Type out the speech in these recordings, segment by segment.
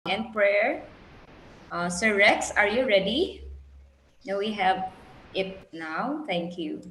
and prayer. Sir Rex, are you ready? No, we have it now. Thank you.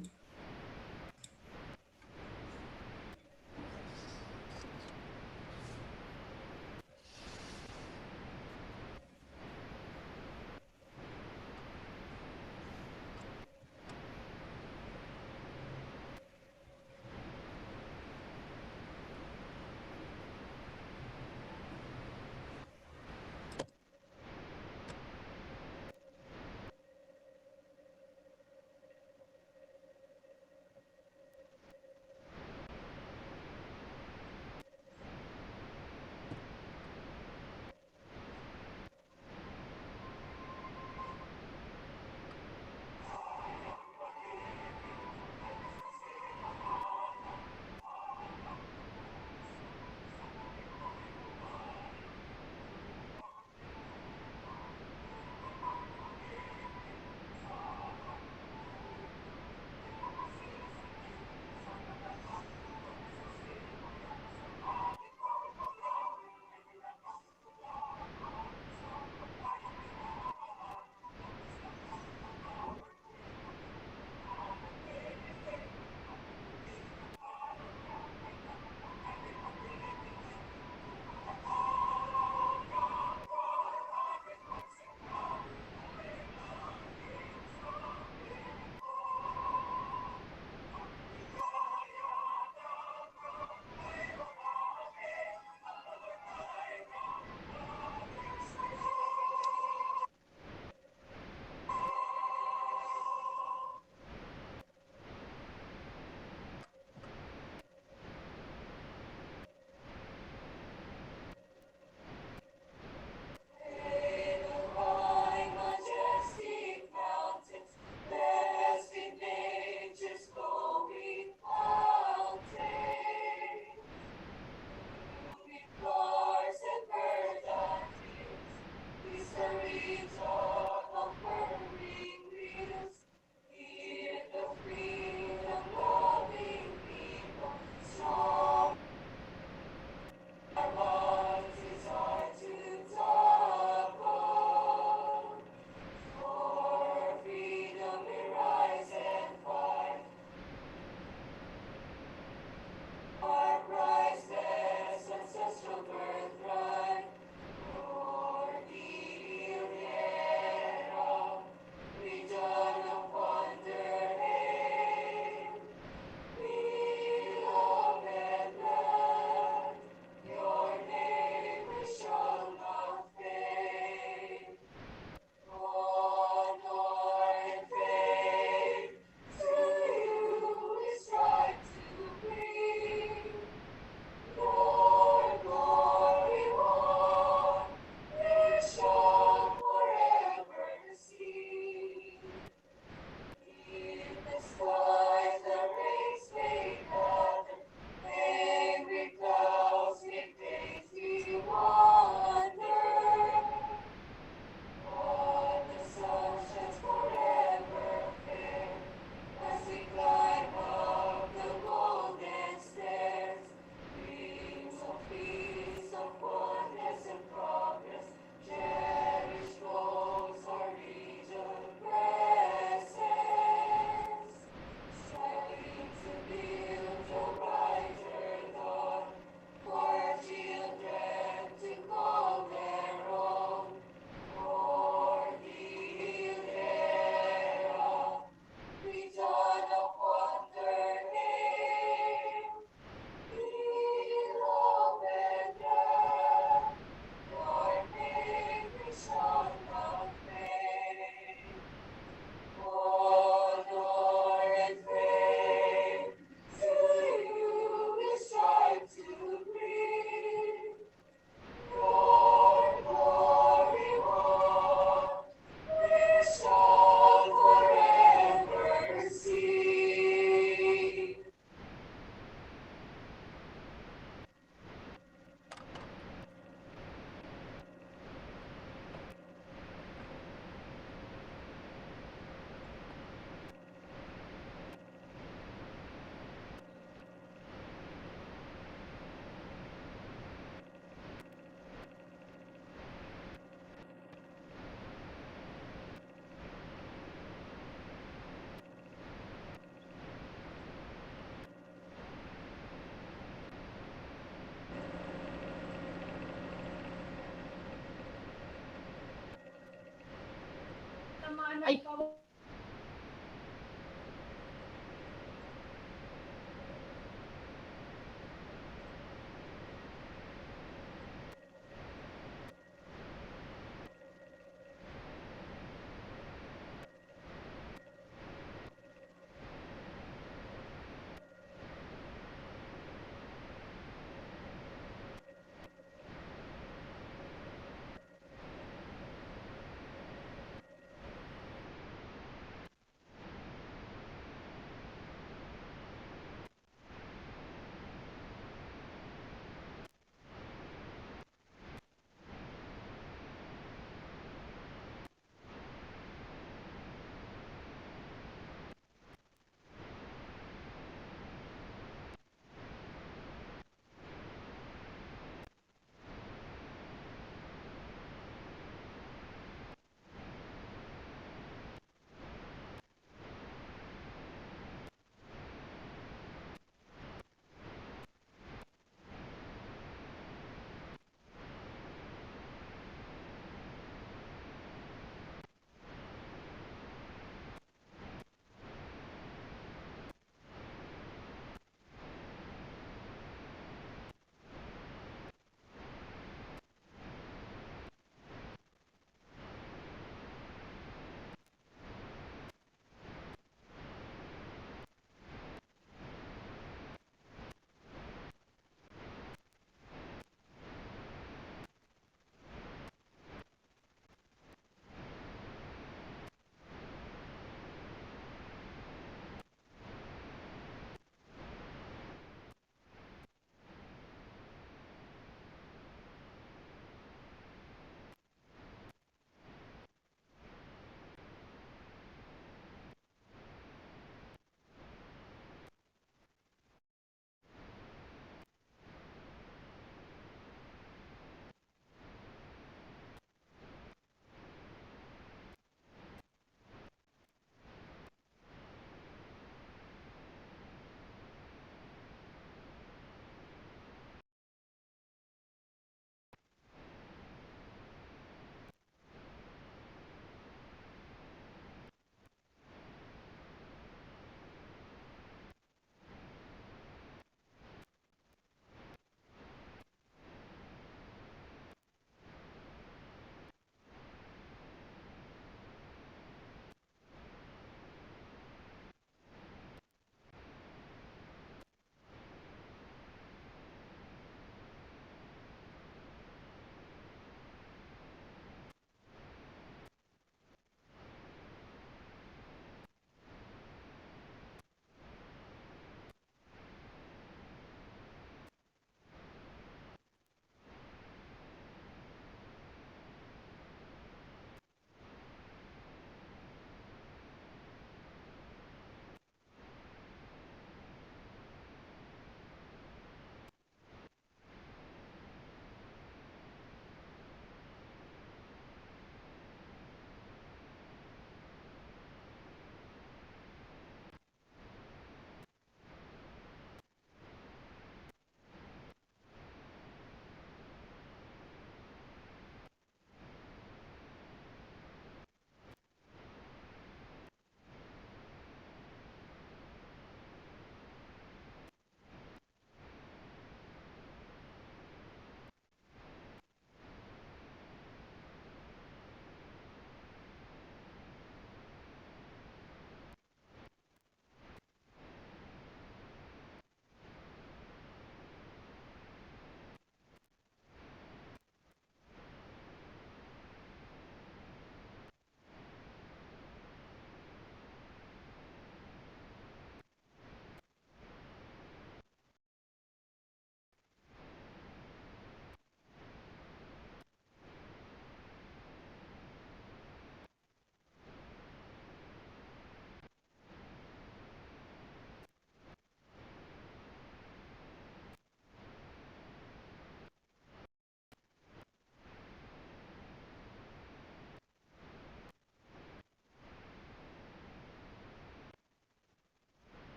Ay,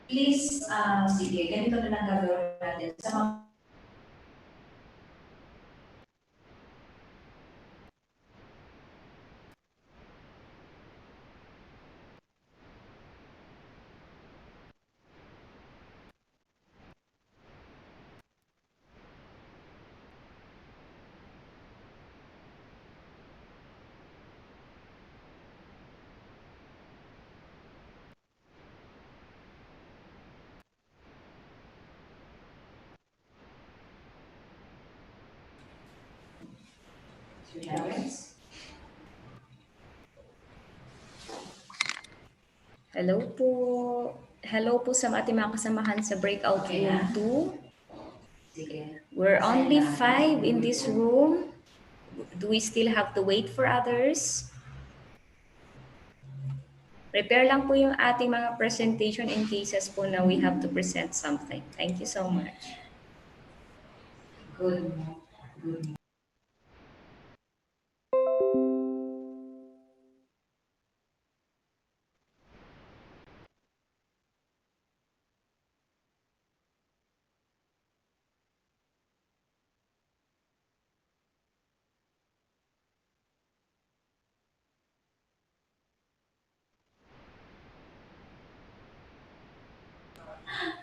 Please, sige, ganito na lang gagawin natin. Sa mga hello po. Hello po sa ating mga kasamahan sa breakout room 2. We're only 5 in this room. Do we still have to wait for others? Prepare lang po yung ating mga presentation in cases po na we have to present something. Thank you so much. Good.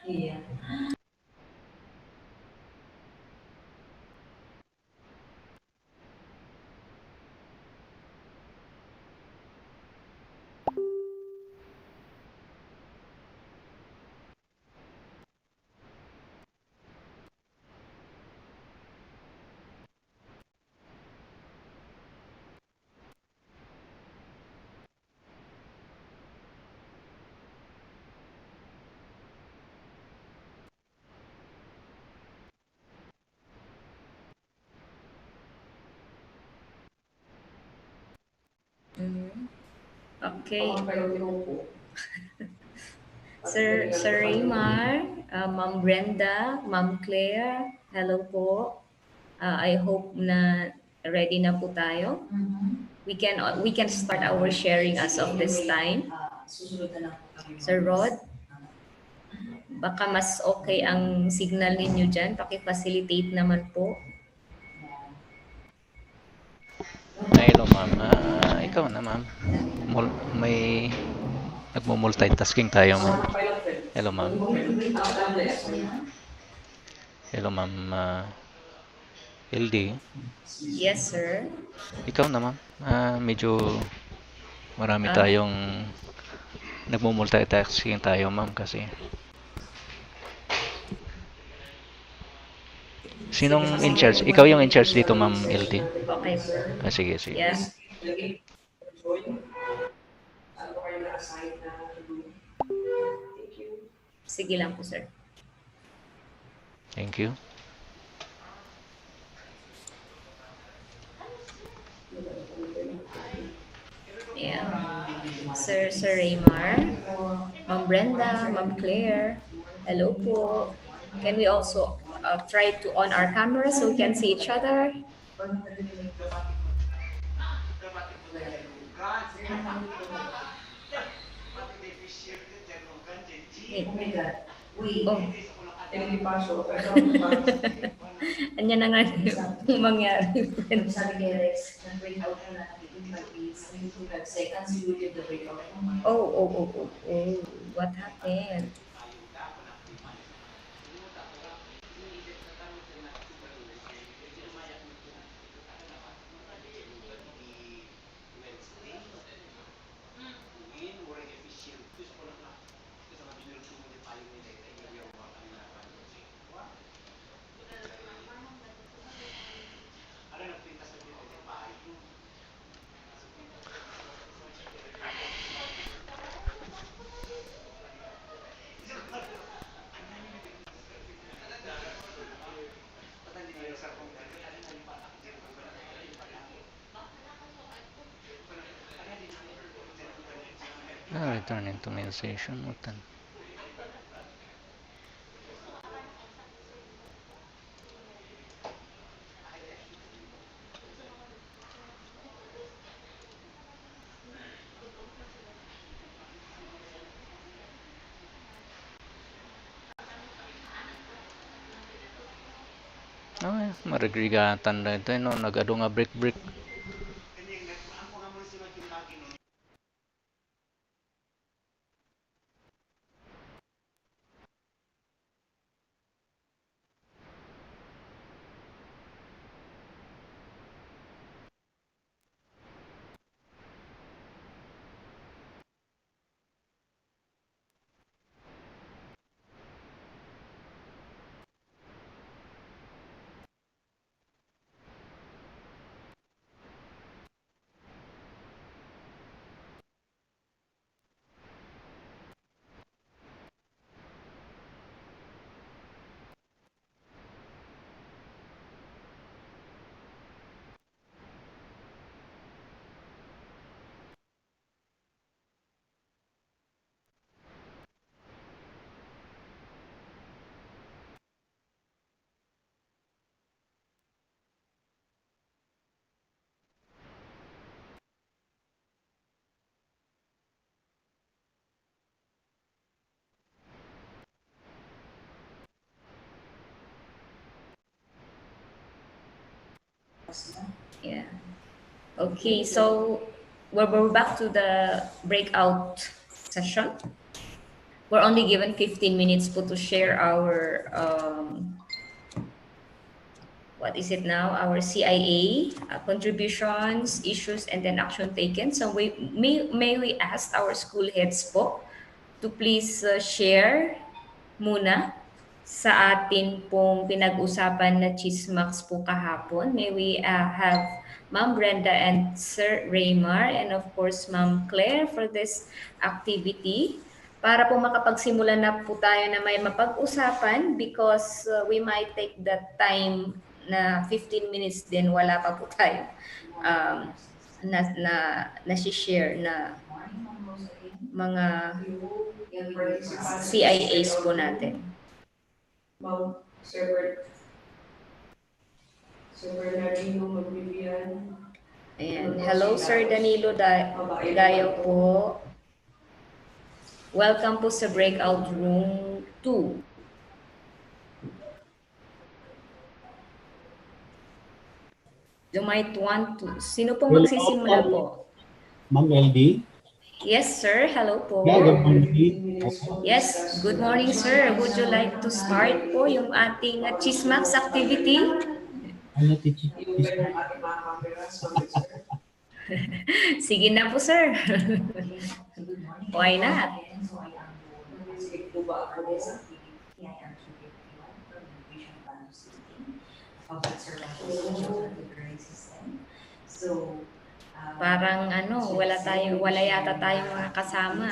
Yeah. Mhm. Okay. Sir Raymar, Ma'am Brenda, Ma'am Claire, hello po. I hope na ready na po tayo. We can start our sharing as of this time. Sir Rod, baka mas okay ang signal ninyo dyan. Paki-facilitate naman po. Hello ma'am. Ikaw na ma'am. May nagmo-multitasking tayo ma'am. Hello ma'am. Hello ma'am. LD. Yes, sir. Ikaw na ma'am. Medyo marami Ah, tayong nagmo-multitasking tayo ma'am kasi. sige, Sinong in sige. charge? Ikaw yung in charge dito ma'am LD. Okay. Sige, sige. Yeah. Sige lang po, sir. Thank you. Yeah. Sir Raymar, Ma'am Brenda, Ma'am Claire, hello po. Can we also try to on our camera so we can see each other? Oh. Anya na nga yung mangyari. Oh. What happened? Return into main session. Utan. Ay, marigligatan na ito, no? Nagado nga break-break. Yeah. Okay, so we're back to the breakout session. We're only given 15 minutes po to share our what is it now? Our CIA contributions, issues, and then action taken. So may we ask our school heads po to please share muna sa atin pong pinag-usapan na chismax po kahapon. May we have Ma'am Brenda and Sir Raymar and of course Ma'am Claire for this activity para po makapagsimula na po tayo na may mapag-usapan because we might take that time na 15 minutes din wala pa po tayo um, na share na mga CIAs po natin. Ayan. Hello, Sir Danilo Dayo po. Welcome po sa breakout room 2. You might want to. Sino po magsisimula Hello, po? Ma'am LD. Yes, sir. Hello po. Yeah, good morning. Opo. Yes, good morning, sir. Would you like to start po yung ating Chismax activity? Ano Chismax? Sige na po, sir. Why not? Parang ano, wala yata tayong mga kasama.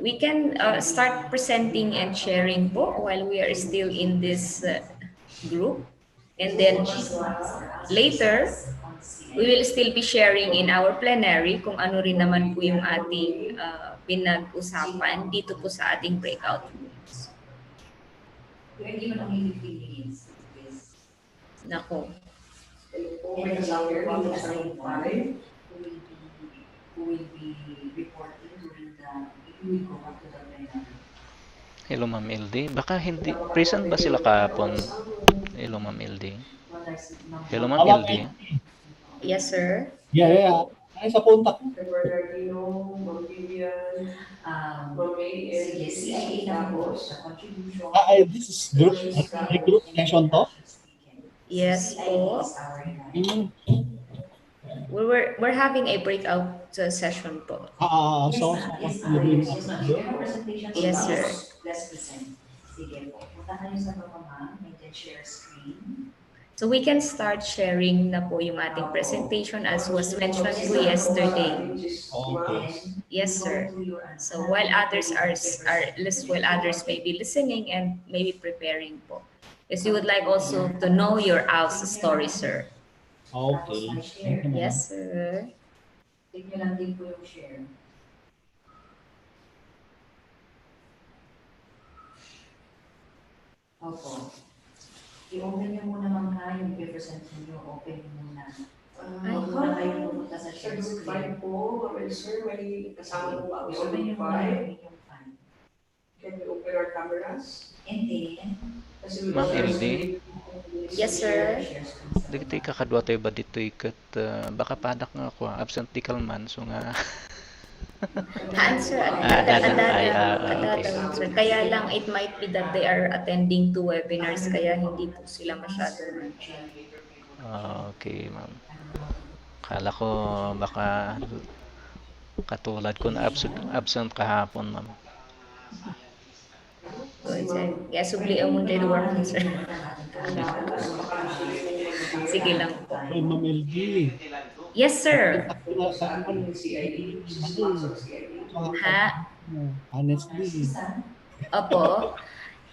We can start presenting and sharing po while we are still in this group. And then later, we will still be sharing in our plenary kung ano rin naman po yung ating pinag-usapan dito po sa ating breakout rooms. Nako. Hello, Ma'am LD. Baka hindi, present ba sila kahapon? Hello, Ma'am LD. Hello, Ma'am Ma'am LD. LD. Yes, sir. Yeah. Ay, sa punta ko. This is group session to? Yes po. Mm. We're having a breakout session po. So what you doing after here? Yes, sir. So we can start sharing na po yung ating presentation as was mentioned po yesterday. Okay. Yes, sir. So while others may be listening and maybe preparing po. Because you would like also to know your ALS story, sir. Okay. Thank you, ma'am. Yes, sir. Ay, How na kayo pumunta sa group 5 po, Ma'am Sir, may kasama po ba ako sa group 5? Can we open our cameras? And then, kasi we Ma'am all are LD, yes, sir. dagiti kakadwa tayo ba dito'y kat baka padak nga ako absent di kalman so nga Answer dadan ay okay. adada, sir. Kaya lang it might be that they are attending two webinars kaya hindi po sila masyadong Okay, ma'am. Kala ko baka katulad ko na absent kahapon, ma'am. good, sir. Kaya subli ang mundo the work, sir. Sige lang po. Ay, Ma'am LG. Yes, sir. Kakuan, mali. So, Ha? honestly. Opo.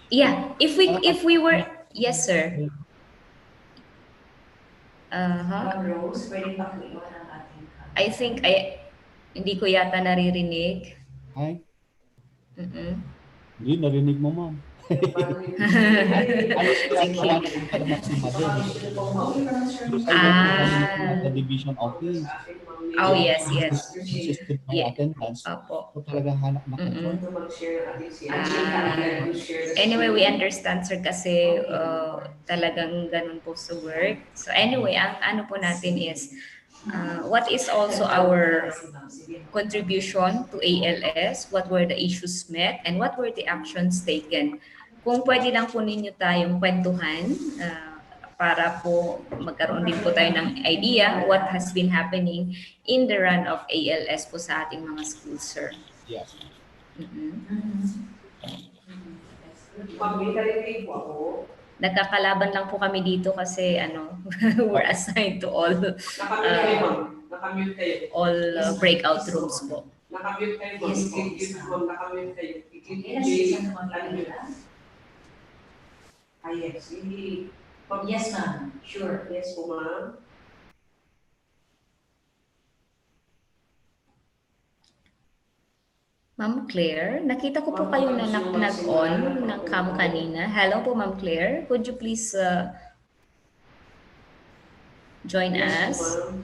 Yeah, if we were yes, sir. Ma'am Uh-huh. Rose, pwede ba iwan ang ating I think hindi ko yata naririnig. Ay, Mm-mm. hindi, narinig mo, ma'am. Honestly, ang Sige. tawanan ko talaga si Mother. Because I went to the division office. Oh, yes, yes. Insisted my Yeah. attendance. Opo. So talagang hanap na ko. Mm-mm. Ah, Anyway, we understand, sir, kasi talagang ganun po sa work. So anyway, ang ano po natin is, what is also our contribution to ALS, what were the issues met, and what were the actions taken. Kung pwede lang po ninyo tayong kwentuhan, para po magkaroon din po tayo ng idea what has been happening in the run of ALS po sa ating mga schools, sir. Yes. Mhm. Ma'am, may narinig po ako. Nagkakalaban lang po kami dito kasi we're assigned to Nakamute kayo, ma'am. Nakamute kayo. all breakout rooms po. Nakamute kayo, ma'am. Yes, I-click yun, ma'am. Nakamute kayo. I-click Yes, J, unmute. Ah, yes. Hindi. Ma'am, Yes, ma'am. Sure. yes po, ma'am. Ma'am Claire, nakita ko po kayo na nag-on ng cam kanina. Hello po, Ma'am Claire. Could you please join Yes po, us? ma'am.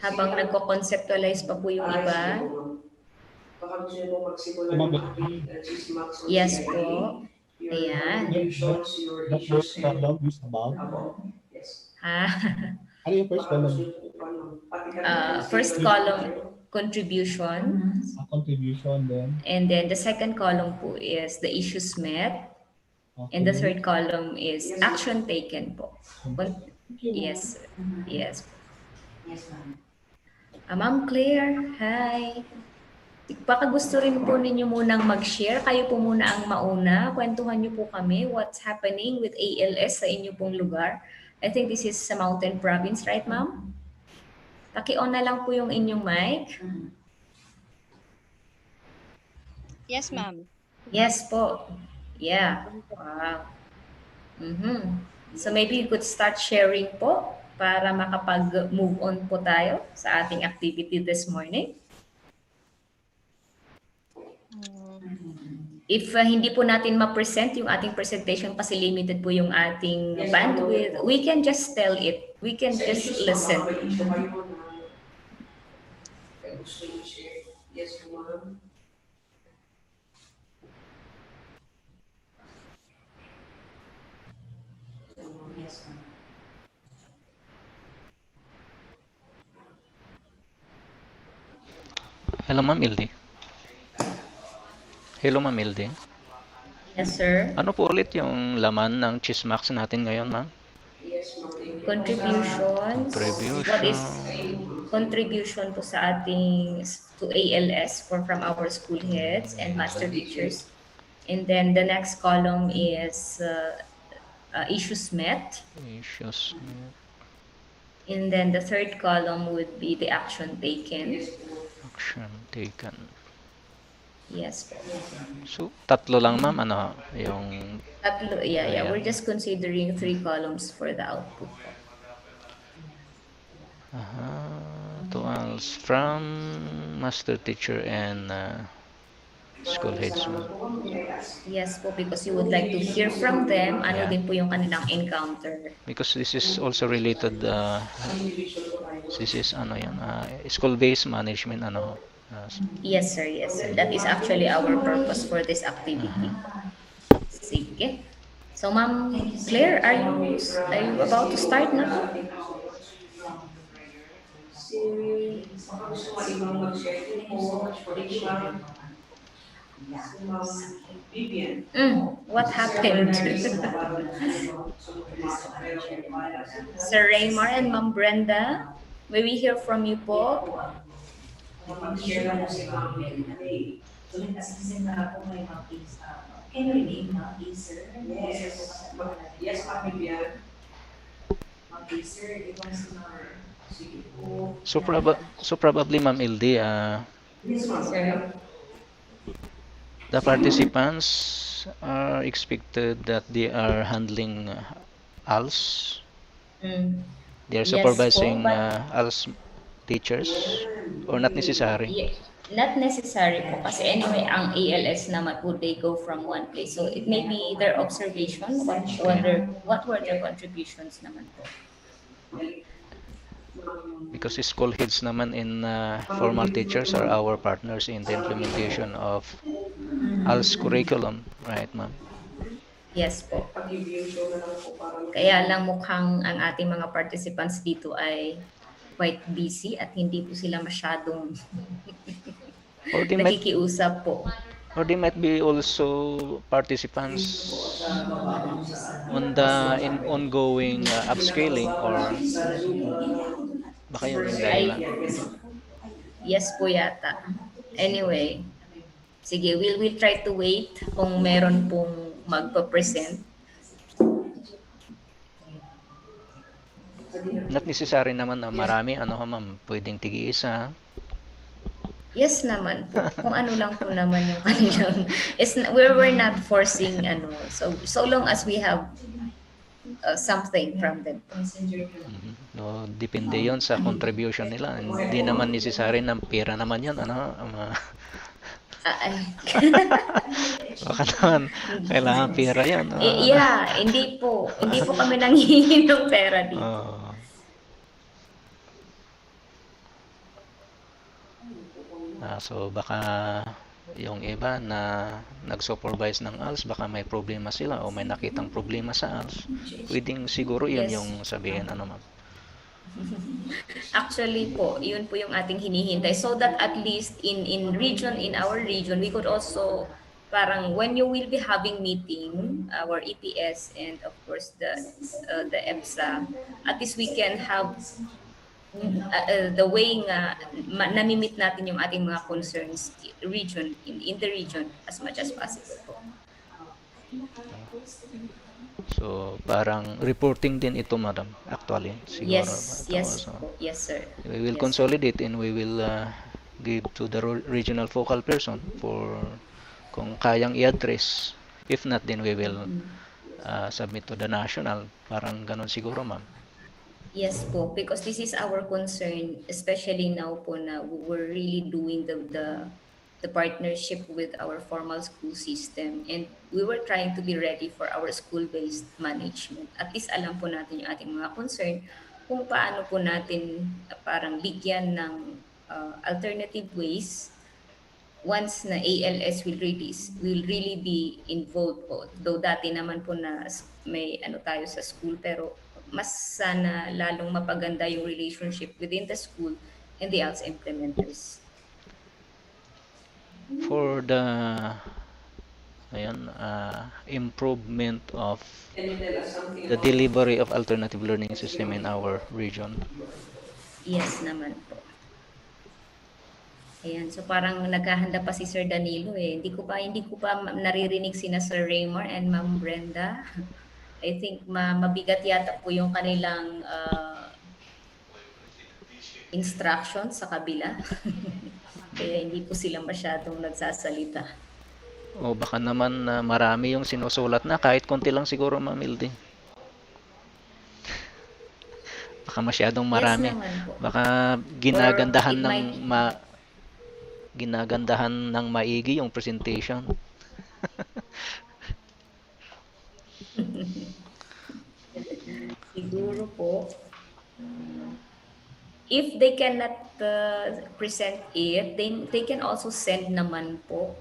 Habang nagko-conceptualize pa po yung Ay, iba. sige po, ma'am. Baka gusto niyo po magsimula Ma'am, ng topic, Chismax on Yes CID. po. Your Ayan. contributions, your The issues, first column is about. Apo. Yes. Ha? Ano yung first Baka gusto column? niyo po kung ano. Pati kami First translator column, tayo. contribution. A contribution then. And then the second column po is the issues met. And the third column is action taken po. Yes, sir. Yes. Yes, ma'am. Ma'am Claire, hi. Baka gusto rin po ninyo munang mag-share. Kayo po muna ang mauna. Kwentuhan niyo po kami what's happening with ALS sa inyo pong lugar. I think this is sa Mountain Province, right, ma'am? Paki-on na lang po yung inyong mic. Yes, ma'am. Yes po. Yeah. Wow. So maybe you could start sharing po para makapag-move on po tayo sa ating activity this morning. If hindi po natin ma-present yung ating presentation kasi limited po yung ating bandwidth, we can just tell it. We can Sa just issues, listen. ma'am, may issue kayo na kaya gusto niyo share. Yes, po, ma'am. Yes, ma'am. Hello, Ma'am Ildi. Hello, Ma'am Ildi. Yes, sir. Ano po ulit yung laman ng Chismax natin ngayon, ma'am? Yes, ma'am. Thank you. Contributions. What is contribution po sa ating to ALS from our school heads and master teachers. And then the next column is issues met. Issues. And then the third column would be the action taken. Yes, po. Action taken. Yes po. So, tatlo lang, ma'am. Ano, yung... Tatlo, yeah. Ayan. We're just considering 3 columns for the output po. Tools from master teacher and school heads, ma'am. Yes po, because you would like to hear from them, ano Yeah. din po yung kanilang encounter. Because this is also related, this is ano yan, school-based management, ano. Yes sir, yes sir. That is actually our purpose for this activity. Sige. So Ma'am Claire, are you about to start na? Si, baka gusto malimang mag-share din po, Rachel, si Ma'am Vivian. What happened? Sir Raymar and Ma'am Brenda, may we hear from you po? Mag-share lang po si Ma'am May. Can you rename Ma'am Acer? Yes. Yes, Ma'am Vivian. Ma'am Acer, ikaw si Ma'am. Sige po. So probably, Ma'am LD, Yes, Ma'am. Sir. the participants are expected that they are handling ALS. Mm. They are Yes supervising po, but ALS teachers, or not necessary. not necessary po kasi anyway ang ALS naman would they go from one place. So it may be their observation, what were their contributions naman po. Because school heads naman in formal teachers are our partners in the implementation of ALS curriculum, right, ma'am? Yes po. Pag-review show na lang po para Kaya lang mukhang ang ating mga participants dito ay quite busy at hindi po sila masyadong Or they might, nakikiusap po. or they might be also participants on the ongoing upscaling, or baka yun yung dahilan. Yes po yata. Anyway, sige, we'll try to wait kung meron pong magpa-present. Not necessary naman na marami, ano ha, ma'am, pwedeng tigi-isa. Yes naman po. Kung ano lang po naman yung kanilang we're not forcing ano. So long as we have something from them. No, depende yon sa contribution nila. Hindi naman necessary ng pera naman yan, ano. Ay. Baka naman kailangan pera yan. Yeah, hindi po kami nanghihingi ng pera dito. So baka yung iba na nag-supervise ng ALS, baka may problema sila o may nakitang problema sa ALS. Pwedeng siguro yun Yes. yung sabihin, ano ma'am. Actually po, yun po yung ating hinihintay. So that at least in our region, we could also parang when you will be having meeting, our EPS and of course the EPSA, at least we can have the way nga nami-meet natin yung ating mga concerns region in the region as much as possible po. So parang reporting din ito, madam, actually. Siguro. Yes So, po. Yes sir. we will Yes. consolidate and we will give to the regional focal person for kung kayang i-address. If not, then we will submit to the national. Parang ganun siguro, ma'am. Yes po, because this is our concern, especially now po na we're really doing the partnership with our formal school system and we were trying to be ready for our school-based management. At least alam po natin yung ating mga concern kung paano po natin parang bigyan ng alternative ways once na ALS will really be involved po. Though dati naman po na may ano tayo sa school pero mas sana lalong mapaganda yung relationship within the school and the ALS implementers. For the improvement of the delivery of alternative learning system in our region. Yes naman po. Ayan, so parang naghahanda pa si Sir Danilo eh. Hindi ko pa naririnig sina Sir Raymar and Ma'am Brenda. I think mabigat yata po yung kanilang instructions sa kabila. Kaya hindi po sila masyadong nagsasalita. O baka naman marami yung sinusulat na, kahit konti lang siguro, Ma'am Ildi. Baka masyadong marami. Yes naman po. Baka ginagandahan Or it ng ginagandahan ng maigi yung presentation. Siguro po, if they cannot present it, then they can also send naman po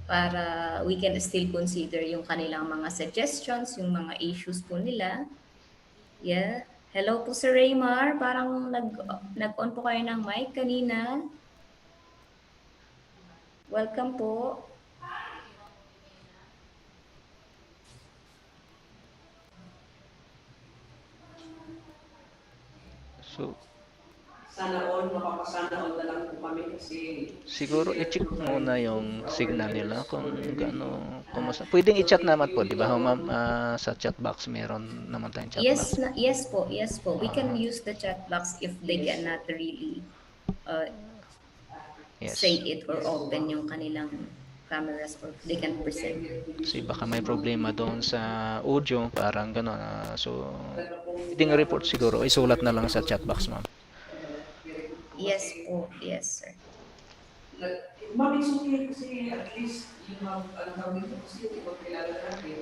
para we can still consider yung kanilang mga suggestions, yung mga issues po nila. Yeah. Hello po Sir Raymar, parang nag-on po kayo ng mic kanina. Welcome po. So, Sana all, mapapasana all na lang po kami kasi siguro i-check muna yung signal nila kung gaano, kumusta. Pwedeng i-chat naman po, di ba, ho, ma'am? Sa chat box, meron naman tayong chat box. Yes po. We can Ah, use the chat box if they cannot really uh, say yes. it or open yung kanilang cameras or they can present. Kasi baka may problema doon sa audio, parang gano'n. So, pwedeng report siguro. Isulat na lang sa chat box, ma'am. Yes po, yes sir. Ma'am, it's okay kasi at least yung mga, ano tawag dito kasi yung ibang kilala natin,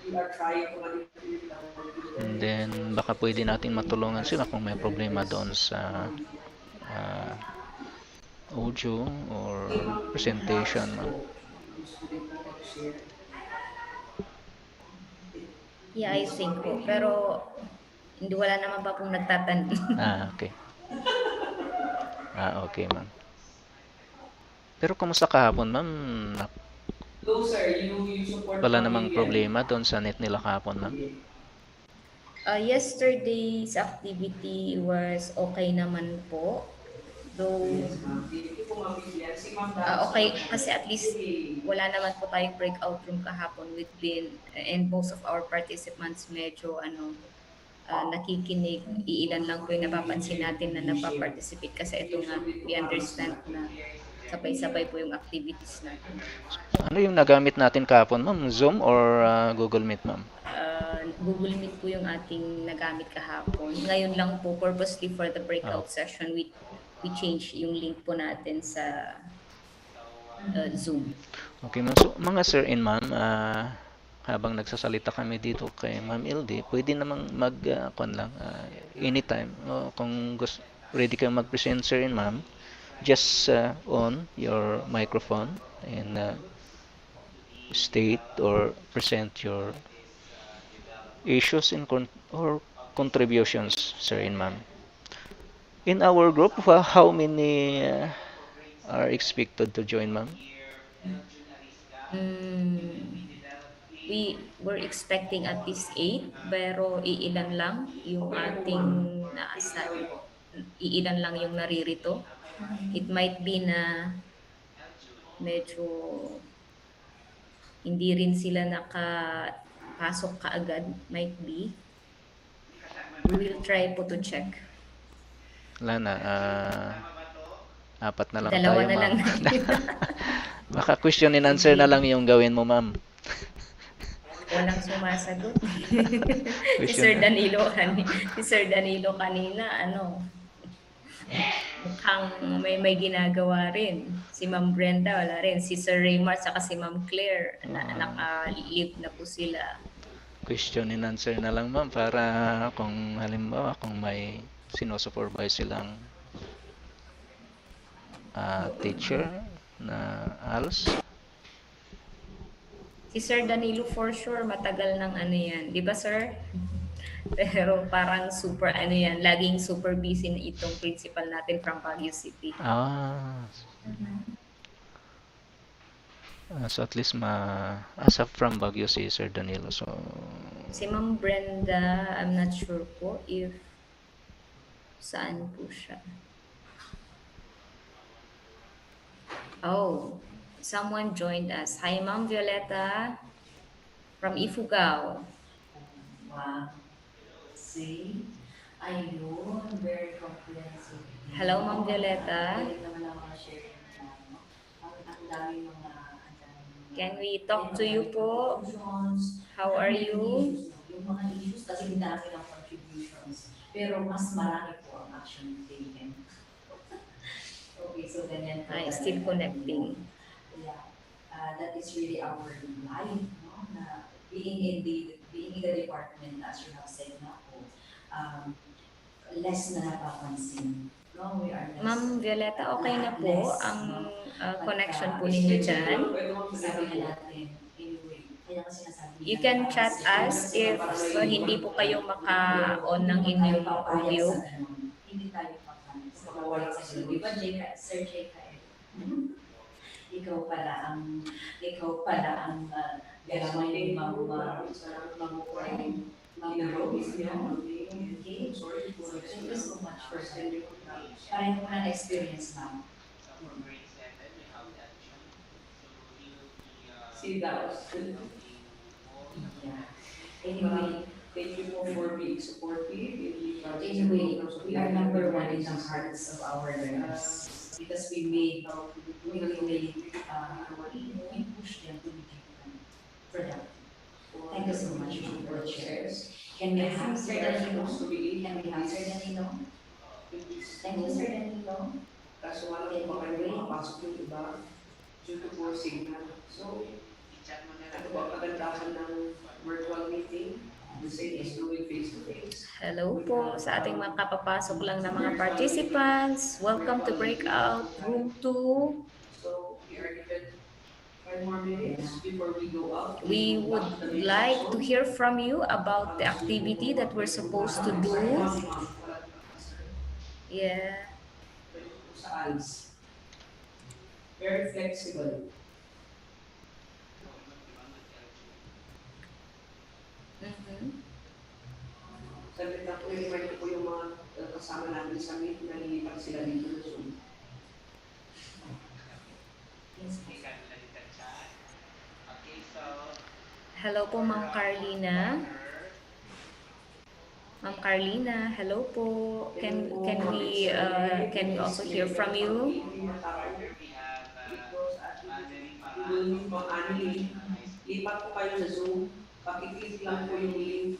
you are trying to manipulate our And viewers. then, baka pwede natin matulungan sila kung may problema doon sa ah, audio or Okay, ma'am, presentation, next ma'am. po. Gusto din po mag-share. Yeah, I think po. Pero hindi wala naman pa pong nagtatanong. Okay. Okay, ma'am. Pero kumusta kahapon, ma'am? No, sir, you support Wala namang pamilya. problema doon sa net nila kahapon, ma'am? Yesterday's activity was okay naman po. Though, Yes, ma'am. Thank you po, Ma'am Vivian. Si Ma'am Dams okay, naman. kasi at least Yay. wala naman po tayong breakout room kahapon. We've been, and most of our participants medyo nakikinig. Iilan lang po yung napapansin natin na napaparticipate kasi ito nga, we understand na sabay-sabay po yung activities natin. Ano yung nagamit natin kahapon, ma'am? Zoom or Google Meet, ma'am? Google Meet po yung ating nagamit kahapon. Ngayon lang po, purposely for the Ah, breakout session, we change yung link po natin sa Zoom. okay, ma'am. So, mga sir and ma'am, habang nagsasalita kami dito kay Ma'am LD, pwede namang kuwan lang, anytime. Kung gusto, ready kayong mag-present, sir and ma'am, just on your microphone and state or present your issues or contributions, sir and ma'am. In our group, how many are expected to join, ma'am? Mm, we were expecting at least 8, pero iilan lang yung ating naasa, iilan lang yung naririto. It might be na medyo hindi rin sila nakapasok kaagad, might be. We will try po to check. Wala na, apat na lang Dalawa tayo, na ma'am. lang natin. Baka question and answer na lang Sige. yung gawin mo, ma'am. Walang sumasagot. si Question Sir na. Danilo si Sir Danilo kanina mukhang may ginagawa rin. Si Ma'am Brenda wala rin. Si Sir Raymar saka si Ma'am Claire naka-leave na po sila. Question and answer na lang, ma'am, para kung halimbawa kung may sinusupervise silang teacher na ALS. Si Sir Danilo for sure matagal ng yan. Di ba sir? Pero parang super yan. Laging super busy na itong principal natin from Baguio City. So at least asap from Baguio si Sir Danilo. So Si Ma'am Brenda, I'm not sure po if saan po siya. Oh, someone joined us. Hi, Ma'am Violeta from Ifugao. Wow. See? Ayun, very comprehensive. Hello, Ma'am Violeta. Galing naman ang mga sharing na, no? Ang dami mga, Can we talk to you po? How are you? yung mga issues kasi dami ng contributions. Pero mas marami po ang action taken. So, Okay, so ganyan po Ay, talaga. still connecting. Yeah. That is really our life, no? Na being in the department, as you have said na po, um, less na napapansin. No, we are less. Ma'am Violeta, okay na po Less, ang no? connection po ninyo dyan. Sabi na natin, anyway, kaya kasi sinasabi You nila can na chat us if hindi po kayo maka-on ng inyong audio. Hindi tayo papayag sa mawala sa ganun. Di ba, Sir Jeka, ikaw pala ang gamay ni Ma'am niya. Okay. So, thank you so much for that. Pareho ko na experience, ma'am. Sigaw. Yeah. Anyway, thank you po for being supportive. Anyway, we are number one in the hearts of our learners because we push them to become productive. Thank you so much, ma'am, for the shares. Can we have Sir Danilo? Can we have Sir Danilo? Thank you, Sir Danilo. Kaso wala po ba kayo makapasok yung iba due to poor signal. So, ano ba kagandahan ng virtual meeting? The same is doing face-to-face. Hello po sa ating mga kapapasok lang na mga participants. Welcome to Breakout Room 2. So, we are given 5 more minutes before we go out. We would like to hear from you about the activity that we're supposed to do. Yeah. Sa ALS. Very flexible. Mhm. Saglit lang po, i-remind ko po yung mga kasama namin sa meet na lilipat sila dito sa Zoom. Yes, Hello po, Ma'am Carlina. Ma'am Carlina, hello po. Can we also hear from you? Google Meet po ang link. Lipat po kayo sa Zoom. Pakiclick lang po yung link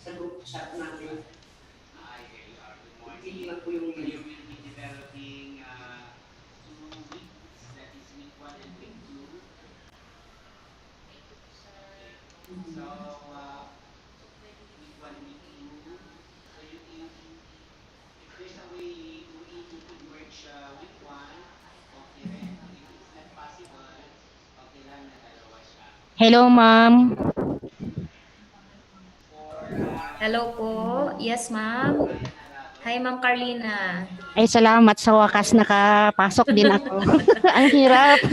sa group chat natin. Click lang po yung link. Hello, ma'am. Hello po. Yes, ma'am. Hi, Ma'am Carlina. Ay, salamat sa wakas nakapasok din ako. Ang hirap.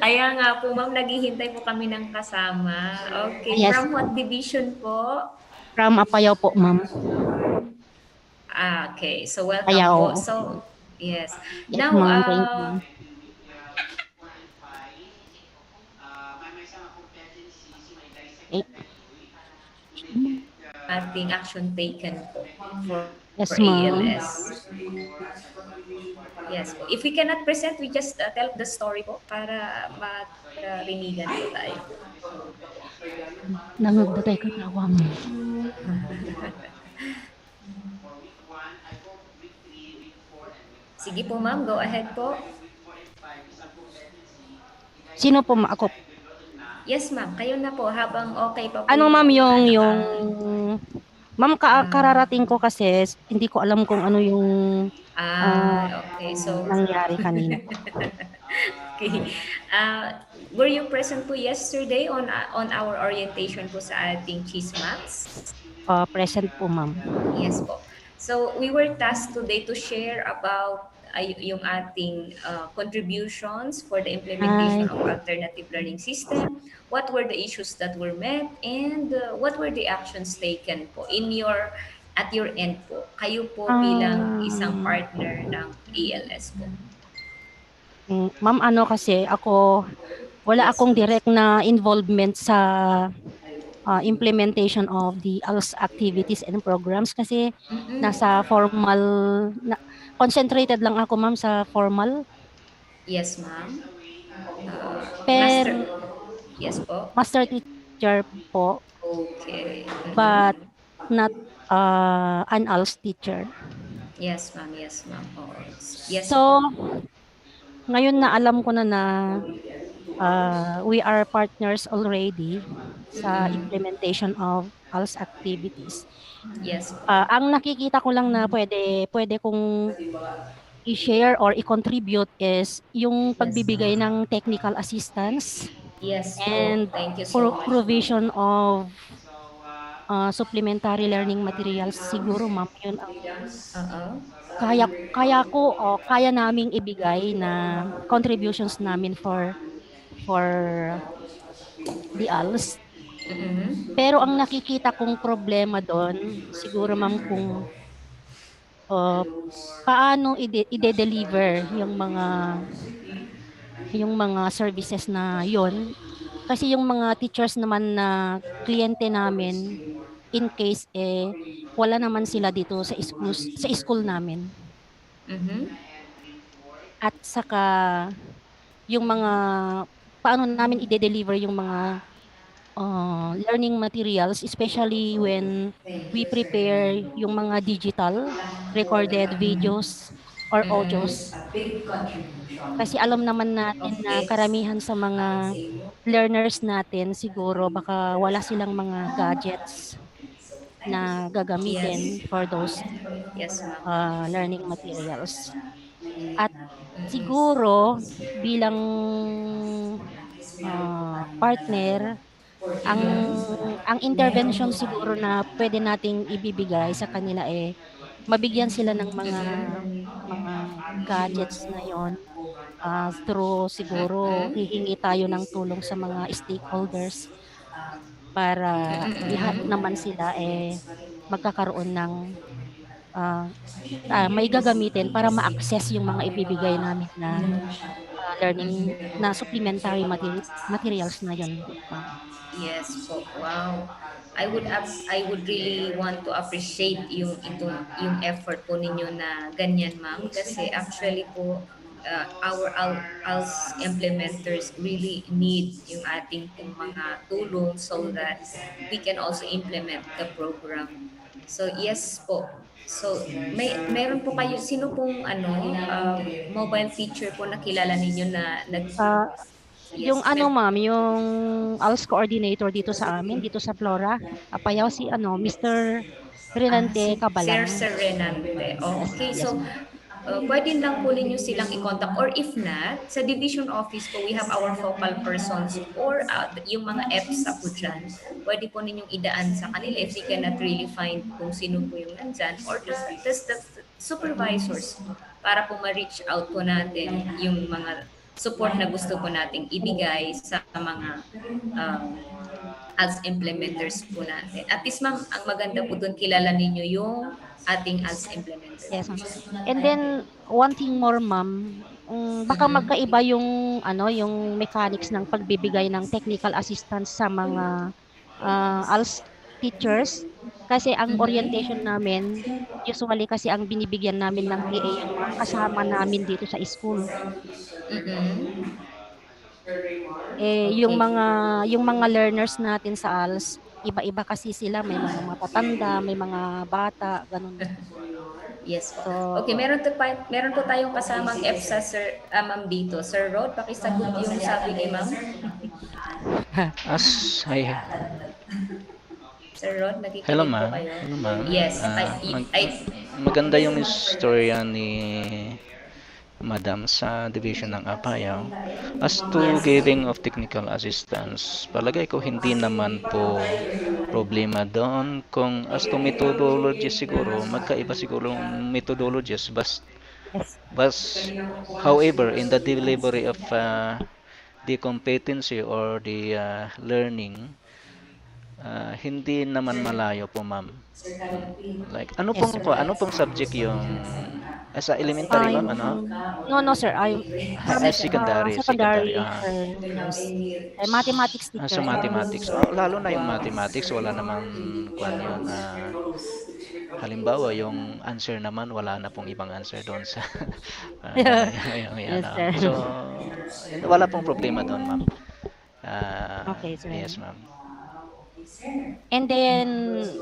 Kaya nga po, ma'am, naghihintay po kami ng kasama. Okay, Yes. from what division po? From Apayao po, ma'am. Okay. So, welcome po. Apayao. So, yes. Yes, Now, ma'am. Thank you. Eh, ating action taken po for yes, ma'am. ALS. Yes po. If we cannot present, we just tell the story po para marinigan po tayo. Nangagdatay ka tawang. Sige po, ma'am. Go ahead po. Sino po ako? Yes, ma'am. Kayo na po habang okay pa po. Ano, ma'am, yung ma'am, Ah. kararating ko kasi hindi ko alam kung ano yung okay. So, nangyari kanina. okay. Were you present po yesterday on our orientation po sa ating Chismax? Present po, ma'am. Yes po. So, we were tasked today to share about yung ating contributions for the implementation of alternative learning system, what were the issues that were met, and what were the actions taken po at your end po. Kayo po bilang isang partner ng ALS po. Ma'am, ano kasi wala akong direct na involvement sa implementation of the ALS activities and programs kasi nasa formal, concentrated lang ako, ma'am, sa formal. Yes, ma'am. Yes po. Master teacher po. Okay. But not an ALS teacher. Yes, ma'am. Yes, ma'am. Oo. Yes po. So, ngayon na alam ko na we are partners already sa Mm-mm. implementation of ALS activities. Yes po. Ang nakikita ko lang na pwede kong i-share or i-contribute is yung Yes. pagbibigay ng technical assistance Yes po. and Thank you so much, ma'am. provision of supplementary learning materials. Siguro ma'am, yun ang Oo. kaya kaya ko o kaya naming ibigay na contributions namin for the ALS. Mm-mm. Pero ang nakikita kong problema doon, siguro ma'am kung uh, paano ide-deliver yung mga services na yon. Kasi yung mga teachers naman na kliyente namin, in case wala naman sila dito sa school namin. Mm-hmm. At saka yung mga paano namin ide-deliver yung mga learning materials, especially when we prepare yung mga digital recorded videos or audios. Mm-mm. Kasi alam naman natin na Okay. karamihan sa mga learners natin siguro baka wala silang mga gadgets na Yes. gagamitin for those Yes, ma'am. learning materials. At Mm-mm. siguro bilang partner, ang ang intervention siguro na pwede nating ibibigay sa kanila mabigyan sila ng mga gadgets na yon, through siguro Mm-mm. hihingi tayo ng tulong sa mga stakeholders para lahat Mm-mm. naman sila magkakaroon ng ah, may gagamitin para ma-access yung mga ibibigay namin na learning na supplementary materials na yon, ma'am. Yes po. Wow. I would really want to appreciate yung effort po ninyo na ganyan, ma'am, kasi actually po our ALS implementers really need yung ating pong mga tulong so that we can also implement the program. So yes po. So meron po kayo sino pong mobile teacher po na kilala ninyo na nag Ah, yung yes, ano ma'am, yung ALS coordinator dito sa amin, dito sa Flora, Apayao, si Mr. Renante Sir Cabalang. Renante. Oh, Yes, okay. yes So, ma'am. pwede lang po ninyo silang i-contact or if not, sa division office po, we have our focal persons or yung mga EPSA po dyan. Pwede po ninyong idaan sa kanila if they cannot really find kung sino po yung nandyan or the supervisors para po ma-reach out po natin yung mga support na gusto po nating ibigay sa mga um, as implementers po natin. At least ma'am, ang maganda po doon, kilala ninyo yung ating as implementers Yes po ma'am. dyan. And then one thing more ma'am, baka Mm-mm. magkaiba yung mechanics ng pagbibigay ng technical assistance sa mga ALS teachers kasi ang orientation Mm-hmm. namin usually kasi ang binibigyan namin ng TA yung mga kasama namin dito sa school. Mm-mm. Yung Okay. mga learners natin sa ALS, iba-iba kasi sila, may mga matatanda, may mga bata, ganun. Yes po. Okay, So, meron po tayong kasamang EPSA, sir, ma'am dito. Sir Rod, pakisagot yung sabi ni ma'am. As I Sir Rod, Hello nakikinig po ma'am. kayo? Hello ma'am. Yes. Maganda yung istorya ni Madam sa division ng Apayao. As to Yes. giving of technical assistance, palagay ko hindi naman po problema doon. Kung as to methodology siguro, magkaiba siguro ang methodologies. yes. But however, in the delivery of the competency or the learning, hindi naman malayo po, ma'am. Like Yes, sir. ano pong subject yung sa elementary, ma'am, Yung ano? no, no, sir. From Secondary. secondary, sir, yes. Mathematics So teacher, sir. mathematics. Oh, lalo na yung mathematics, wala naman kwan yun. Halimbawa, yung answer naman, wala na pong ibang answer doon sa yan, Yes, sir. So, wala pong problema doon, ma'am. Okay, sir. Yes, ma'am. And then,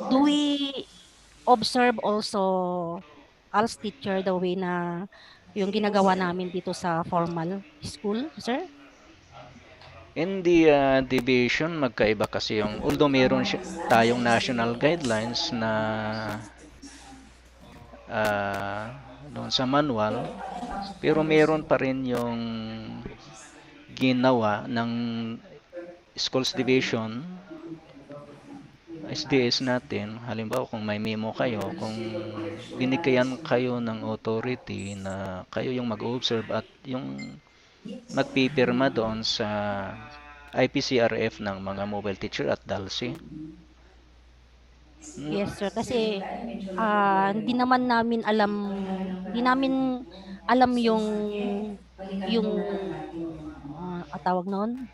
do we observe also ALS teacher the way na yung ginagawa namin dito sa formal school, sir? In the deviation, magkaiba kasi yung, although meron tayong national guidelines na ah, doon sa manual, pero meron pa rin yung ginawa ng schools division, SDS natin. Halimbawa, kung may memo kayo, kung binigyan kayo ng authority na kayo yung mag-observe at yung magpipirma doon sa IPCRF ng mga mobile teacher at DALSI. Yes, sir. Kasi hindi naman namin alam, hindi namin alam yung tawag noon,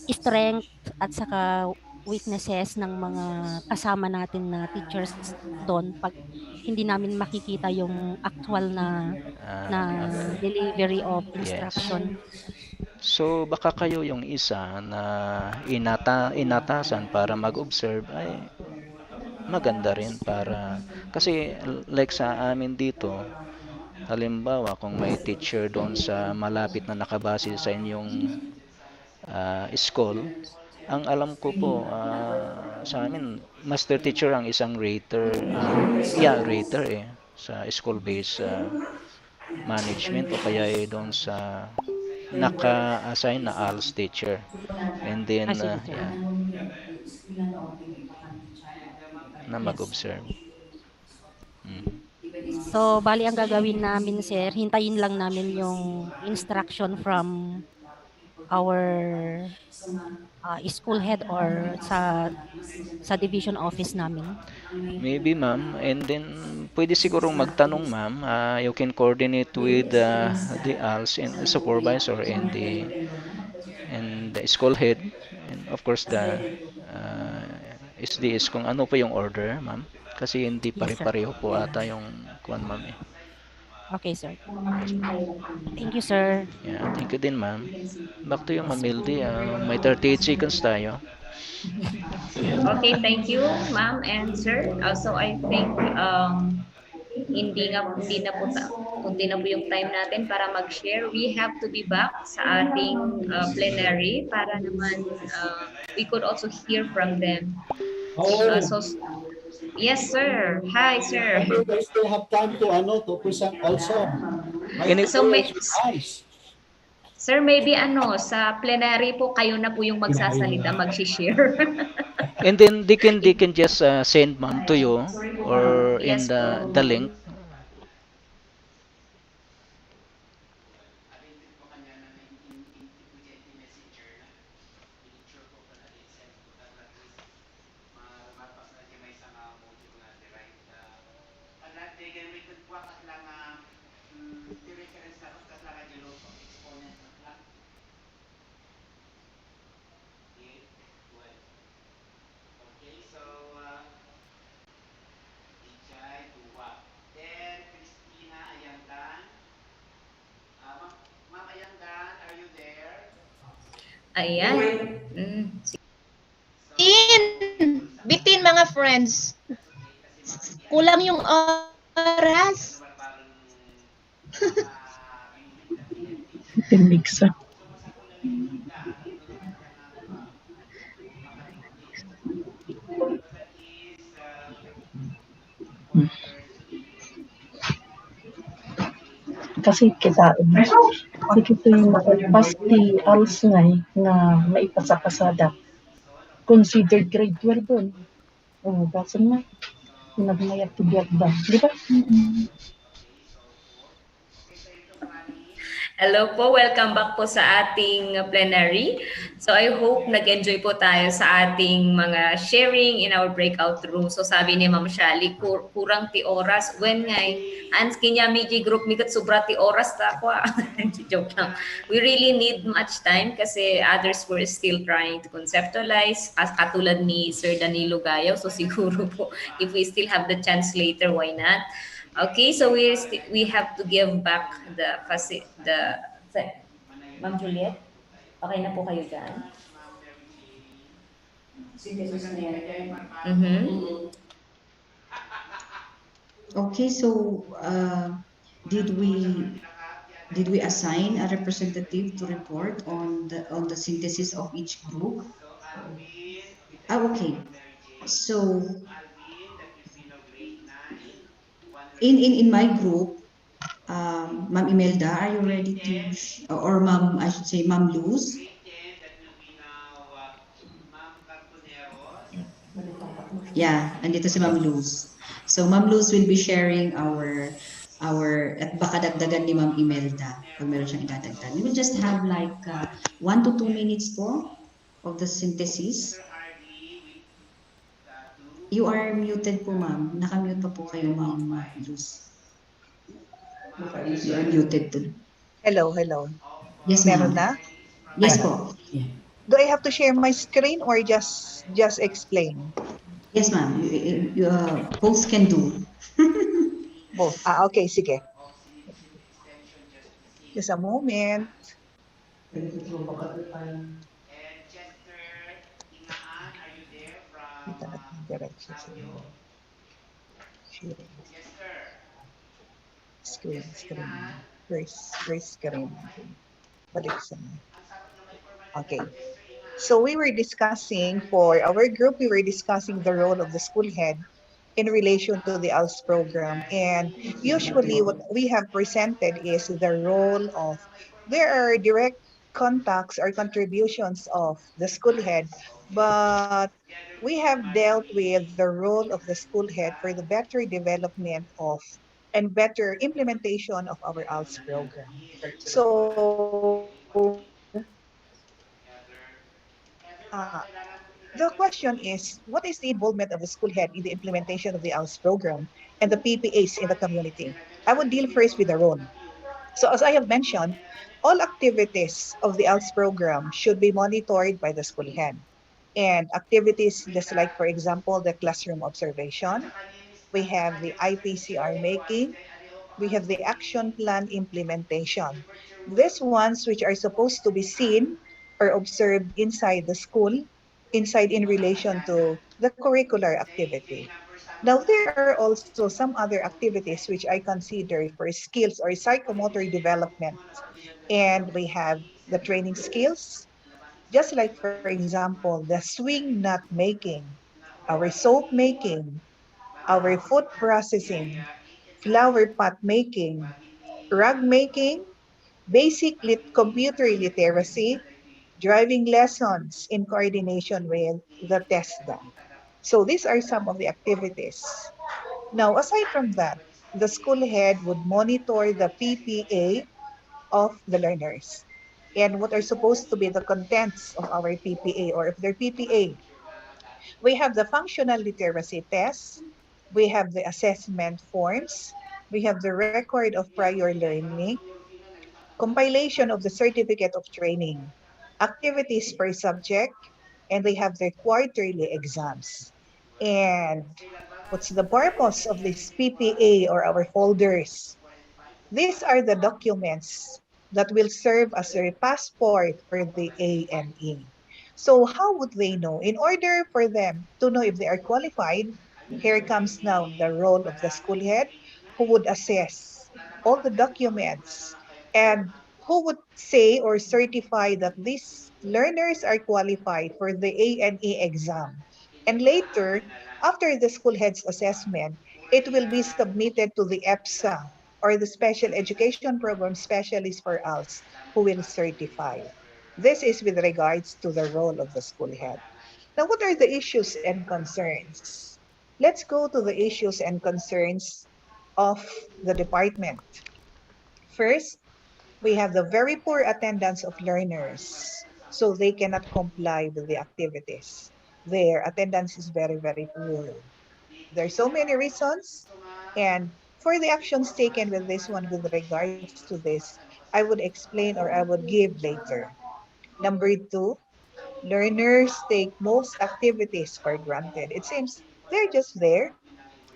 strength at saka weaknesses ng mga kasama natin na teachers doon pag hindi namin makikita yung actual na delivery of Yes. instruction. So baka kayo yung isa na inatasan para mag-observe ay maganda rin para kasi like sa amin dito, halimbawa kung may teacher doon sa malapit na nakabase sa inyong school, ang alam ko po sa amin master teacher ang isang rater, rater sa school-based management o kaya doon sa naka-assign na ALS teacher. And then, Sige, sir. yeah, na mag-observe. Mhm. So, bali ang gagawin namin, sir, hintayin lang namin yung instruction from our school head or sa division office namin. Maybe, ma'am. And then, pwede sigurong magtanong, ma'am. You can coordinate with the ALS and the supervisor and the school head. And of course, the uh, SDS kung ano pa yung order, ma'am. Kasi hindi Yes, sir. pare-pareho po ata yung kuan, ma'am eh. Okay, sir. Yes, ma'am. Thank you, sir. Yeah, thank you din, ma'am. Back to you, Yes, Ma'am sir. Mildy. May 38 seconds tayo. Okay, thank you, ma'am and sir. Also, I think hindi na po yung time natin para mag-share. We have to be back sa ating plenary para naman we could also hear from them. Uh, Oh, so, yes, sir. Hi, sir. maybe they still have time to to present also. Might Any, be So, always with eyes. sir, maybe sa plenary po, kayo na po yung magsasalita, mag-share. and then they can just send, ma'am, to you or in Yes the po. link. Ayan. Bitin mga friends. Kulang yung oras. Mixer. Kasi kita kasi kita yung pasti ALS nga maipasa pasada. Considered grade 12 doon. Oh, basta na. Nagmayat tibiyat ba? Di ba? Hello po, welcome back po sa ating plenary. So I hope nag-enjoy po tayo sa ating mga sharing in our breakout room. So sabi ni Ma'am Shali, kurang ti oras. When ngay, ans kinya migi group mikat sobra ti oras ta ko. Joke lang. We really need much time kasi others were still trying to conceptualize. As katulad ni Sir Danilo Gayaw. So siguro po, if we still have the chance later, why not? Okay, so we have to give back Ma'am Juliet, okay na po kayo dyan? Mm-hmm. Okay, so did we did we assign a representative to report on the synthesis of each group? Ah, okay. So in my group, Ma'am Imelda, are you ready to or Ma'am, I should say Ma'am Luz? Yeah, andito si Ma'am Luz. So Ma'am Luz will be sharing at baka dagdagan ni Ma'am Imelda pag meron siyang idadagdag. We will just have like 1 to 2 minutes po of the synthesis. You are muted po, ma'am. Nakamute pa po kayo, Ma'am Luz. You are muted too. Hello, hello. Yes, Meron ma'am. na? Yes Ayan. po. Do I have to share my screen or just explain? Yes, ma'am. Both can do. Both. Ah, okay, sige. Just a moment. Dito natin diretso sa sharing. Screen. Where's screen natin? Balik sa Okay. So we were discussing, for our group, we were discussing the role of the school head in relation to the ALS program. And usually what we have presented is the role of, there are direct contacts or contributions of the school head, but we have dealt with the role of the school head for the better development of and better implementation of our ALS program. So Uh, the question is, what is the involvement of the school head in the implementation of the ALS program and the PPAs in the community? I would deal first with the role. So as I have mentioned, all activities of the ALS program should be monitored by the school head. And activities just like, for example, the classroom observation, we have the IPCR making, we have the action plan implementation. These ones which are supposed to be seen or observed inside the school, inside in relation to the curricular activity. Now, there are also some other activities which I consider for skills or psychomotor development. And we have the training skills, just like, for example, the swing nut making, our soap making, our food processing, flower pot making, rug making, basic computer literacy, driving lessons in coordination with the TESDA. So these are some of the activities. Now, aside from that, the school head would monitor the PPA of the learners and what are supposed to be the contents of our PPA or of their PPA. We have the functional literacy tests, we have the assessment forms, we have the record of prior learning, compilation of the certificate of training, activities per subject, and they have their quarterly exams. And what's the purpose of this PPA or our folders? These are the documents that will serve as a passport for the ANE. So how would they know? In order for them to know if they are qualified, here comes now the role of the school head who would assess all the documents and who would say or certify that these learners are qualified for the ANE exam. And later, after the school head's assessment, it will be submitted to the EPSA or the Special Education Program Specialist for ALS who will certify. This is with regards to the role of the school head. Now, what are the issues and concerns? Let's go to the issues and concerns of the department. First, we have the very poor attendance of learners, so they cannot comply with the activities. Their attendance is very, very poor. There are so many reasons, and for the actions taken with this one with regards to this, I would explain or I would give later. Number two, learners take most activities for granted. It seems they're just there.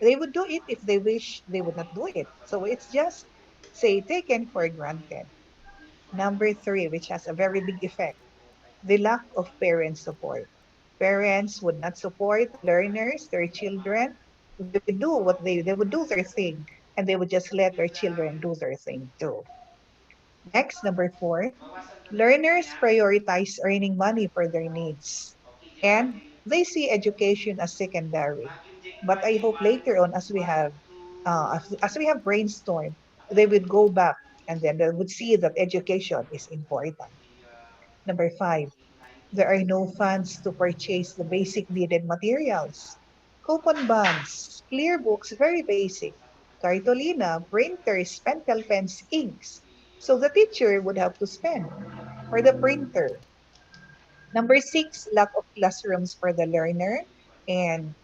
They would do it if they wish they would not do it. So it's just, say, taken for granted. Number three, which has a very big effect, the lack of parent support. Parents would not support learners, their children, They would do what they would do their thing, and they would just let their children do their thing too. Next, number four, learners prioritize earning money for their needs, and they see education as secondary. But I hope later on, as we have brainstormed, they would go back and then they would see that education is important. Number five, there are no funds to purchase the basic needed materials. Coupon bonds, clear books, very basic. Cartolina, printers, pentel pens, inks. So the teacher would have to spend for the printer. Number six, lack of classrooms for the learner. And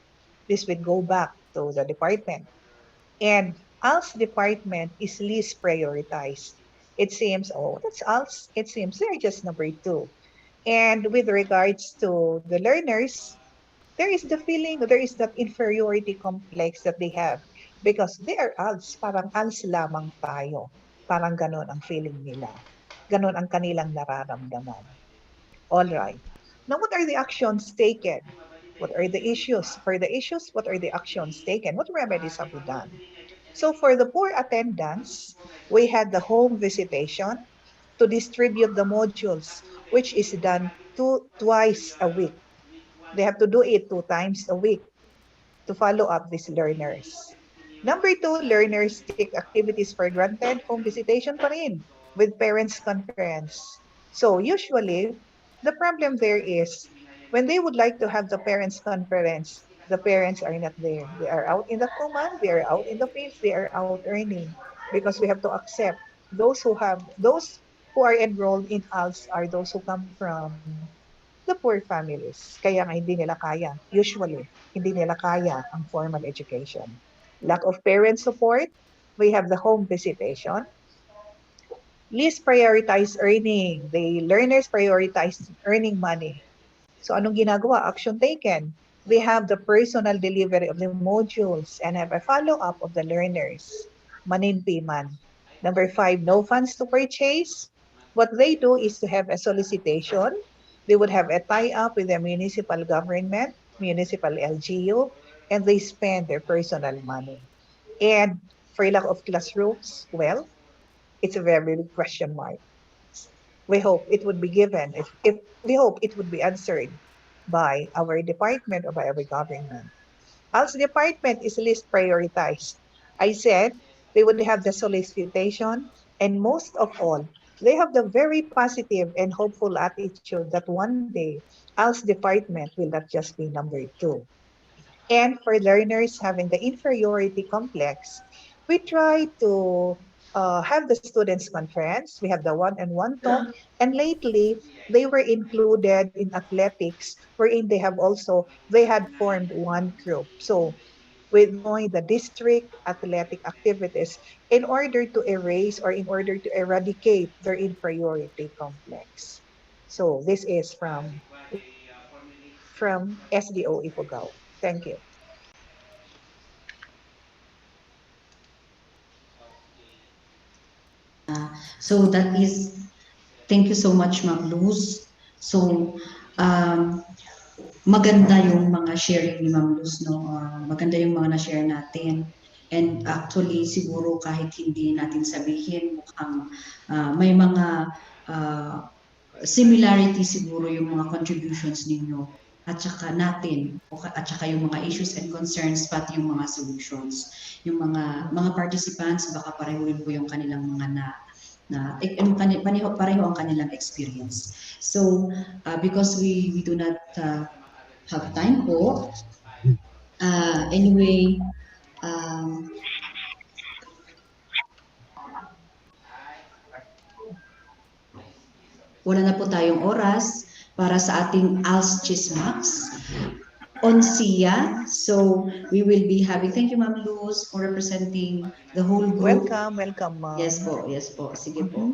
this would go back to the department. And ALS department is least prioritized. It seems, oh, that's ALS. It seems they're just number two. And with regards to the learners, there is the feeling, there is that inferiority complex that they have because they are ALS. Parang ALS lamang tayo. Parang ganon ang feeling nila. Ganon ang kanilang nararamdaman. All right. Now, what are the actions taken? What are the issues? For the issues, what are the actions taken? What remedies have we done? So for the poor attendance, we had the home visitation to distribute the modules, which is done twice a week. They have to do it 2 times a week to follow up these learners. Number two, learners take activities for granted, home visitation pa rin with parents conference. So usually, the problem there is when they would like to have the parents conference, the parents are not there. They are out in the command, they are out in the fields, they are out earning because we have to accept those who are enrolled in ALS are those who come from the poor families. Kaya nga hindi nila kaya, usually, hindi nila kaya ang formal education. Lack of parent support, we have the home visitation. Least prioritize earning. The learners prioritize earning money. So anong ginagawa? Action taken. They have the personal delivery of the modules and have a follow-up of the learners. Maninpiman. Number five, no funds to purchase. What they do is to have a solicitation. They would have a tie-up with the municipal government, municipal LGU, and they spend their personal money. And for lack of classrooms, well, it's a very big question mark. We hope it would be given, if we hope it would be answered by our department or by our government. ALS department is least prioritized. I said they would have the solicitation, and most of all, they have the very positive and hopeful attitude that one day ALS department will not just be number two. And for learners having the inferiority complex, we try to have the students conference. We have the one-on-one talk. And lately, they were included in athletics, wherein they had formed one group. So we joined the district athletic activities in order to erase or in order to eradicate their inferiority complex. So this is from SDO Ifugao. Thank you. So that is, thank you so much, Ma'am Luz. So, um, maganda yung mga sharing ni Ma'am Luz, no? Maganda yung mga na-share natin. And actually, siguro kahit hindi natin sabihin, mukhang may mga uh, similarity siguro yung mga contributions ninyo at saka natin at saka yung mga issues and concerns pati yung mga solutions. Yung mga participants baka pareho rin po yung kanilang mga pareho ang kanilang experience. So because we do not have time po, anyway, um, wala na po tayong oras para sa ating ALS Chismax on SIA. So we will be having, thank you Ma'am Luz for representing the whole group. Welcome, Ma'am. Yes po, sige po.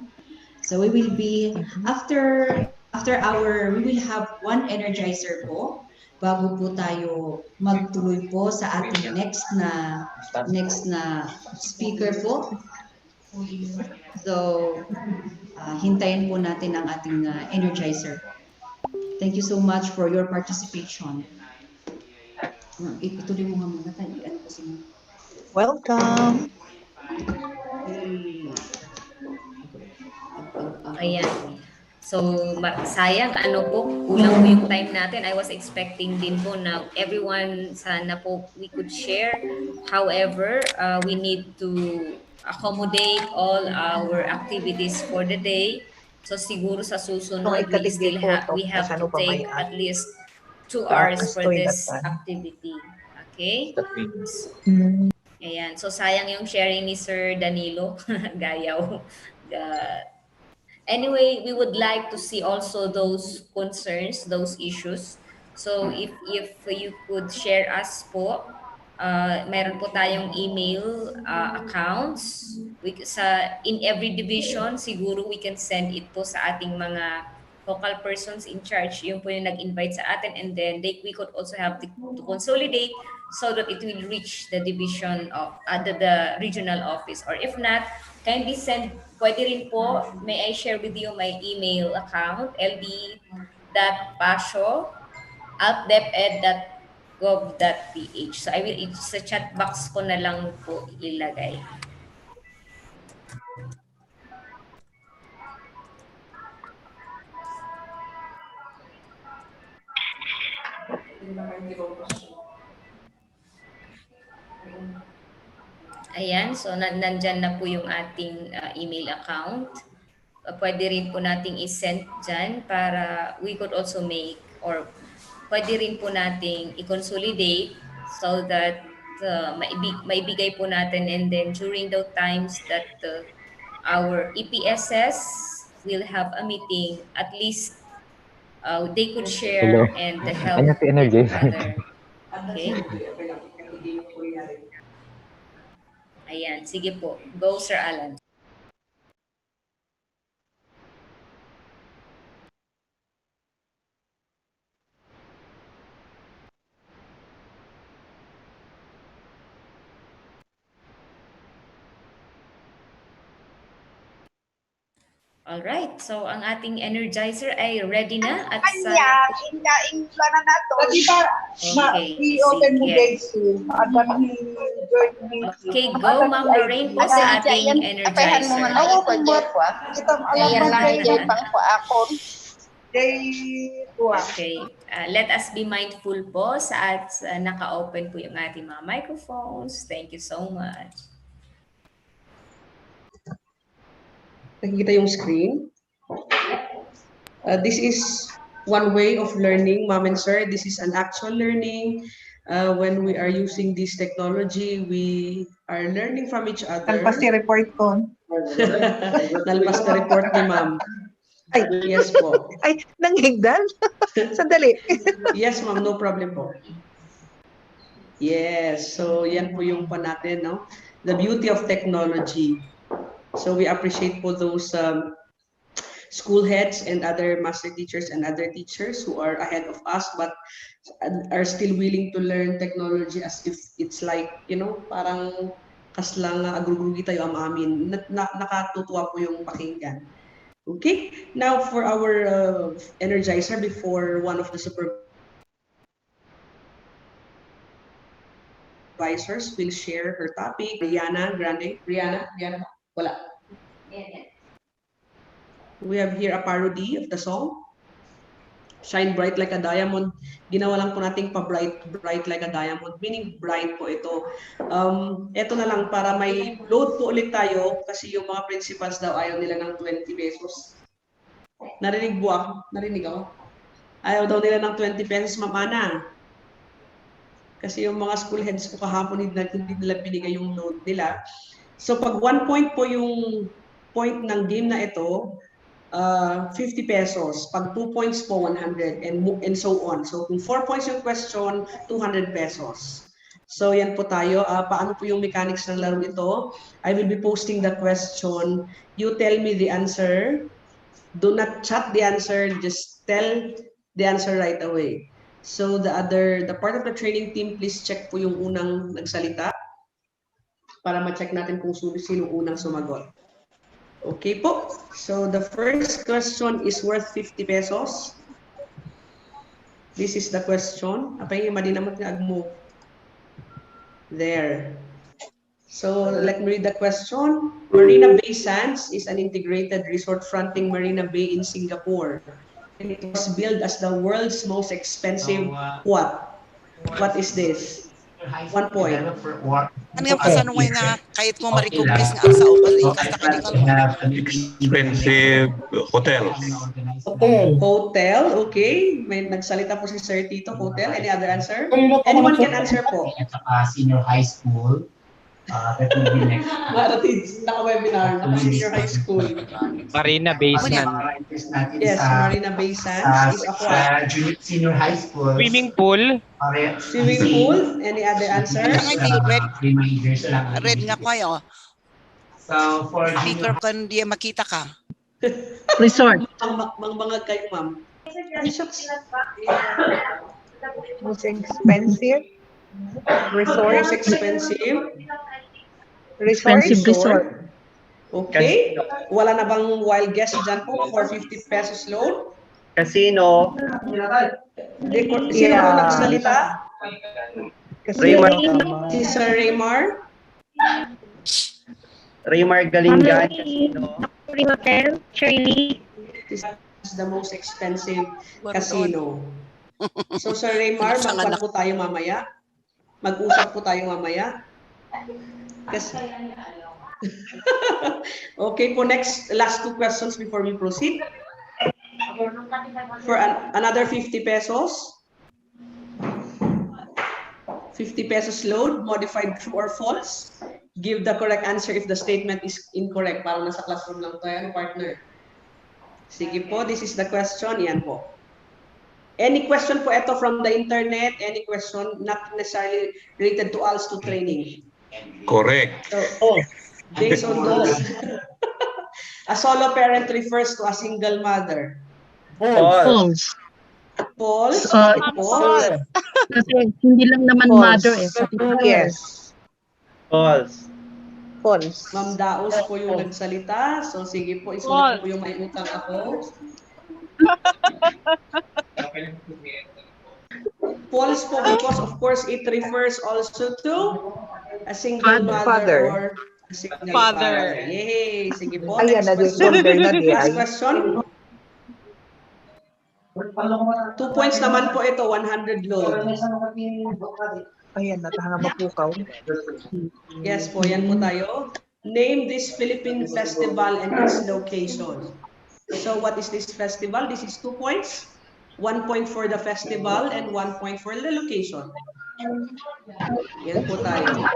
So we will be, after our, we will have one energizer po bago po tayo magtuloy po sa ating next na speaker po. So, hintayin po natin ang ating energizer. Thank you so much for your participation. Ituloy mo nga muna tayo. Welcome. Ayan. So, sayang, ano po, kulang po yung time natin. I was expecting din po na everyone, sana po we could share. However, we need to accommodate all our activities for the day. So, siguro sa Itong susunod, ikatigdi ko to, we have kasano to pa may take at least 2 hours for kastoy this datan. activity. Okay? Mm. Ayan. So, sayang yung sharing ni Sir Danilo. Gayaw. Anyway, we would like to see also those concerns, those issues. So if you could share us po, meron po tayong email accounts. In every division, siguro we can send it po sa ating mga focal persons in charge. Yung po yung nag-invite sa atin, and then we could also have to consolidate so that it will reach the division of the regional office. Or if not, kindly send, pwede rin po, may I share with you my email account, ld.pasio@deped.gov.ph. So I will, sa chat box ko na lang po ilagay. Ayan, so nandyan na po yung ating email account. Pwede rin po nating i-send dyan para we could also make, or pwede rin po nating i-consolidate so that maibigay po natin, and then during those times that our EPSS will have a meeting, at least they could share Hello. and help Ano si each Energizer? other. Okay? Ayan, sige po. Go, Sir Alan. All right. So ang ating energizer ay ready na at sana po. Indaing ba na nato? Okay, I-open mo sige. guys to. Adan join meeting. Okay, go Ma'am Lorraine po sa ating Apehan mo energizer. man ako ko, Jeff, ah. Kita alam Ayan mo lang, kay Jeff, ang ko ako. day tuwa. Okay, let us be mindful po sa naka-open po yung ating mga microphones. Thank you so much. Nakikita yung screen. This is one way of learning, ma'am and sir. This is an actual learning. When we are using this technology, we are learning from each other. Talpas si report ko. Nalpas na report ni ma'am. Ay, yes po. Ay, nanghigdan? Sandali. Yes, ma'am. No problem po. Yes. So, yan po yung pa natin, no? The beauty of technology. So, we appreciate po those school heads and other master teachers and other teachers who are ahead of us but are still willing to learn technology as if it's like, parang kaslang agrugrugi tayo am amin. Nakatutuwa po yung pakinggan. Okay, now for our energizer, before one of the supervisors will share her topic. Rihanna Grande. Rihanna, wala. We have here a parody of the song Shine Bright Like a Diamond. Ginawa lang po nating pa-bright like a diamond, meaning bright po ito. Ito na lang para may load po ulit tayo kasi yung mga principals daw ayaw nila ng 20 pesos. Narinig ako? Ayaw daw nila ng 20 pesos, Ma'am Ana. Kasi yung mga school heads ko kahapon hindi nila binigay yung load nila. So pag 1 point po yung point ng game na ito, 50 pesos. Pag 2 points po, 100 and so on. So kung 4 points yung question, 200 pesos. So yan po tayo. Paano po yung mechanics ng laro ito? I will be posting the question. You tell me the answer. Do not chat the answer. Just tell the answer right away. So the part of the training team, please check po yung unang nagsalita para ma-check natin kung sino unang sumagot. Okay po. So the first question is worth 50 pesos. This is the question. Apay madinamot nga agmo. There. So let me read the question. Marina Bay Sands is an integrated resort fronting Marina Bay in Singapore. And it was billed as the world's most expensive what? What is this? 1 point. Ano nga pasanungay nga kahit mo ma-recognize nga arsa o ikas na kanikal mo. Expensive hotels. Hotel, okay. May nagsalita po si Sir Tito, hotel. Any other answer? Anyone can answer po. Senior high school. That will be next. Maratid, naka-webinar, naka-senior high school. Marina Bay Sands. Yes, Marina Bay Sands is a what? Senior high school. Swimming pool. Swimming pool. Any other answers? Red nga ko ayo. So for speaker kan di makita ka. Resort. Mga kayo, ma'am. Most expensive resort. Most expensive. Expensive resort. Okay. Wala na bang wild guess dyan po for 50 pesos load? Casino. Sino po nagsalita? Raymar. Si Sir Raymar. Raymar Galingan. Casino. Hotel, Shirley. This is the most expensive casino. So Sir Raymar, magpan po tayo mamaya. Mag-usap po tayo mamaya. Kasi... Okay po, last two questions before we proceed. For another 50 pesos. 50 pesos load, modified true or false. Give the correct answer if the statement is incorrect. Parang nasa classroom lang tayo, partner. Sige po, this is the question. Yan po. Any question po ito from the internet? Any question not necessarily related to ALS to training? Correct. So, based on those, a solo parent refers to a single mother. False. False. False. Kasi hindi lang naman mother eh. Yes. False. False. Ma'am Daos po yung nagsalita. So sige po, isulat po yung may utang ako. False po because of course it refers also to a single mother or a single father. Yay! Sige po. Ayan, Next question. 2 points naman po ito, 100 load. Ayan, natahanga mapukaw. Yes po, yan po tayo. Name this Philippine festival and its location. So what is this festival? This is 2 points. 1 point for the festival and 1 point for the location. Yan po tayo.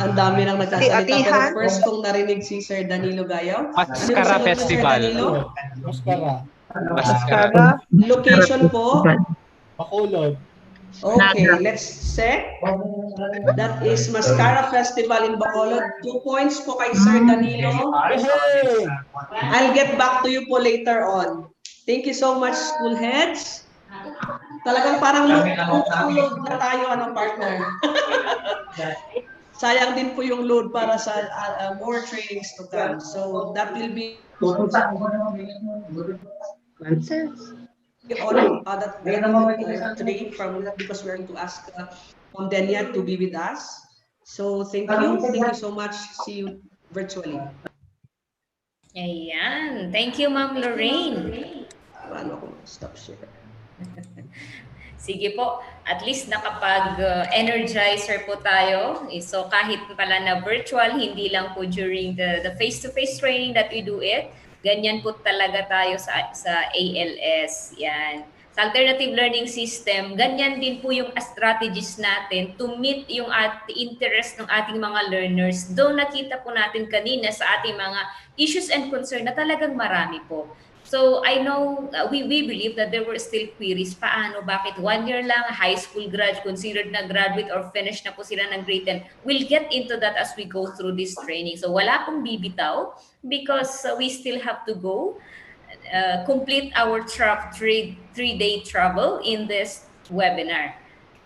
Ang dami nang nagsasalita. Pero first kong narinig si Sir Danilo Gayaw. Mascara Festival. Mascara. Location po. Bacolod. Okay, let's check. That is Mascara Festival in Bacolod. 2 points po kay Sir Danilo. I'll get back to you po later on. Thank you so much, school heads. Talagang parang load na tayo, partner. Sayang din po yung load para sa more trainings to come. So that will be all that today because we're going to ask Ma'am Denia to be with us. So thank you so much. See you virtually. Ayan. Thank you, Ma'am Lorraine. Paano ako stop share? Sige po, at least nakapag-energizer po tayo. So kahit pala na virtual, hindi lang po during the face-to-face training that we do it, ganyan po talaga tayo sa ALS. Yan. Sa alternative learning system, ganyan din po yung strategies natin to meet yung interest ng ating mga learners. Though nakita po natin kanina sa ating mga issues and concern na talagang marami po. So I know we believe that there were still queries. Paano? Bakit 1 year lang, high school considered na graduate or finished na po sila ng grade 10? We'll get into that as we go through this training. So wala pong bibitaw because we still have to go complete our three-day travel in this webinar.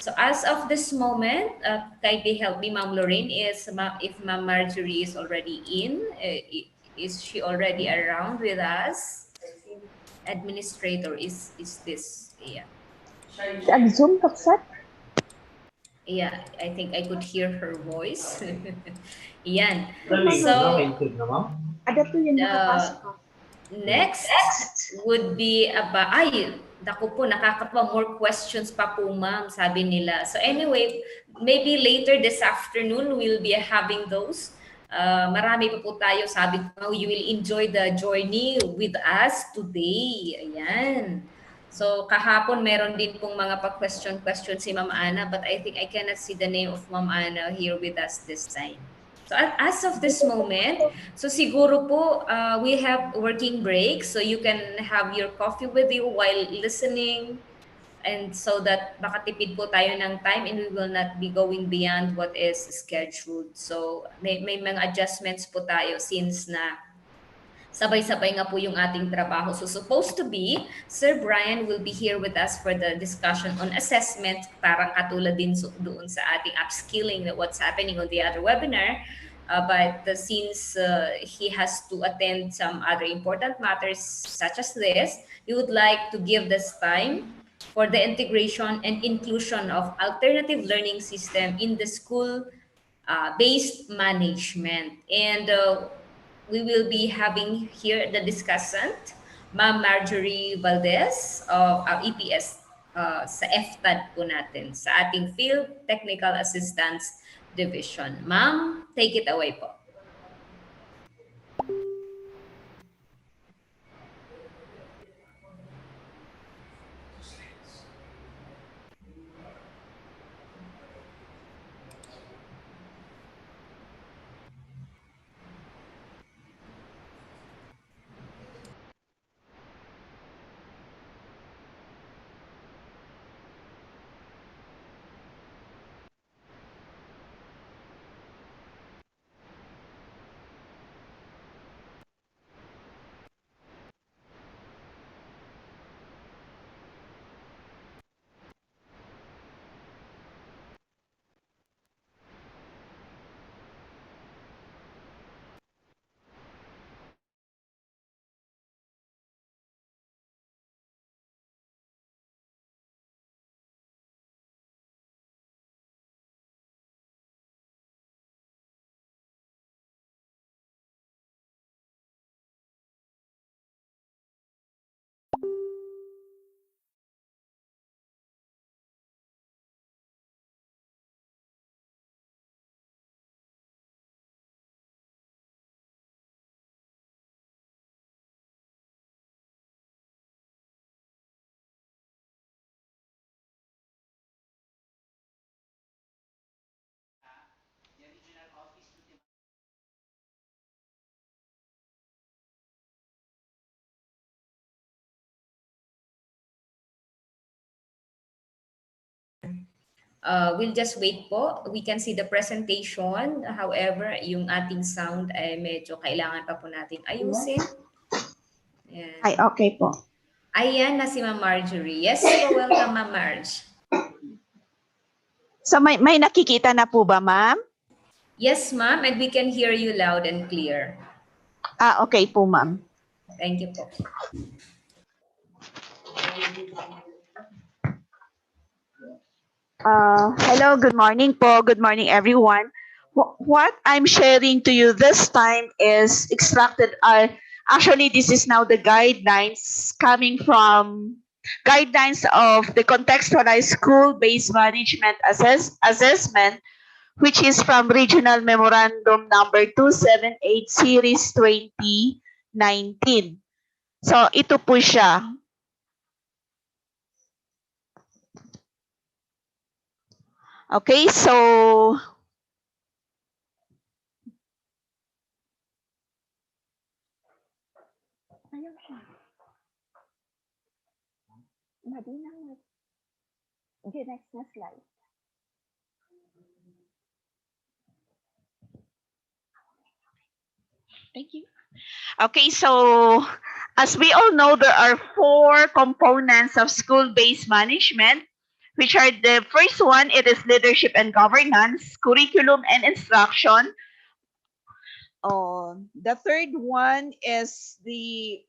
So as of this moment, kindly help me, Ma'am Lorraine, if Ma'am Marjorie is already in. Is she already around with us? administrator is this? Yeah. Zoom kapsat? Yeah, I think I could hear her voice. Yan. Lamig So, na, maintog na, ma'am. Ada to yung uh, nakapasok. next would be about, ay, naku po, nakakatawa, more questions pa po ma'am, sabi nila. So anyway, maybe later this afternoon, we'll be having those. Marami pa po tayo, sabi ko, you will enjoy the journey with us today. Ayan. So kahapon meron din pong mga pa-question si Ma'am Ana, but I think I cannot see the name of Ma'am Ana here with us this time. So as of this moment, so siguro po we have working break, so you can have your coffee with you while listening, and so that makatipid po tayo ng time and we will not be going beyond what is scheduled. So may mga adjustments po tayo since na sabay-sabay nga po yung ating trabaho. So supposed to be, Sir Brian will be here with us for the discussion on assessment, parang katulad din doon sa ating upskilling na what's happening on the other webinar. But since he has to attend some other important matters such as this, we would like to give this time for the integration and inclusion of alternative learning system in the school based management. And we will be having here the discussant, Ma'am Marjorie Valdez of EPS sa FTAD po natin, sa ating Field Technical Assistance Division. Ma'am, take it away po. We'll just wait po. We can see the presentation. However, yung ating sound ay medyo kailangan pa po nating ayusin. Ayan. Ay, okay po. Ayan na si Ma'am Marjorie. Yes po, welcome Ma'am Marge. So may nakikita na po ba, ma'am? Yes, ma'am, and we can hear you loud and clear. Okay po, ma'am. Thank you po. Hello, good morning po. Good morning, everyone. What I'm sharing to you this time is extracted. Actually, this is now the guidelines coming from guidelines of the contextualized school-based management assessment, which is from Regional Memorandum Number 278 Series 2019. So, ito po siya. Okay, so okay, next slide. Thank you. Okay, so as we all know, there are 4 components of school-based management, which are the first one, it is leadership and governance, curriculum and instruction. The third one is the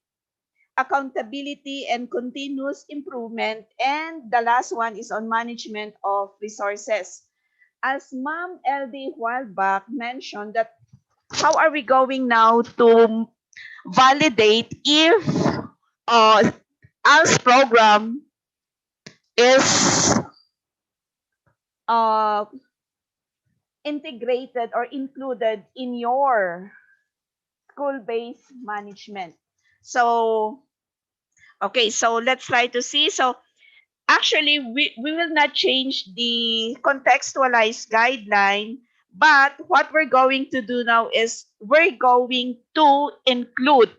accountability and continuous improvement, and the last one is on management of resources. As Ma'am LD while back mentioned that how are we going now to validate if ALS program is uh, integrated or included in your school-based management. So, okay, so let's try to see. So, actually, we will not change the contextualized guideline, but what we're going to do now is we're going to include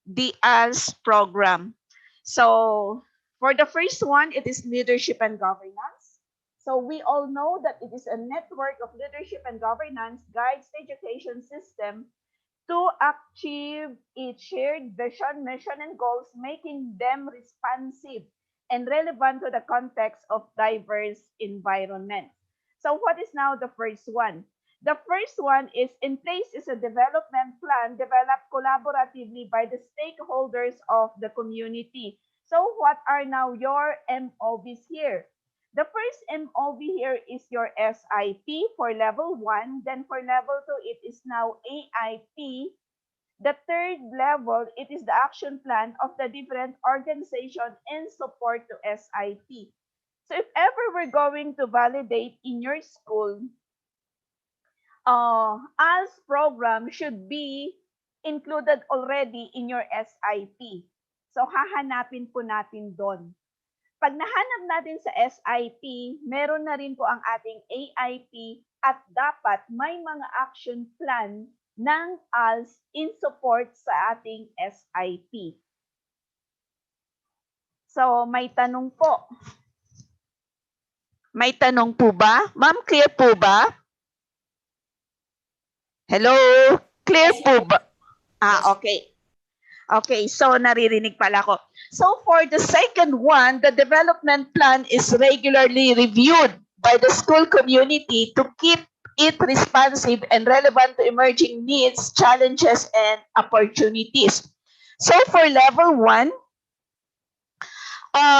the ALS program. So, for the first one, it is leadership and governance. So, we all know that it is a network of leadership and governance guides the education system to achieve its shared vision, mission, and goals, making them responsive and relevant to the context of diverse environments. So, what is now the first one? The first one is in place is a development plan developed collaboratively by the stakeholders of the community. So, what are now your MOVs here? The first MOV here is your SIP for level 1. Then for level 2, it is now AIP. The third level, it is the action plan of the different organization in support to SIP. So if ever we're going to validate in your school, ALS program should be included already in your SIP. So hahanapin po natin doon. Pag nahanap natin sa SIP, meron na rin po ang ating AIP at dapat may mga action plan ng ALS in support sa ating SIP. So, may tanong po. May tanong po ba? Ma'am, clear po ba? Hello? Clear po ba? Okay. Okay, so naririnig pala ko. So for the second one, the development plan is regularly reviewed by the school community to keep it responsive and relevant to emerging needs, challenges, and opportunities. So for level 1,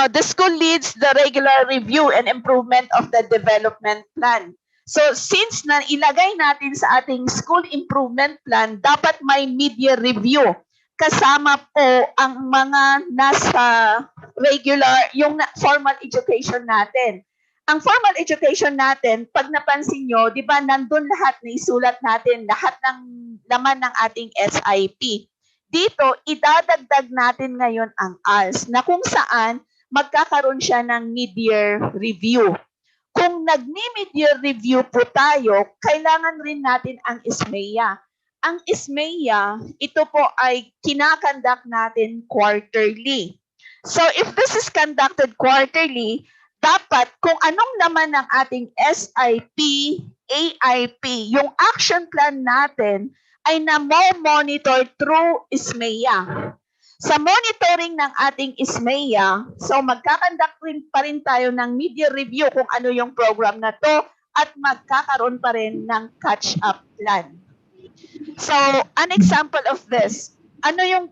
the school leads the regular review and improvement of the development plan. So since na ilagay natin sa ating school improvement plan, dapat may mid-year review. Kasama po ang mga nasa regular, yung formal education natin. Ang formal education natin, pag napansin nyo, di ba nandun lahat na isulat natin, lahat ng laman ng ating SIP. Dito, idadagdag natin ngayon ang ALS na kung saan magkakaroon siya ng mid-year review. Kung nagni-mid-year review po tayo, kailangan rin natin ang ISMEA. Ang ISMEA, ito po ay kinakandak natin quarterly. So if this is conducted quarterly, dapat kung anong laman ng ating SIP, AIP, yung action plan natin ay na-monitor through ISMEA. Sa monitoring ng ating ISMEA, so magkakandak rin pa rin tayo ng mid-year review kung ano yung program na to at magkakaroon pa rin ng catch-up plan. So, an example of this, ano yung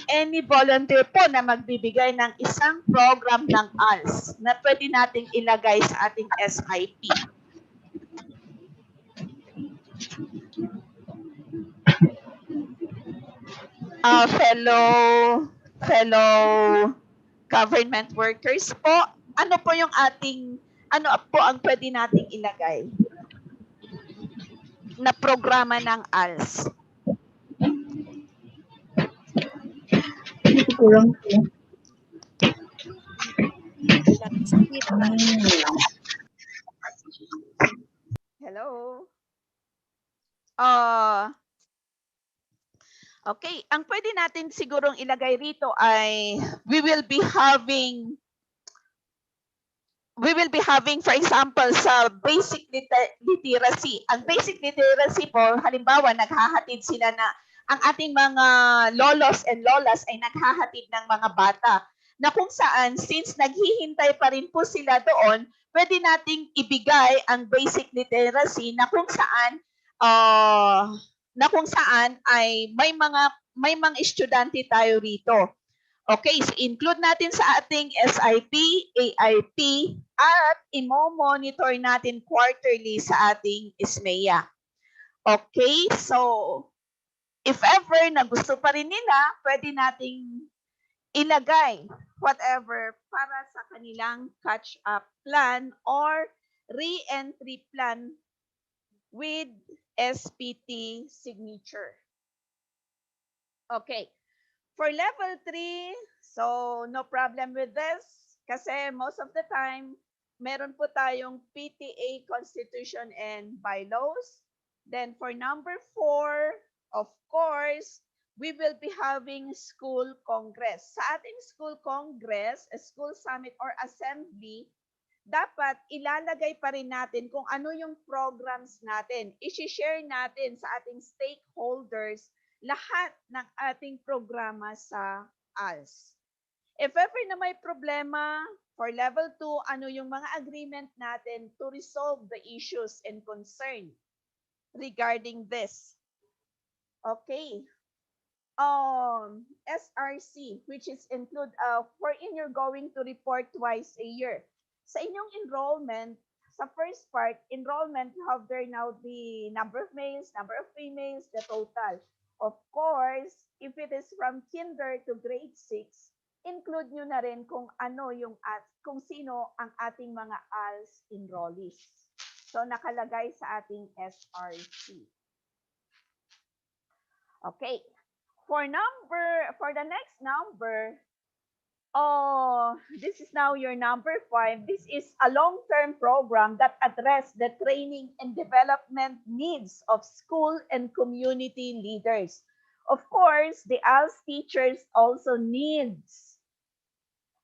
any volunteer po na magbibigay ng isang program ng ALS na pwede nating ilagay sa ating SIP? Fellow government workers po, ano po yung ano po ang pwede nating ilagay na programa ng ALS? Kurang po. Hello? Okay, ang pwede natin sigurong ilagay rito ay we will be having, for example, sa basic literacy. Ang basic literacy po, halimbawa, naghahatid sila na ang ating mga lolos and lolas ay naghahatid ng mga bata na kung saan, since naghihintay pa rin po sila doon, pwede nating ibigay ang basic literacy na kung saan ay may mga may mga estudyante tayo rito. Okay, so include natin sa ating SIP, AIP, at imo-monitor natin quarterly sa ating ISMEA. Okay, so if ever na gusto pa rin nila, pwede nating ilagay whatever para sa kanilang catch-up plan or re-entry plan with SPT signature. Okay. For level 3, so no problem with this kasi most of the time, meron po tayong PTA Constitution and Bylaws. Then for number 4, of course, we will be having school congress. Sa ating school congress, a school summit or assembly, dapat ilalagay pa rin natin kung ano yung programs natin. I-share natin sa ating stakeholders lahat ng ating programa sa ALS. If ever na may problema, for level 2, ano yung mga agreement natin to resolve the issues and concern regarding this. Okay. SRC, which is include, wherein you're going to report twice a year. Sa inyong enrollment, sa first part, enrollment, you have there now the number of males, number of females, the total. Of course, if it is from kinder to grade 6, include nyo na rin kung ano yung kung sino ang ating mga ALS enrollees. So nakalagay sa ating SRC. Okay. For the next number, this is now your number 5. This is a long-term program that address the training and development needs of school and community leaders. Of course, the ALS teachers also needs.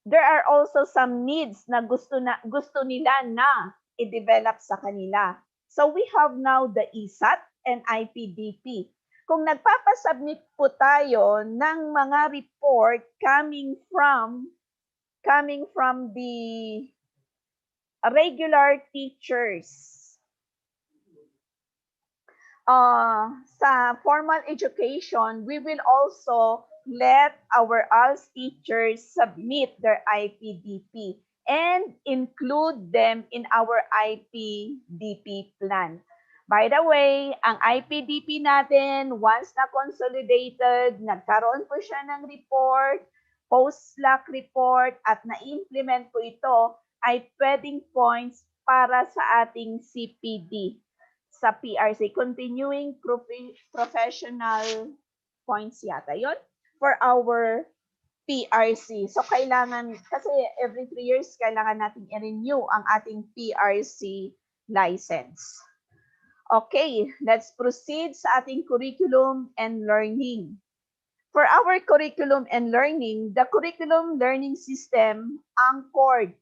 There are also some needs na gusto nila na i-develop sa kanila. So we have now the ESAT and IPDP. Kung nagpapasubmit po tayo ng mga report coming from the regular teachers sa formal education, we will also let our ALS teachers submit their IPDP and include them in our IPDP plan. By the way, ang IPDP natin, once na consolidated, nagkaroon po siya ng report, post-lac report, at na-implement po ito, ay pwedeng points para sa ating CPD, sa PRC, Continuing Professional Points yata yon for our PRC. So, kailangan, kasi every 3 years, kailangan natin i-renew ang ating PRC license. Okay, let's proceed sa ating curriculum and learning. For our curriculum and learning, the curriculum learning system anchored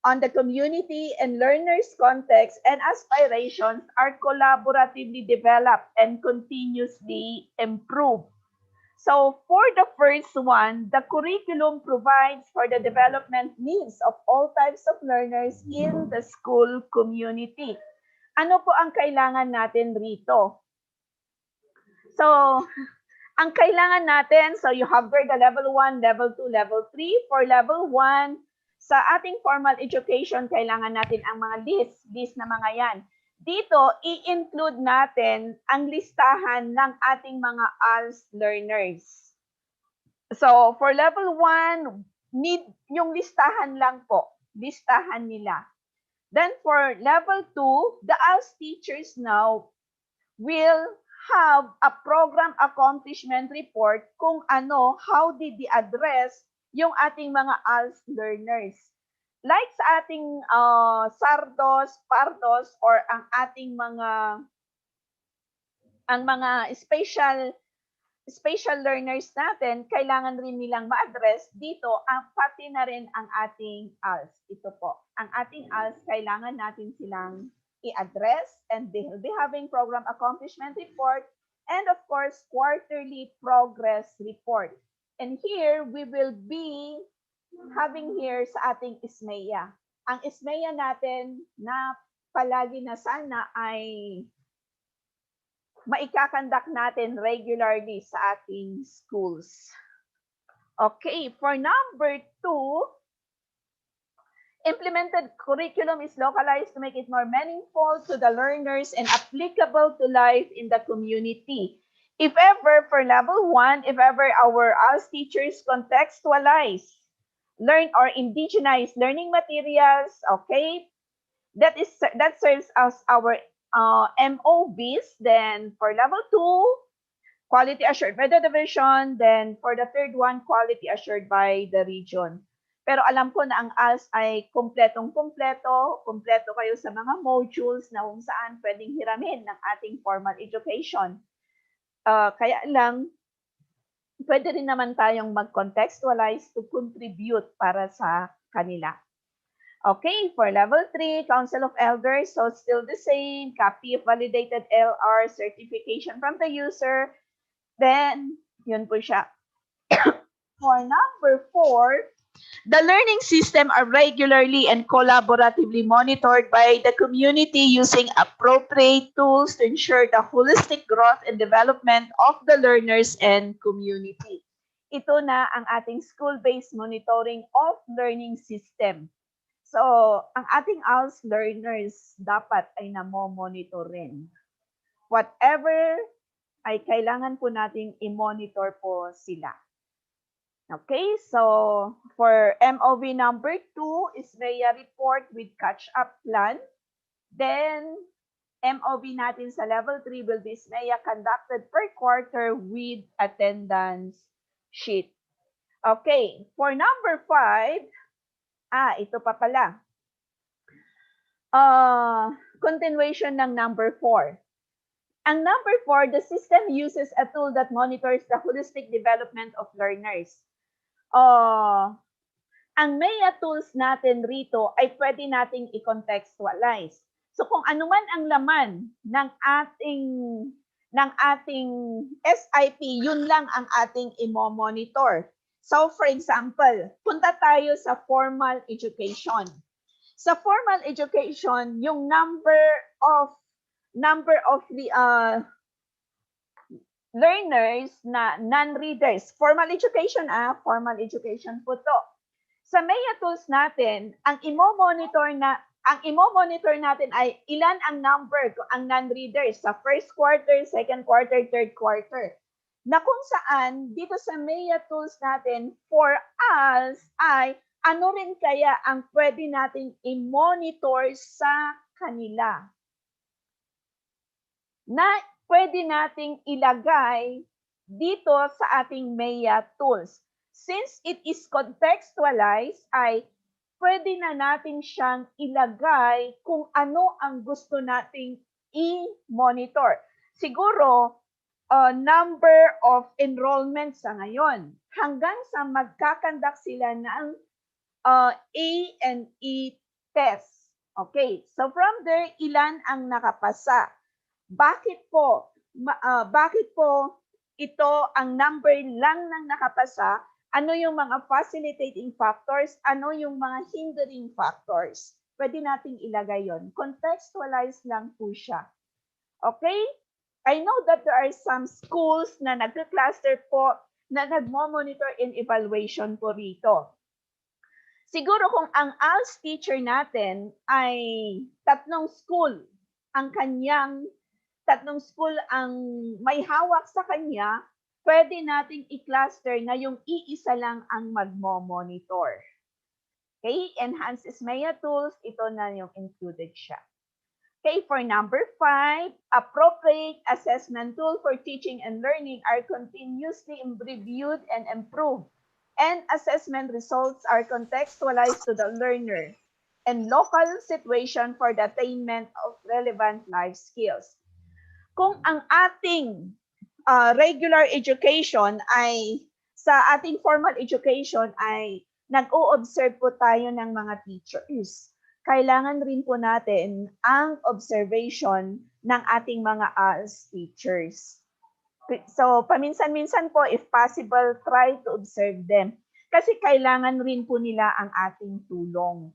on the community and learners' context and aspirations are collaboratively developed and continuously improved. So for the first one, the curriculum provides for the development needs of all types of learners in the school community. Ano po ang kailangan natin rito? So, ang kailangan natin, so you have there the level 1, level 2, level 3. For level 1, sa ating formal education, kailangan natin ang mga list na mga yan. Dito, i-include natin ang listahan ng ating mga ALS learners. So, for level 1, need yung listahan lang po. Listahan nila. Then for level 2, the ALS teachers now will have a program accomplishment report kung how did they address yung ating mga ALS learners. Like sa ating SARDOS, PARDOS, or ang ating mga special learners natin, kailangan rin nilang ma-address dito, pati na rin ang ating ALS. Ito po, ang ating ALS, kailangan natin silang i-address, and they will be having program accomplishment report, and of course, quarterly progress report. And here, we will be having here sa ating ISMEA. Ang ISMEA natin na palagi na sana ay maikakandak natin regularly sa ating schools. Okay, for number 2, implemented curriculum is localized to make it more meaningful to the learners and applicable to life in the community. If ever for level 1, if ever our ALS teachers contextualize, learn or indigenize learning materials, okay, that serves as our MOVs. Then for level 2, quality assured by the division. Then for the third one, quality assured by the region. Pero alam ko na ang ALS ay kumpleto kayo sa mga modules na kung saan pwedeng hiramin ng ating formal education. Kaya lang, pwede rin naman tayong mag-contextualize to contribute para sa kanila. Okay, for level 3, Council of Elders, so still the same, copy of validated LR certification from the user. Then, yun po siya. For number 4, the learning system are regularly and collaboratively monitored by the community using appropriate tools to ensure the holistic growth and development of the learners and community. Ito na ang ating school-based monitoring of learning system. So, ang ating ALS learners dapat ay namo-monitor rin. Whatever ay kailangan po nating i-monitor po sila. Okay, so for MOV number 2 is Maya report with catch-up plan. Then, MOV natin sa level 3 will be Maya conducted per quarter with attendance sheet. Okay, for number 5, ito pa pala. Continuation ng number 4. Ang number 4, the system uses a tool that monitors the holistic development of learners. Ang MEA tools natin rito ay pwede nating i-contextualize. So kung ano man ang laman ng ating SIP, yun lang ang ating i-monitor. So for example, punta tayo sa formal education. Sa formal education, yung number of the learners na non-readers. Formal education po to. Sa MEA tools natin, ang imo-monitor natin ay ilan ang number ang non-readers sa first quarter, second quarter, third quarter. Na kung saan dito sa MEA tools natin for us ay ano rin kaya ang pwede nating i-monitor sa kanila na pwede nating ilagay dito sa ating MEA tools. Since it is contextualized, ay pwede na natin siyang ilagay kung ano ang gusto nating i-monitor. Siguro, number of enrollment sa ngayon, hanggang sa magkakandak sila ng A&E test. Okay, so from there, ilan ang nakapasa? Bakit po ito ang number lang ng nakapasa? Ano yung mga facilitating factors? Ano yung mga hindering factors? Pwede nating ilagay yon. Contextualize lang po siya. Okay? I know that there are some schools na nag-cluster po na nagmo-monitor in evaluation po rito. Siguro kung ang ALS teacher natin ay tatlong school ang may hawak sa kanya, pwede nating i-cluster na yung iisa lang ang magmo-monitor. Okay, enhanced MEA tools, ito na yung included siya. Okay, for number 5, appropriate assessment tool for teaching and learning are continuously reviewed and improved, and assessment results are contextualized to the learner and local situation for the attainment of relevant life skills. Kung ang ating regular education ay sa ating formal education ay nag-o-observe po tayo ng mga teachers. Kailangan rin po natin ang observation ng ating mga ALS teachers. So, paminsan-minsan po, if possible, try to observe them. Kasi kailangan rin po nila ang ating tulong.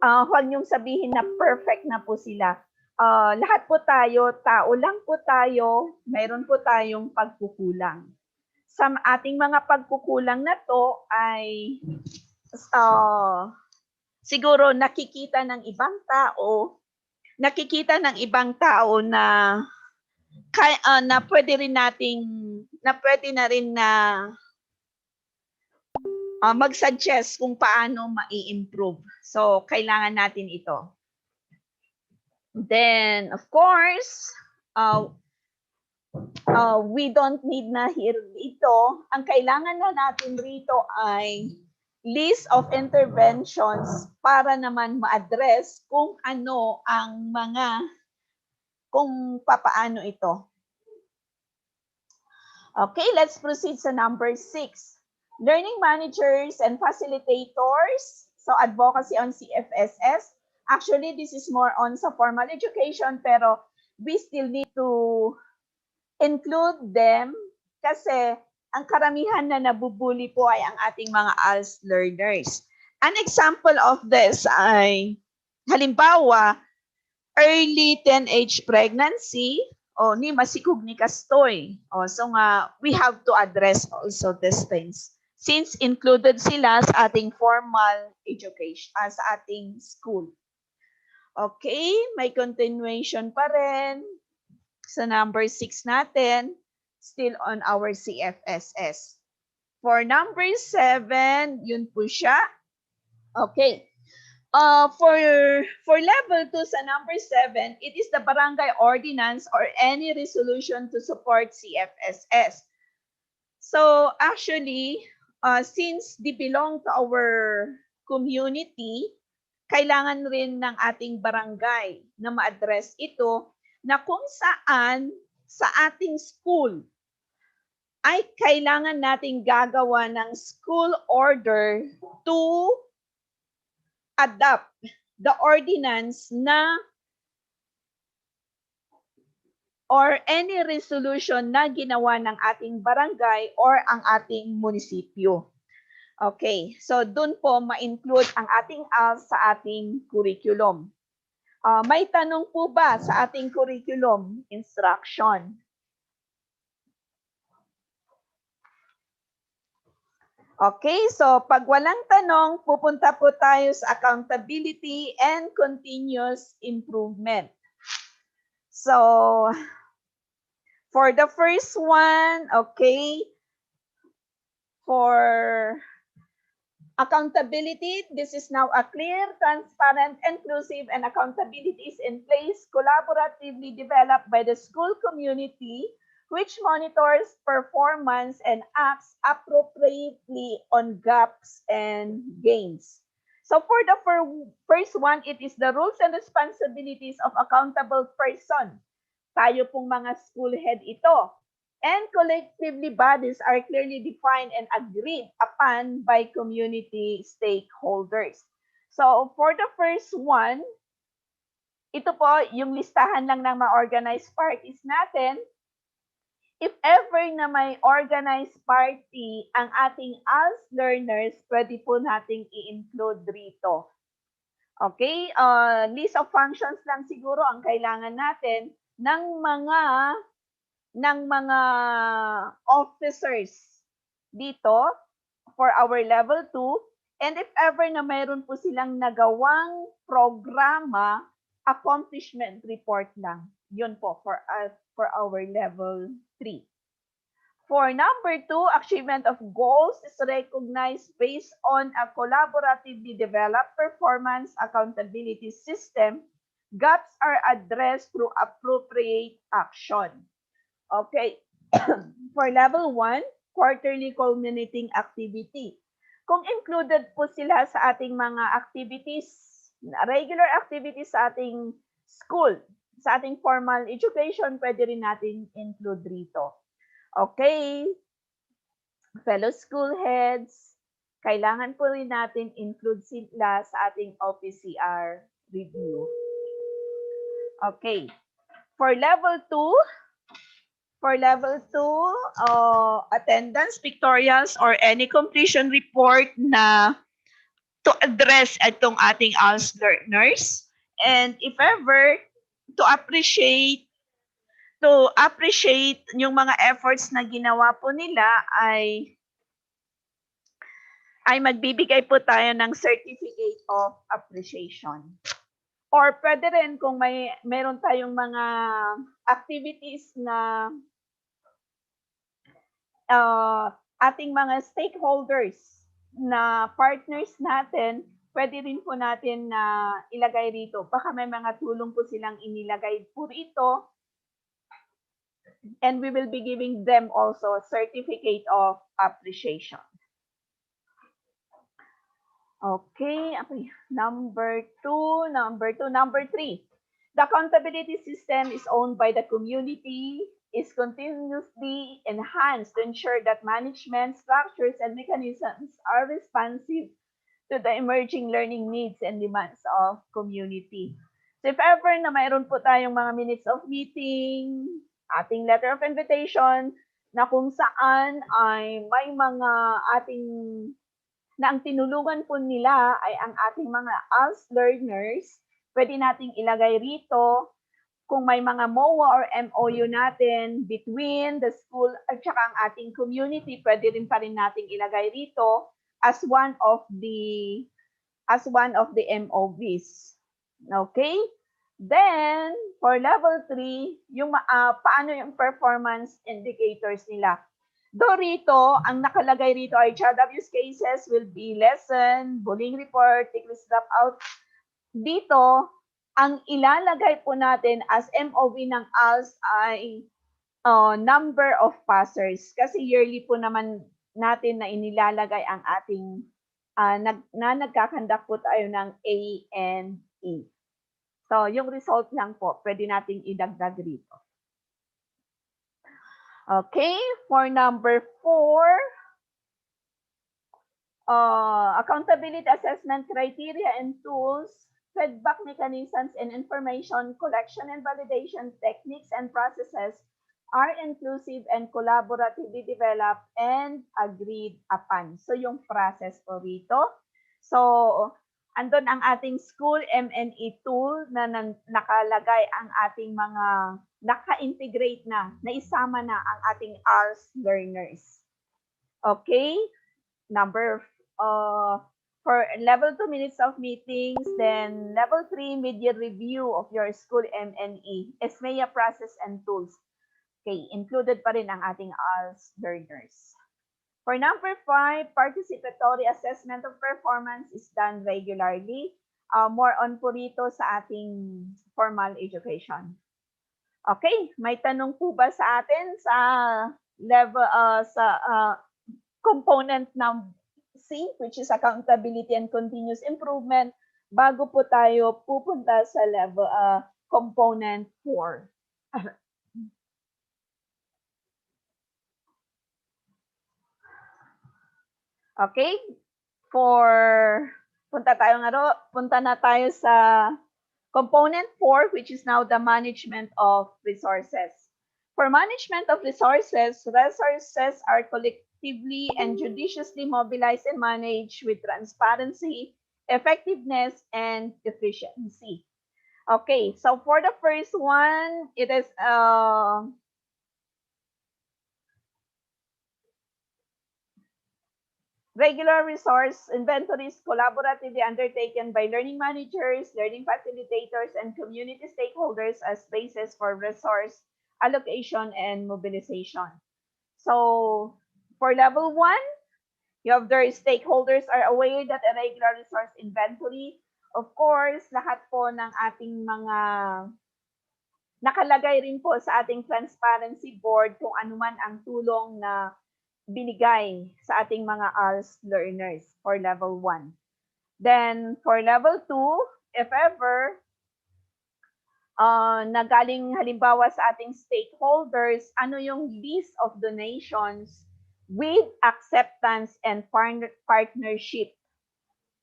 Huwag niyong sabihin na perfect na po sila. lahat po tayo, tao lang po tayo, mayroon po tayong pagkukulang. Sa ating mga pagkukulang na to ay siguro nakikita ng ibang tao na na pwede na rin na mag-suggest kung paano mai-improve. So, kailangan natin ito. Then, of course, we don't need na here dito. Ang kailangan na natin rito ay list of interventions para naman ma-address kung ano ang kung papaano ito. Okay, let's proceed sa number 6. Learning managers and facilitators. So, advocacy on CFSS. Actually, this is more on sa formal education, pero we still need to include them kasi ang karamihan na nabubuli po ay ang ating mga ALS learners. An example of this ay, halimbawa, early teenage pregnancy, ni masikog ni kastoy. So nga, we have to address also these things since included sila sa ating formal education, sa ating school. Okay, may continuation pa rin sa number 6 natin, still on our CFSS. For number 7, yun po siya. Okay. For level 2 sa number 7, it is the barangay ordinance or any resolution to support CFSS. So actually, since they belong to our community, kailangan rin ng ating barangay na ma-address ito na kung saan sa ating school ay kailangan nating gagawa ng school order to adopt the ordinance na or any resolution na ginawa ng ating barangay or ang ating munisipyo. Okay, so dun po ma-include ang ating ALS sa ating curriculum. May tanong po ba sa ating curriculum instruction? Okay, so pag walang tanong, pupunta po tayo sa accountability and continuous improvement. So, for the first one, okay, for accountability, this is now a clear, transparent, inclusive, and accountability is in place, collaboratively developed by the school community, which monitors performance and acts appropriately on gaps and gains. So for the first one, it is the rules and responsibilities of accountable person. Tayo pong mga school head ito. And collectively bodies are clearly defined and agreed upon by community stakeholders. So for the first one, ito po yung listahan lang ng mga organized parties natin. If ever na may organized party ang ating ALS learners, pwede po nating i-include rito. Okay, list of functions lang siguro ang kailangan natin ng mga officers dito for our level 2. And if ever na mayroon po silang nagawang programa, accomplishment report lang. Yun po for our level 3. For number 2, achievement of goals is recognized based on a collaboratively developed performance accountability system. Gaps are addressed through appropriate action. Okay. For level 1, quarterly culminating activity. Kung included po sila sa ating mga activities, regular activities sa ating school, sa ating formal education, pwede rin natin include rito. Okay, fellow school heads, kailangan po rin natin include sila sa ating OPCR review. Okay, for level 2, attendance, pictorials, or any completion report na to address itong ating ALS learners. And if ever, to appreciate yung mga efforts na ginawa po nila ay magbibigay po tayo ng certificate of appreciation. Or pwede rin kung meron tayong mga activities na ating mga stakeholders na partners natin, pwede rin po natin na ilagay rito. Baka may mga tulong po silang inilagay po rito. And we will be giving them also a certificate of appreciation. Okay. Number three. The accountability system is owned by the community, is continuously enhanced to ensure that management structures and mechanisms are responsive to the emerging learning needs and demands of community. So if ever na mayroon po tayong mga minutes of meeting, ating letter of invitation, na kung saan ay may mga ating na ang tinulungan po nila ay ang ating mga ALS learners, pwede nating ilagay rito kung may mga MOA or MOU natin between the school at saka ang ating community, pwede rin pa rin nating ilagay rito as one of the MOVs. Okay? Then, for level 3, yung paano yung performance indicators nila. Rito, ang nakalagay rito ay child abuse cases will be lesson, bullying report, ticklish dropout. Dito, ang ilalagay po natin as MOV ng ALS ay number of passers. Kasi yearly po naman natin na inilalagay ang ating nagkakandak po tayo ng A and E. So, yung result lang po, pwede nating idagdag rito. Okay, for number 4, accountability assessment criteria and tools, feedback mechanisms and information collection and validation techniques and processes are inclusive and collaboratively developed and agreed upon. So, yung process po rito. So, andun ang ating school MNE tool na nakalagay ang ating mga naka-integrate na isama na ang ating ALS learners. Okay? For level 2 minutes of meetings, then level 3 mid-year review of your school MNE, ESMEA process and tools. Okay, included pa rin ang ating ALS learners. For number 5, participatory assessment of performance is done regularly. More on po rito sa ating formal education. Okay, may tanong po ba sa atin sa level component ng C, which is accountability and continuous improvement, bago po tayo pupunta sa level component 4. Okay? Punta na tayo sa component 4, which is now the management of resources. For management of resources are collectively and judiciously mobilized and managed with transparency, effectiveness, and efficiency. Okay, so for the first one, it is regular resource inventories collaboratively undertaken by learning managers, learning facilitators, and community stakeholders as basis for resource allocation and mobilization. So, for level 1, their stakeholders are aware that a regular resource inventory, of course, lahat po ng ating mga nakalagay rin po sa ating transparency board kung anuman ang tulong na binigay sa ating mga ALS learners for level 1. Then, for level 2, if ever, nagaling halimbawa sa ating stakeholders, ano yung list of donations with acceptance and partnership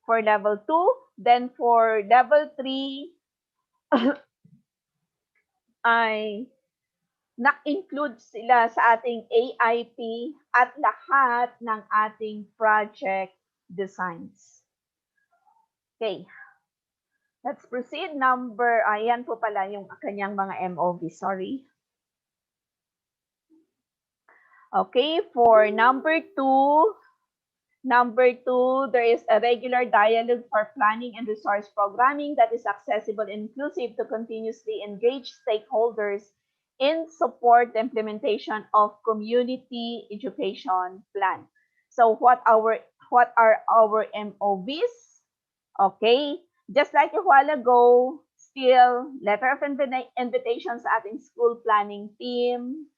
for level 2. Then, for level 3, ay na-include sila sa ating AIP at lahat ng ating project designs. Okay. Let's proceed. Ayan po pala yung kanyang mga MOV. Sorry. Okay, for number two, there is a regular dialogue for planning and resource programming that is accessible and inclusive to continuously engage stakeholders in support the implementation of community education plan. So what are our MOVs? Okay, just like a while ago, still letter of invitation sa ating school planning team,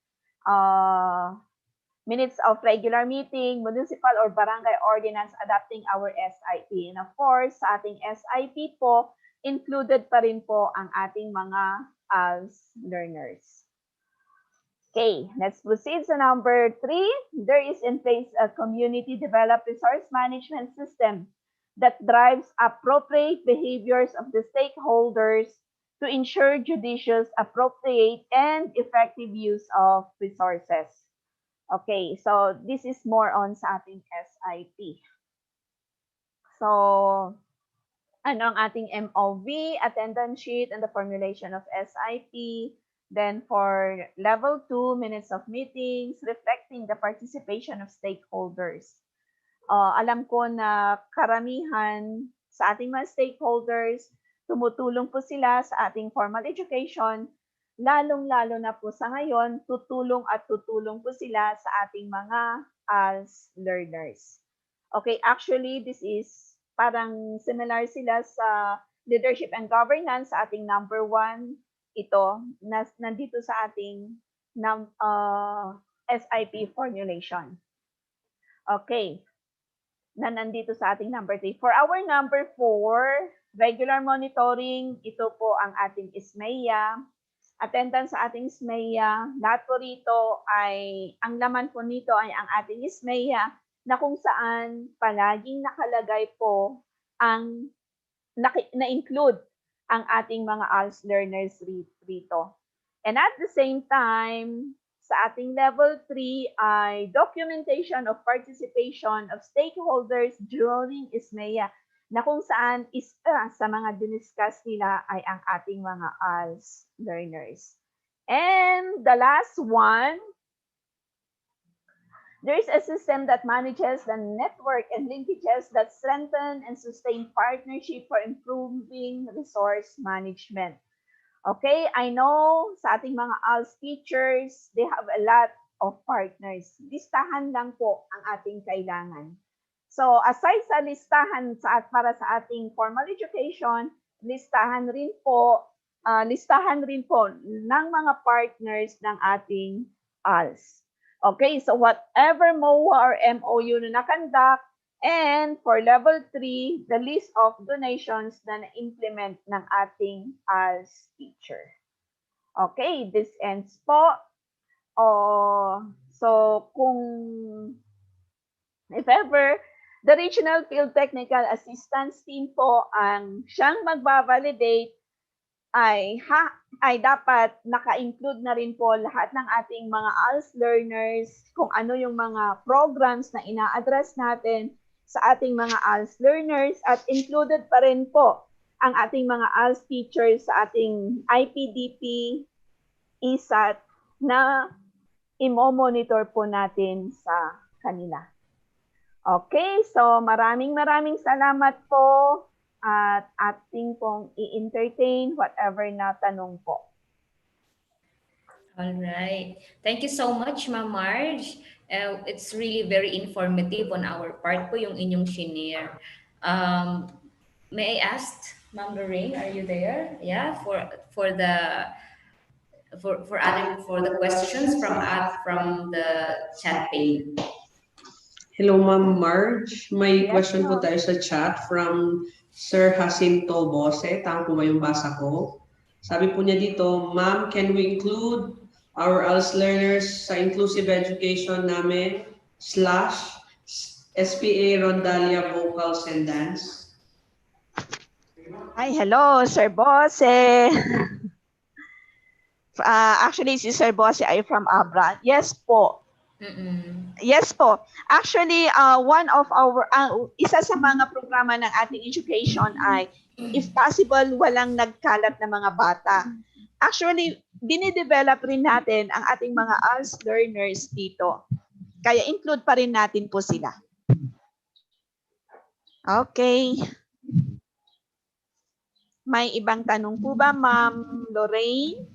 minutes of regular meeting, municipal or barangay ordinance adopting our SIP. And of course, sa ating SIP po, included pa rin po ang ating mga ALS learners. Okay, let's proceed sa number 3. There is in place a community developed resource management system that drives appropriate behaviors of the stakeholders to ensure judicious, appropriate, and effective use of resources. Okay, so this is more on sa ating SIP. So, ano ang ating MOV, attendance sheet, and the formulation of SIP. Then for level 2, minutes of meetings, reflecting the participation of stakeholders. Alam ko na karamihan sa ating mga stakeholders, tumutulong po sila sa ating formal education, lalong-lalo na po sa ngayon, tutulong po sila sa ating mga ALS learners. Okay, actually, this is parang similar sila sa leadership and governance sa ating number 1. Ito, nandito sa ating SIP formulation. Okay, nandito sa ating number 3. For our number 4, regular monitoring, ito po ang ating ISMEA. Attendance sa ating ISMEA. Lahat po rito ay, ang laman po nito ay ang ating ISMEA na kung saan palaging nakalagay po ang na-include ang ating mga ALS learners rito. And at the same time, sa ating level 3 ay documentation of participation of stakeholders during ISMEA na kung saan isa sa mga diniscuss nila ay ang ating mga ALS learners. And the last one, there is a system that manages the network and linkages that strengthen and sustain partnership for improving resource management. Okay, I know sa ating mga ALS teachers, they have a lot of partners. Listahan lang po ang ating kailangan. So aside sa listahan para sa ating formal education, listahan rin po ng mga partners ng ating ALS. Okay, so whatever MOA or MOU na nakandak, and for level 3, the list of donations na na-implement ng ating ALS teacher. Okay, this ends po. So kung if ever, the Regional Field Technical Assistance Team po ang siyang magbavalidate ay dapat naka-include na rin po lahat ng ating mga ALS learners, kung ano yung mga programs na ina-address natin sa ating mga ALS learners, at included pa rin po ang ating mga ALS teachers sa ating IPDP ISAT na imo-monitor po natin sa kanila. Okay, so maraming salamat po. At ating pong i-entertain whatever na tanong po. All right. Thank you so much, Ma'am Marge. It's really very informative on our part po yung inyong shinare. May I ask, Ma'am Lorraine, are you there? Yeah, for the questions from the chat pane. Hello, Ma'am Marge. May question po tayo sa chat from Sir Jacinto Bose. Tama po ba yung basa ko? Sabi po niya dito, Ma'am, can we include our ALS learners sa inclusive education namin / SPA Rondalia Vocals and Dance? Hi, hello, Sir Bose. Actually, si Sir Bose ay from Abra. Yes po. Yes po. Actually, one of our, isa sa mga programa ng ating education ay, if possible, walang nagkalat na mga bata. Actually, dinidevelop rin natin ang ating mga ALS learners dito. Kaya include pa rin natin po sila. Okay. May ibang tanong po ba, Ma'am Lorraine?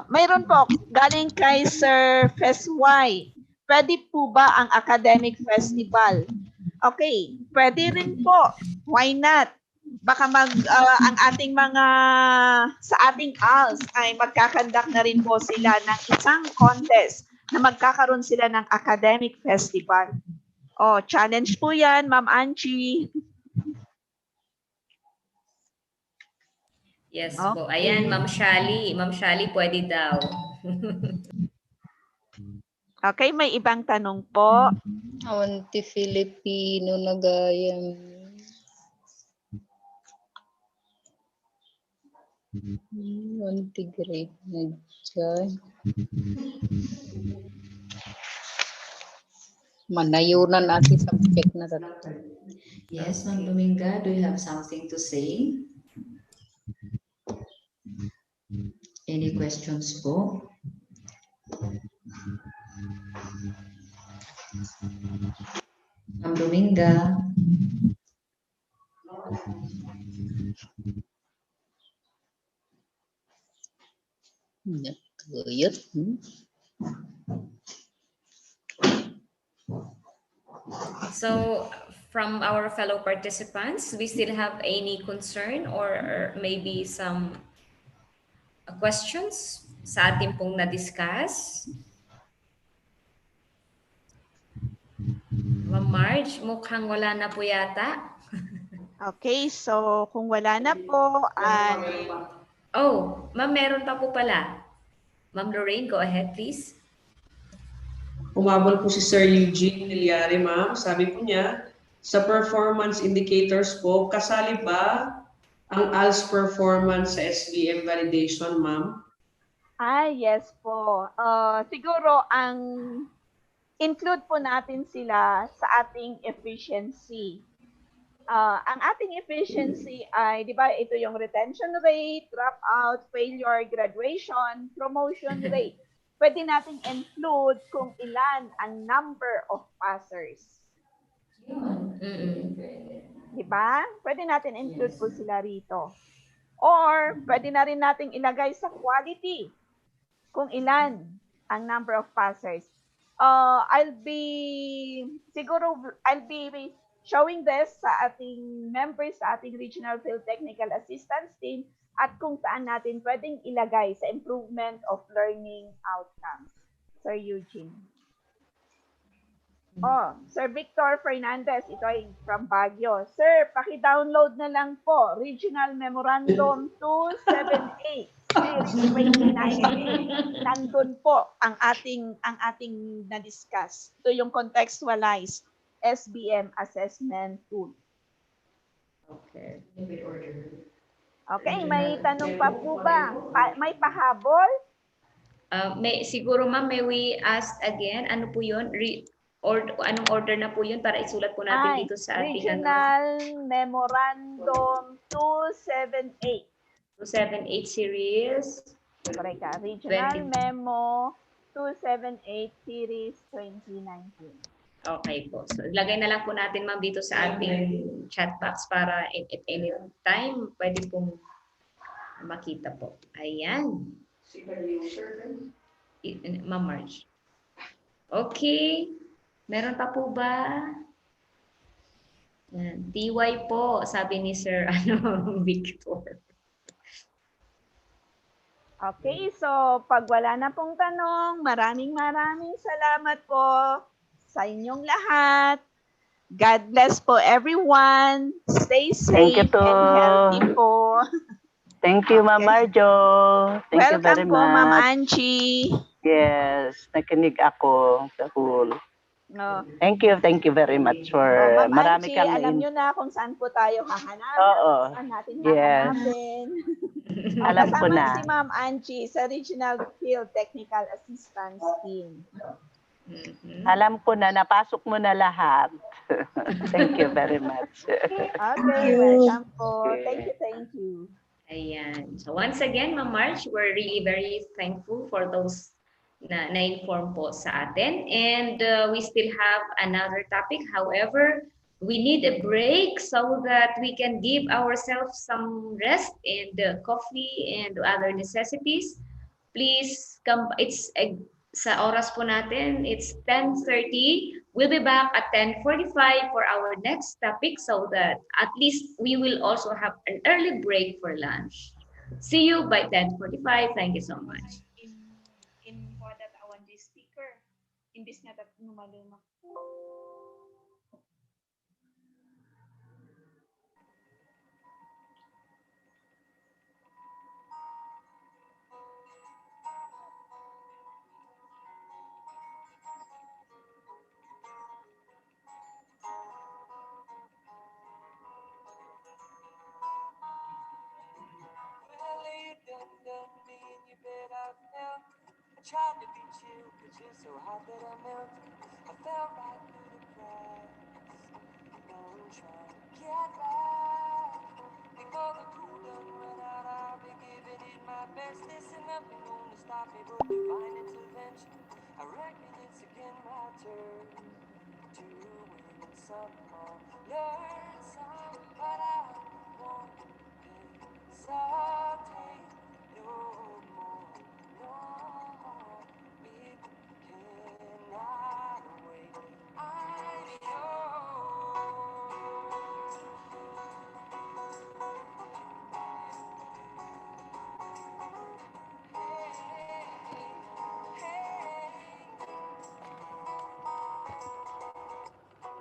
Mayroon po, galing kay Sir Fesway. Pwede po ba ang academic festival? Okay, pwede rin po. Why not? Baka ang ating mga, sa ating ALS ay magkakandak na rin po sila ng isang contest na magkakaroon sila ng academic festival. Challenge po yan, Ma'am Angie. Yes po. Ayan, Ma'am Shali. Ma'am Shali, pwede daw. Okay, may ibang tanong po. Awanti Filipino na gayam. Awanti great na dyan. Manayunan natin subject na dito. Yes, Ma'am Dominga, do you have something to say? Any questions po? Ma'am Dominga. Nagkuyot. So, from our fellow participants, we still have any concern or maybe some questions sa ating pong na-discuss? Ma'am Marge, mukhang wala na po yata. Okay, so kung wala na po, ay... Ma'am, meron pa po pala. Ma'am Lorraine, go ahead, please. Umabol po si Sir Eugene Niliari, ma'am. Sabi po niya, sa performance indicators po, kasali ba ang ALS performance sa SBM validation, ma'am? Yes po. Siguro ang include po natin sila sa ating efficiency. Ang ating efficiency ay, di ba, ito yung retention rate, dropout, failure, graduation, promotion rate. Pwede nating include kung ilan ang number of passers. Di ba? Pwede natin include po sila rito. Or, pwede na rin nating ilagay sa quality kung ilan ang number of passers. I'll be showing this sa ating members, sa ating Regional Field Technical Assistance Team at kung saan natin pwedeng ilagay sa improvement of learning outcomes. Sir Eugene. Sir Victor Fernandez, ito ay from Baguio. Sir, paki-download na lang po, Regional Memorandum 278. Series 2019. Nandun po ang ating na-discuss. Ito yung contextualized SBM assessment tool. Okay. Okay, may tanong pa po ba? May pahabol? Siguro ma'am, may we ask again, ano po yun? Anong order na po yun para isulat po natin dito sa ating Regional Memorandum 278. 278 series. Correct ka. Regional Memo 278 series 2019. Okay po. So, lagay na lang po natin ma'am dito sa ating chat box para at any time pwede pong makita po. Ayan. Ma'am Marge. Okay. Meron pa po ba? Yan. TY po, sabi ni Sir Victor. Okay, so pag wala na pong tanong, maraming salamat po sa inyong lahat. God bless po everyone. Stay safe and healthy po. Thank you, Ma'am Marjo. Thank you very Welcome po, Ma'am much. Angie. Yes, nakinig ako sa whole. Thank you very much for Ma'am marami Angie, kang alam nyo na kung saan po tayo hahanapin. Oo. Saan natin Yes. hahanapin. Alam ko Kasama na. si Ma'am Angie sa Regional Field Technical Assistance Team. Alam ko na, napasok mo na lahat. Thank you very much. Okay, welcome po. Thank you, thank you. Ayan. So once again, Ma'am March, we're really very thankful for those na-inform po sa atin. And we still have another topic. However, we need a break so that we can give ourselves some rest and coffee and other necessities. Please come. Sa oras po natin, it's 10:30. We'll be back at 10:45 for our next topic so that at least we will also have an early break for lunch. See you by 10:45. Thank you so much. In that awan di speaker. Imbis nga numaluma. Tried to be chill, but you're so hot that I melt. I fell right through the cracks. Now I'm trying to get back. Before the cool done run out, I'll be giving it my best. Listen, nothing gonna stop me but divine intervention. I reckon it's again my turn to win some or learn some, but I won't hesitate no more, no more. It cannot wait. I'm yours.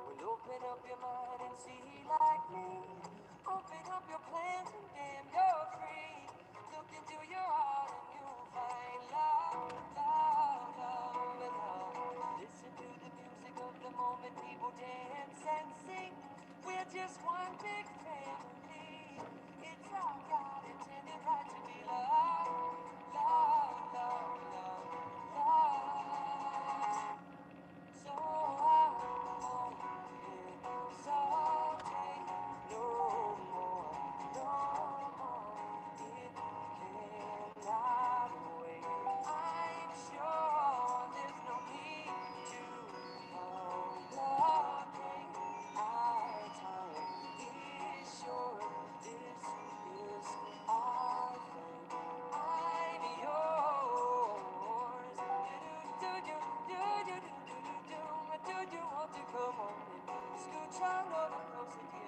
Well, open up your mind and see like me. Open up your plans and damn, you're free. Look into your heart and you'll find love, love, love, and love. Listen to the music of the moment, people dance and sing. We're just one big family. It's our God intended right to be loved, love, love, love, love. So I won't hesitate no more, no more. It cannot wait. I'm sure there's no need to complicate. Our time is short. This is our fate. I'm yours. Do you, do you, do you, do you, do you want to come on in? Scooch on over closer, dear.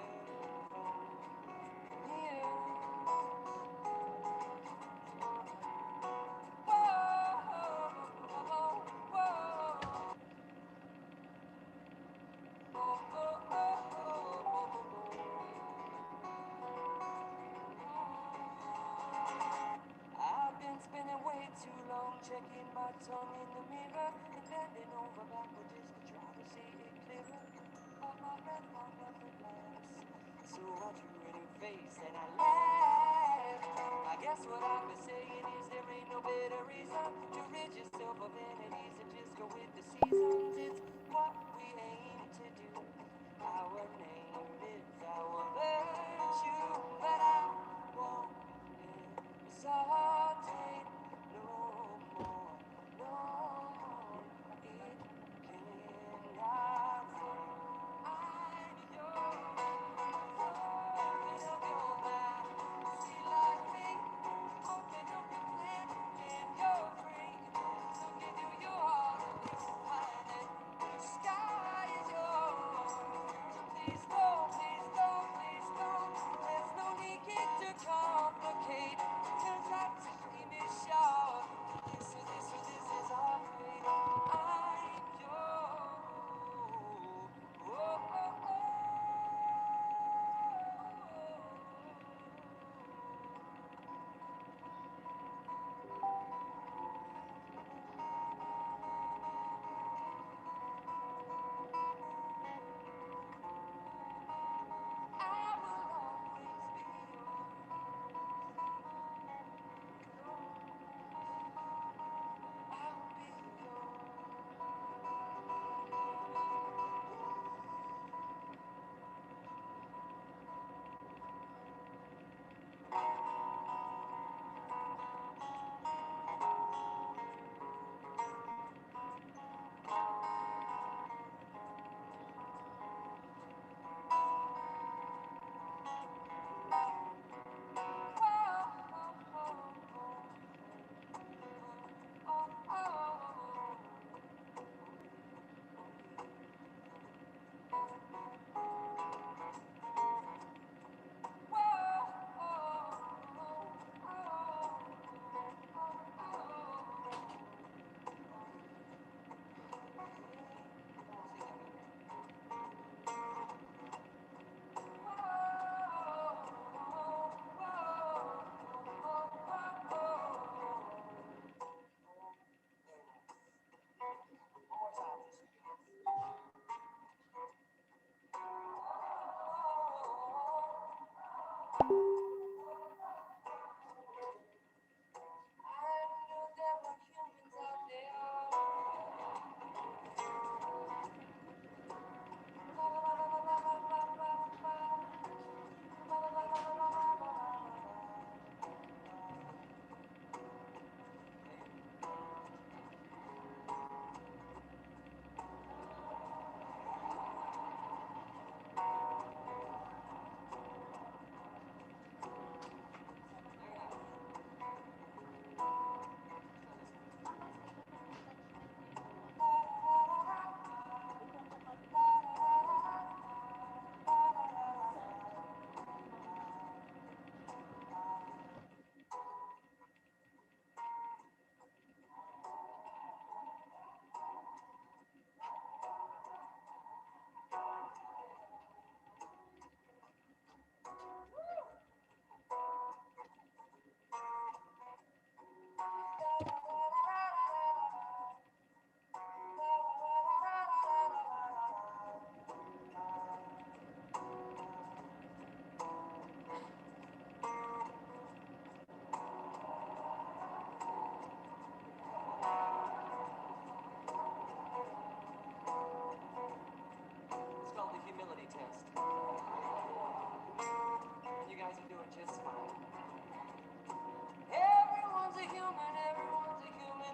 I've been spending way too long checking my tongue in the mirror and bending over backward just to try to see it clearer. But my breath found nothing lasts, so I drew a new face and I laughed. I guess what I've been saying is there ain't no better reason to rid yourself of vanities and just go with the seasons. It's what we aim to do. Our name is our virtue, but I won't hesitate no more, no more. It cannot wait. I'm yours. Open up your mind, see like me. Open up your plan, and you're free. Look into your heart and you'll find it. test. You guys are doing just fine. Everyone's a human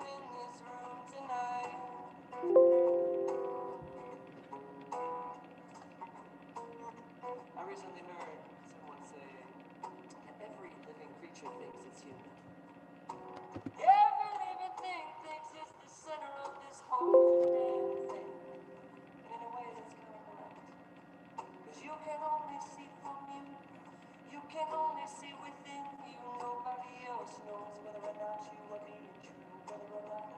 in this room tonight. I recently heard someone say that every living creature thinks it's human. Every living thing thinks it's the center of this whole damn thing. And in a way, that's kind of correct. Because you can only see from you. You can only see within you. Nobody else knows whether or not you are being true. Whether or not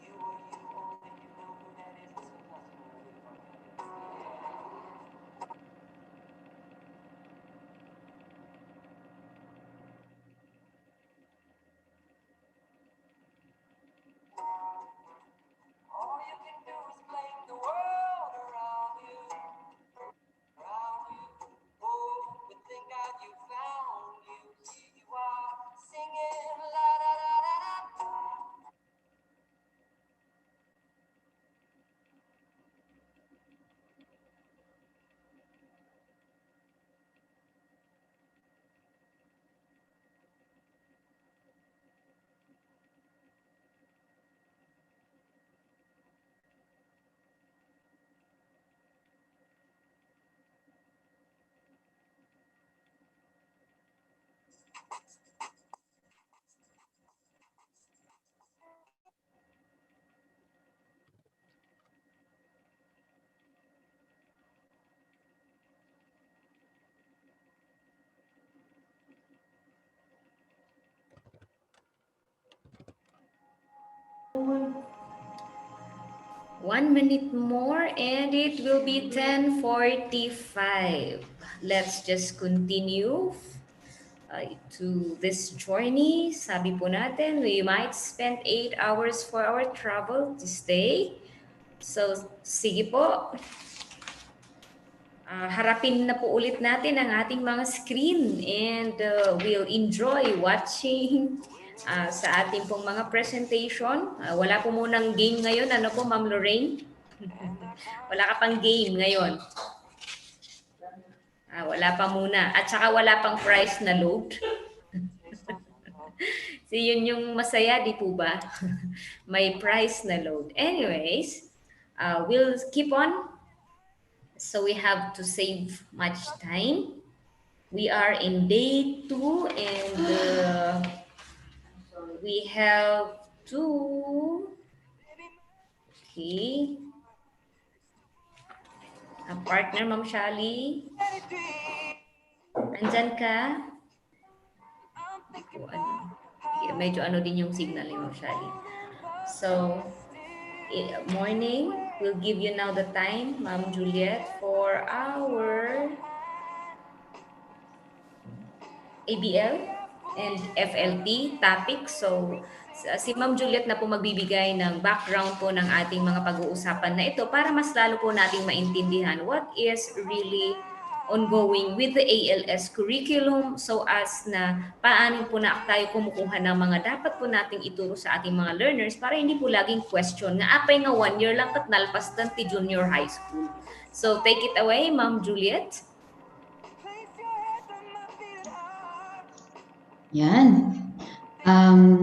you are you. Only you know who that is. So it doesn't really fuck that is. All you can do is blame the world around you. Around you. Oh, but thank God you found you. Here you are singing la da da da da. One minute more and it will be 10:45. Let's just continue to this journey. Sabi po natin, we might spend 8 hours for our travel to stay. So, sige po. Harapin na po ulit natin ang ating mga screen and we'll enjoy watching sa ating pong mga presentation. Wala po munang game ngayon. Ano po, Ma'am Lorraine? Wala ka pang game ngayon. Wala pa muna. At saka wala pang price na load. So yun yung masaya, di po ba? May price na load. Anyways, we'll keep on. So we have to save much time. We are in day 2 and we have to... Okay. Partner, Ma'am Shali. Andyan ka? Medyo ano din yung signal ni Ma'am Shali. So, morning, we'll give you now the time, Ma'am Juliet, for our ABL and FLT topic. So, si Ma'am Juliet na po magbibigay ng background po ng ating mga pag-uusapan na ito para mas lalo po nating maintindihan what is really ongoing with the ALS curriculum so as na paano po na tayo kumukuha ng mga dapat po nating ituro sa ating mga learners para hindi po laging question nga apay nga 1 year lang kat nalpastan ti junior high school. So take it away, Ma'am Juliet. Yan.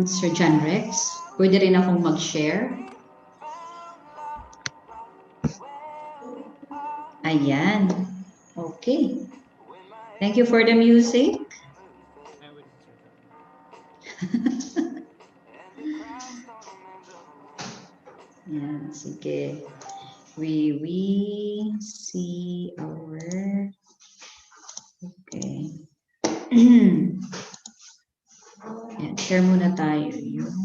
Sir John Rex, pwede rin akong mag-share. Ayan. Okay. Thank you for the music. Yan, sige. We see our... Okay. Yan, share muna tayo yung...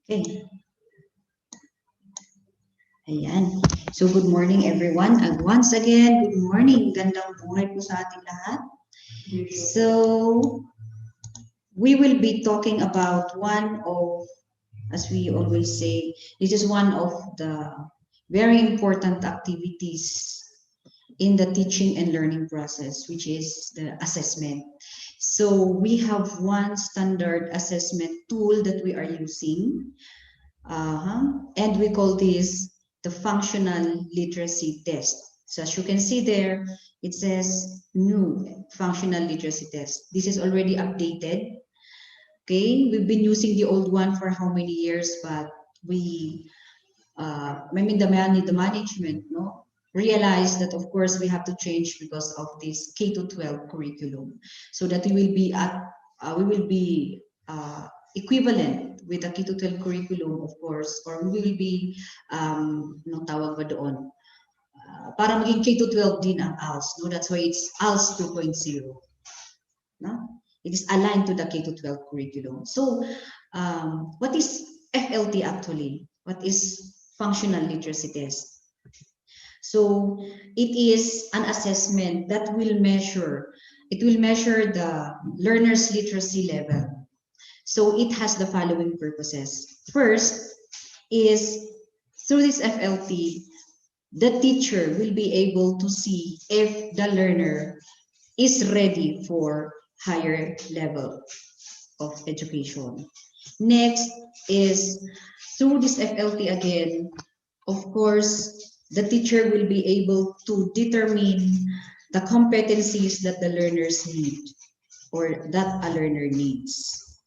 Okay. Ayan. So, good morning everyone. And once again, good morning. Gandang buhay po sa ating lahat. So, we will be talking about one of, as we always say, this is one of the very important activities in the teaching and learning process, which is the assessment. So, we have one standard assessment tool that we are using. And we call this the functional literacy test. So as you can see there, it says new functional literacy test. This is already updated. Okay, we've been using the old one for how many years, but the management, no, realized that of course we have to change because of this K to 12 curriculum, so that we will be equivalent with the K to 12 curriculum, of course, or we will be no tawag ba doon, para maging K to 12 din ang ALS, no? That's why it's ALS 2.0. No? It is aligned to the K to 12 curriculum. So, what is FLT actually? What is functional literacy test? So, it is an assessment that will measure, the learner's literacy level. So, it has the following purposes. First is, through this FLT, the teacher will be able to see if the learner is ready for higher level of education. Next is, through this FLT again, of course, the teacher will be able to determine the competencies that the learners need or that a learner needs.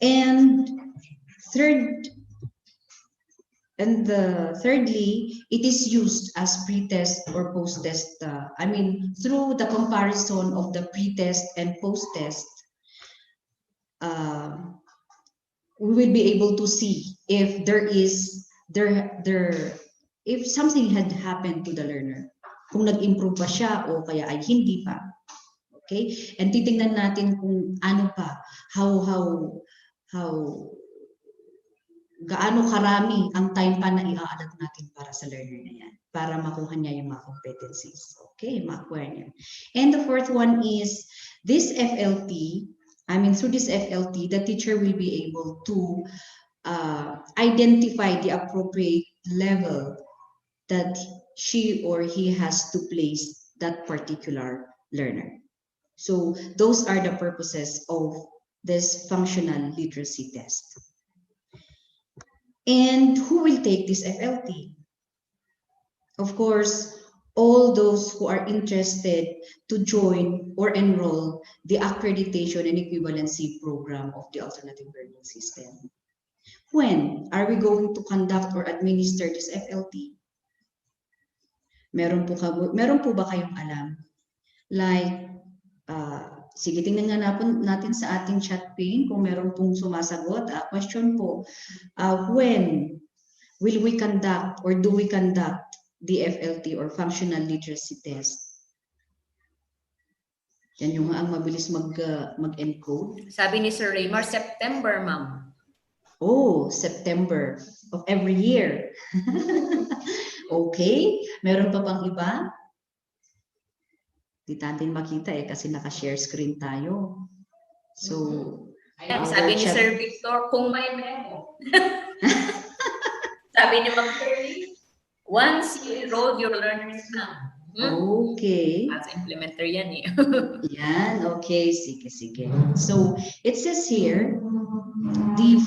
And thirdly, it is used as pre-test or post-test. Through the comparison of the pre-test and post-test, we will be able to see if if something had happened to the learner. Kung nag-improve pa siya o kaya ay hindi pa. Okay? And titingnan natin kung ano pa, gaano karami ang time pa na i-adapt natin para sa learner na yan, para makuha niya yung mga competencies. Okay, ma-acquire niya. And the fourth one is, this FLT, through this FLT, the teacher will be able to identify the appropriate level that she or he has to place that particular learner. So those are the purposes of this functional literacy test. And who will take this FLT? Of course, all those who are interested to join or enroll the accreditation and equivalency program of the alternative learning system. When are we going to conduct or administer this FLT? Meron po ba kayong alam? Like, sige, tingnan nga natin sa ating chat pane kung meron pong sumasagot. Question po, when will we conduct or do we conduct the FLT or functional literacy test? Yan yung ang mabilis mag-encode. Sabi ni Sir Raymar, September, ma'am. Oh, September of every year. Okay, meron pa bang iba? Di natin makita kasi naka-share screen tayo. So, sabi ni Sir Victor, kung may memo. Sabi ni Ma'am Shirley, once you enroll your learners na. Okay. As implementer yan eh. Yan, okay, sige. So, it says here, the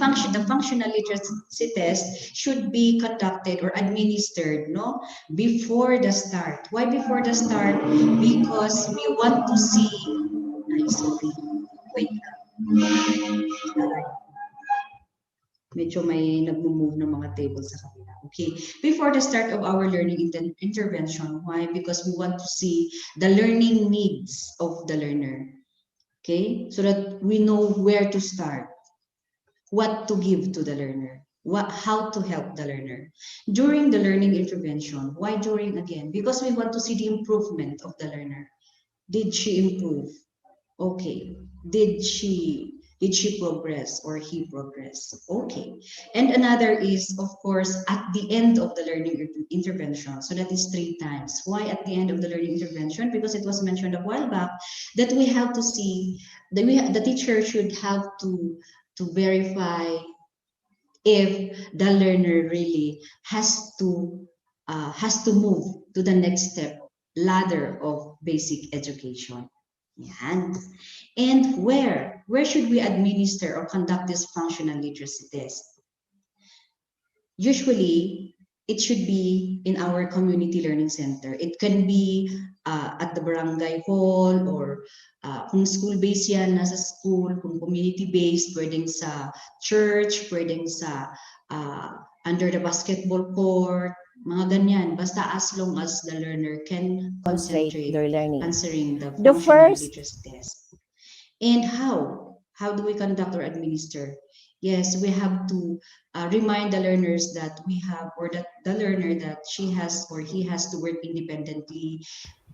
functional literacy test should be conducted or administered before the start. Why before the start? Because we want to see, wait lang. Medyo may nag-move ng mga tables sa kabila. Okay, before the start of our learning intervention. Why? Because we want to see the learning needs of the learner. Okay, so that we know where to start, what to give to the learner, how to help the learner. During the learning intervention, why during again? Because we want to see the improvement of the learner. Did she improve? Okay. Did she progress or he progress? Okay. And another is, of course, at the end of the learning intervention. So that is 3 times. Why at the end of the learning intervention? Because it was mentioned a while back that we have to see, the teacher should have to verify if the learner really has to move to the next step ladder of basic education. Yan. And where should we administer or conduct this functional literacy test? usually it should be in our community learning center. It can be at the barangay hall or kung school-based yan, nasa school, kung community-based, pwedeng sa church, pwedeng sa under the basketball court, mga ganyan. Basta as long as the learner can concentrate their learning. answering the The functional first literacy test. And how? How do we conduct or administer? Yes, we have to remind the learners that we have, or that the learner that she has or he has to work independently,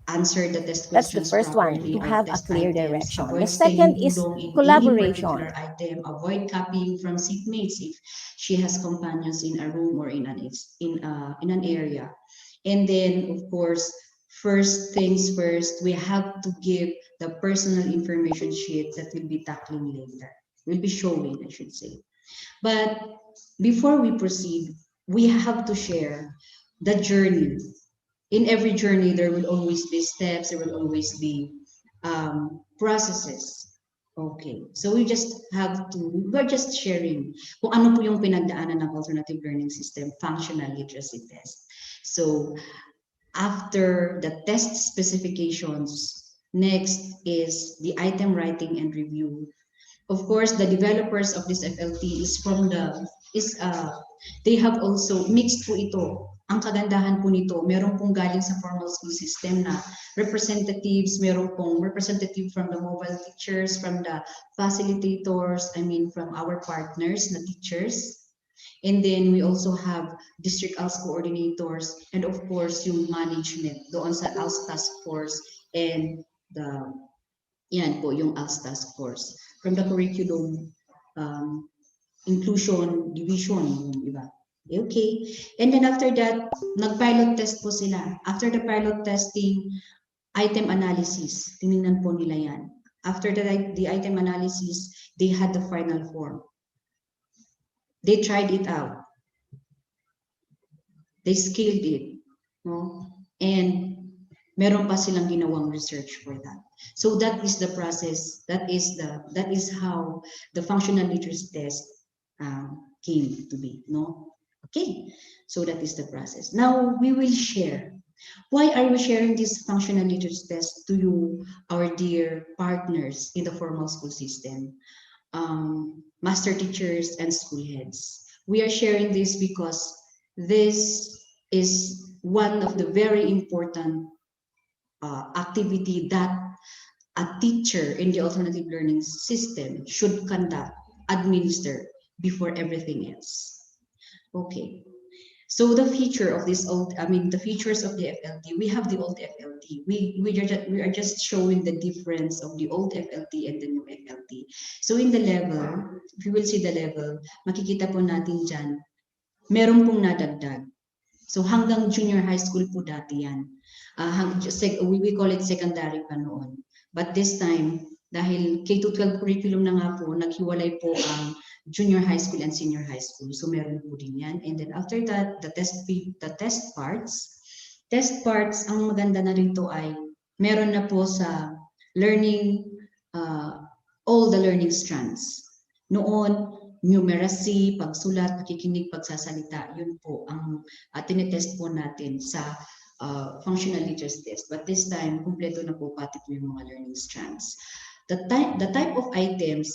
answer the test That's the questions first one, properly to on have a test clear items, direction. The avoid second staying too is long in any collaboration. particular item, avoid copying from seatmates if she has companions in a room or in an area. And then, of course, first things first, we have to give the personal information sheet that we'll be tackling later. We'll be showing, I should say. But before we proceed, we have to share the journey. In every journey, there will always be steps, there will always be processes. Okay, so we're just sharing kung ano po yung pinagdaanan ng alternative learning system, functional literacy test. So after the test specifications, next is the item writing and review. Of course, the developers of this FLT they have also mixed po ito. Ang kagandahan po nito, meron pong galing sa formal school system na representatives, meron pong representative from the mobile teachers, from the facilitators, from our partners na teachers. And then we also have district ALS coordinators, and of course yung management doon sa ALS task force and yan po yung ALS task force. From the curriculum inclusion division, yung iba. Okay. And then after that, nag-pilot test po sila. After the pilot testing, item analysis. Tinignan po nila yan. After the item analysis, they had the final form. They tried it out. They scaled it. No? And meron pa silang ginawang research for that. So that is the process. That is how the functional literacy test came to be. No? Okay. So that is the process. Now we will share. Why are we sharing this functional literacy test to you, our dear partners in the formal school system, master teachers and school heads? We are sharing this because this is one of the very important activity that a teacher in the alternative learning system should conduct, administer before everything else. Okay. So the feature of this the features of the FLT, we have the old FLT. We are just showing the difference of the old FLT and the new FLT. So in the level, if you will see the level, makikita po natin dyan, meron pong nadagdag. So hanggang junior high school po dati yan. We call it secondary pa noon. But this time, dahil K-12 curriculum na nga po, naghiwalay po ang junior high school and senior high school. So meron po din yan. And then after that, the test parts. Test parts, ang maganda na rito ay meron na po sa learning, all the learning strands. Noon, numeracy, pagsulat, pakikinig, pagsasalita, yun po ang tinetest po natin sa functional literacy test. But this time, kumpleto na po pati po yung mga learning strands. The type of items,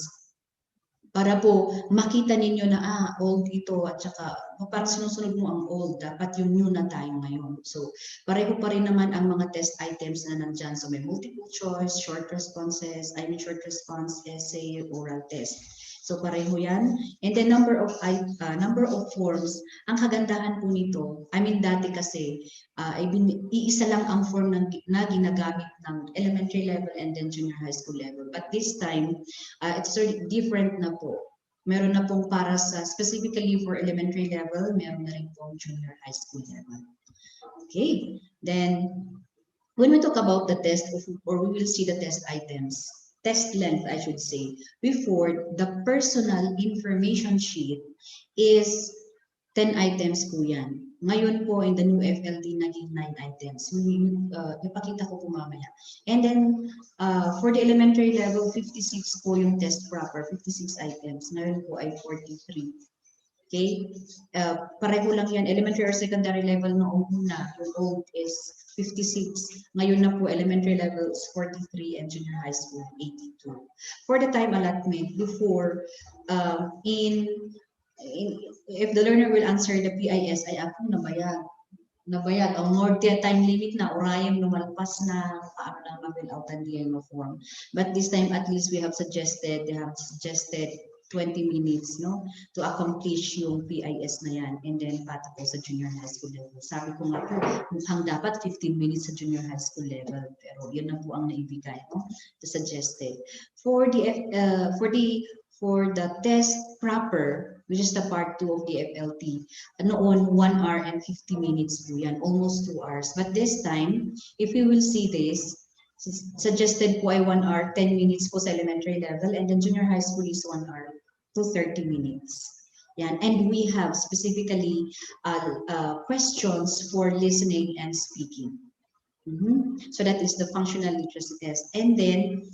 para po makita ninyo na old ito at saka para sinusunod mo ang old, dapat yung new na tayo ngayon. So pareho pa rin naman ang mga test items na nandyan. So may multiple choice, short response, essay, oral test. So pareho yan. And the number of forms, ang kagandahan po nito, dati kasi, iisa lang ang form na ginagamit ng elementary level and then junior high school level. But this time, it's sort different na po. Meron na pong para sa, specifically for elementary level, meron na rin pong junior high school level. Okay. Then, when we talk about the test, or we will see the test items, test length, I should say, before the personal information sheet is 10 items po yan. Ngayon po, in the new FLT, naging 9 items. Ipakita ko po mamaya. And then, for the elementary level, 56 po yung test proper, 56 items. Ngayon po ay 43. Okay? Pareho lang yan. Elementary or secondary level noong una, yung old is 56. Ngayon na po, elementary level is 43 and junior high school 82. For the time allotment, before, in if the learner will answer the PIS, ay ako nabayag. Ang more time limit na, orayang lumalpas na, paano na mag-fill out ang DMO form. But this time, at least they have suggested 20 minutes, no, to accomplish yung PIS na yan, and then pati po sa junior high school level. Sabi ko nga po, mukhang dapat 15 minutes sa junior high school level, pero yun na po ang naibigay, no, the suggested. For the test proper, which is the part 2 of the FLT, noon 1 hour and 50 minutes po yan, almost 2 hours. But this time, if you will see this, suggested po ay 1 hour, 10 minutes po sa elementary level, and then junior high school is 1 hour to 30 minutes. Yan. And we have specifically questions for listening and speaking. So that is the functional literacy test. And then,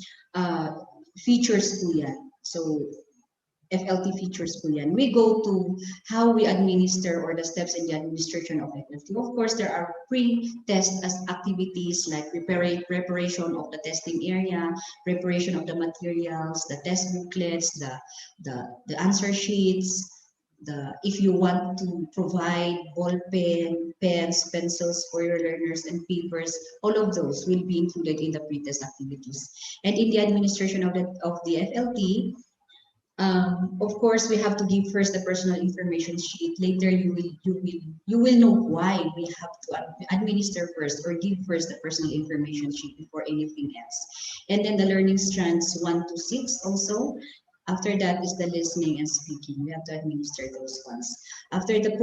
features po yan. So, FLT features po yan. We go to how we administer or the steps in the administration of FLT. Of course, there are pre-test activities like preparation of the testing area, preparation of the materials, the test booklets, the answer sheets, if you want to provide ball pen, pens, pencils for your learners and papers, all of those will be included in the pre-test activities. And in the administration of the FLT, of course, we have to give first the personal information sheet. Later, you will know why we have to administer first or give first the personal information sheet before anything else. And then the learning strands 1 to 6 also. After that is the listening and speaking. We have to administer those ones. After the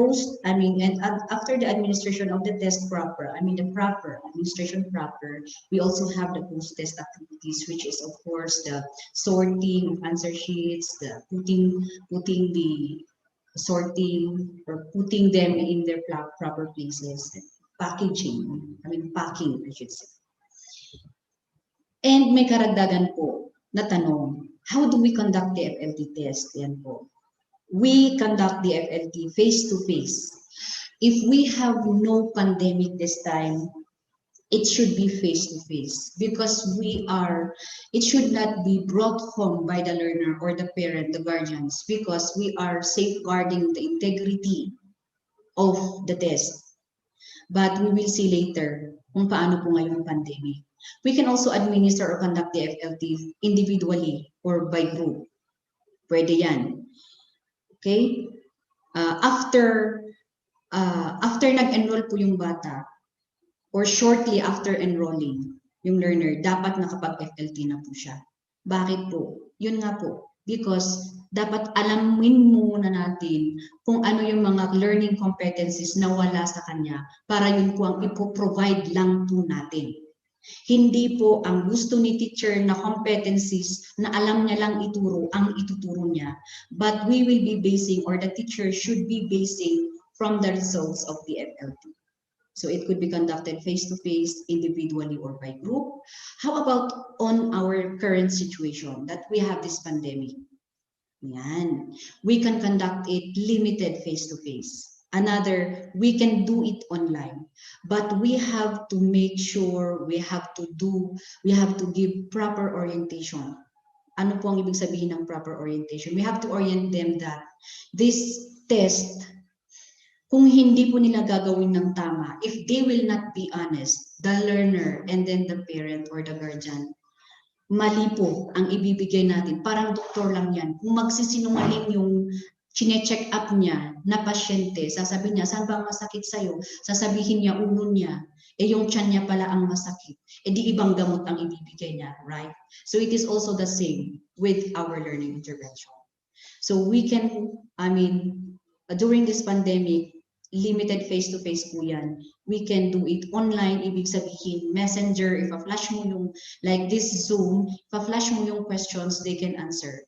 after the administration of the test proper, the proper administration proper, we also have the post-test activities, which is of course the sorting of answer sheets, the putting the sorting or putting them in their proper places, packing, I should say. And may karagdagan po na tanong, how do we conduct the FLT test? Yan po. We conduct the FLT face-to-face. If we have no pandemic this time, it should be face-to-face because it should not be brought home by the learner or the parent, the guardians, because we are safeguarding the integrity of the test. But we will see later kung paano po ngayon ang pandemic. We can also administer or conduct the FLT individually or by group. Pwede yan. Okay? After nag-enroll po yung bata, or shortly after enrolling yung learner, dapat nakapag-FLT na po siya. Bakit po? Yun nga po. Because dapat alamin muna natin kung ano yung mga learning competencies na wala sa kanya para yun po ang ipoprovide lang po natin. Hindi po ang gusto ni teacher na competencies na alam niya lang ituro ang ituturo niya. But we will be basing, or the teacher should be basing from the results of the FLT. So it could be conducted face-to-face, individually, or by group. How about on our current situation that we have this pandemic? Yan. We can conduct it limited face-to-face. Another, we can do it online. But we have to make sure we have to give proper orientation. Ano po ang ibig sabihin ng proper orientation? We have to orient them that this test, kung hindi po nila gagawin ng tama, if they will not be honest, the learner and then the parent or the guardian, mali po ang ibibigay natin. Parang doktor lang yan. Kung magsisinungaling yung chine-check up niya na pasyente, sasabihin niya, saan ba ang masakit sa'yo? Sasabihin niya, ulo niya. Yung tiyan niya pala ang masakit. Di ibang gamot ang ibibigay niya, right? So it is also the same with our learning intervention. So we can, during this pandemic, limited face-to-face po yan. We can do it online, ibig sabihin, messenger, if a-flash mo yung, like this Zoom, if a-flash mo yung questions, they can answer.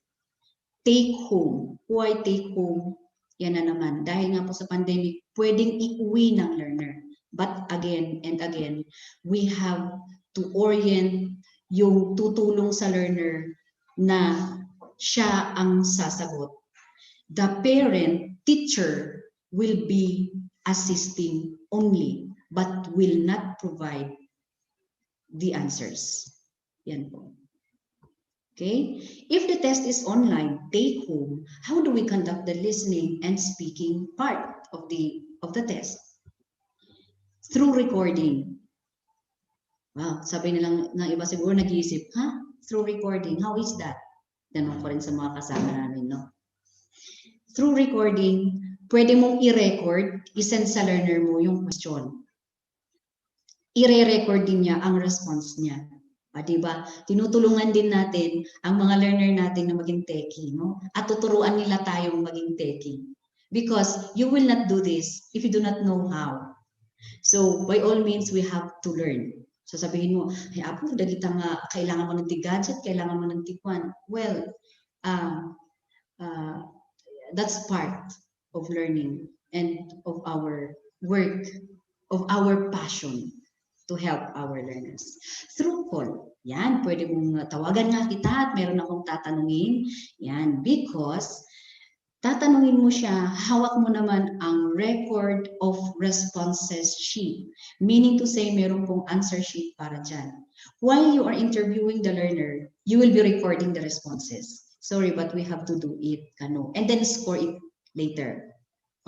Take home. Why take home? Yan na naman. Dahil nga po sa pandemic, pwedeng iuwi ng learner. But again and again, we have to orient yung tutulong sa learner na siya ang sasagot. the parent teacher will be assisting only but will not provide the answers. Yan po. Okay? If the test is online, take home, how do we conduct the listening and speaking part of the test? Through recording. Wow, sabi nilang ng iba siguro nag-iisip, through recording, how is that? Tanong ko rin sa mga kasama namin, no? Through recording, pwede mong i-record, isend sa learner mo yung question. I-re-record din niya ang response niya. Diba? Tinutulungan din natin ang mga learner natin na maging techie, no? At tuturuan nila tayong maging techie. Because you will not do this if you do not know how. So, by all means, we have to learn. So, sabihin mo, hey, Apo, dali nga, kailangan mo ng gadget, kailangan mo ng tikwan. Well, that's part of learning and of our work, of our passion to help our learners. Through call, yan, pwede mong tawagan nga kita at meron akong tatanungin. Yan, because tatanungin mo siya, hawak mo naman ang record of responses sheet. Meaning to say, meron pong answer sheet para dyan. While you are interviewing the learner, you will be recording the responses. Sorry, but we have to do it, kano. And then score it later.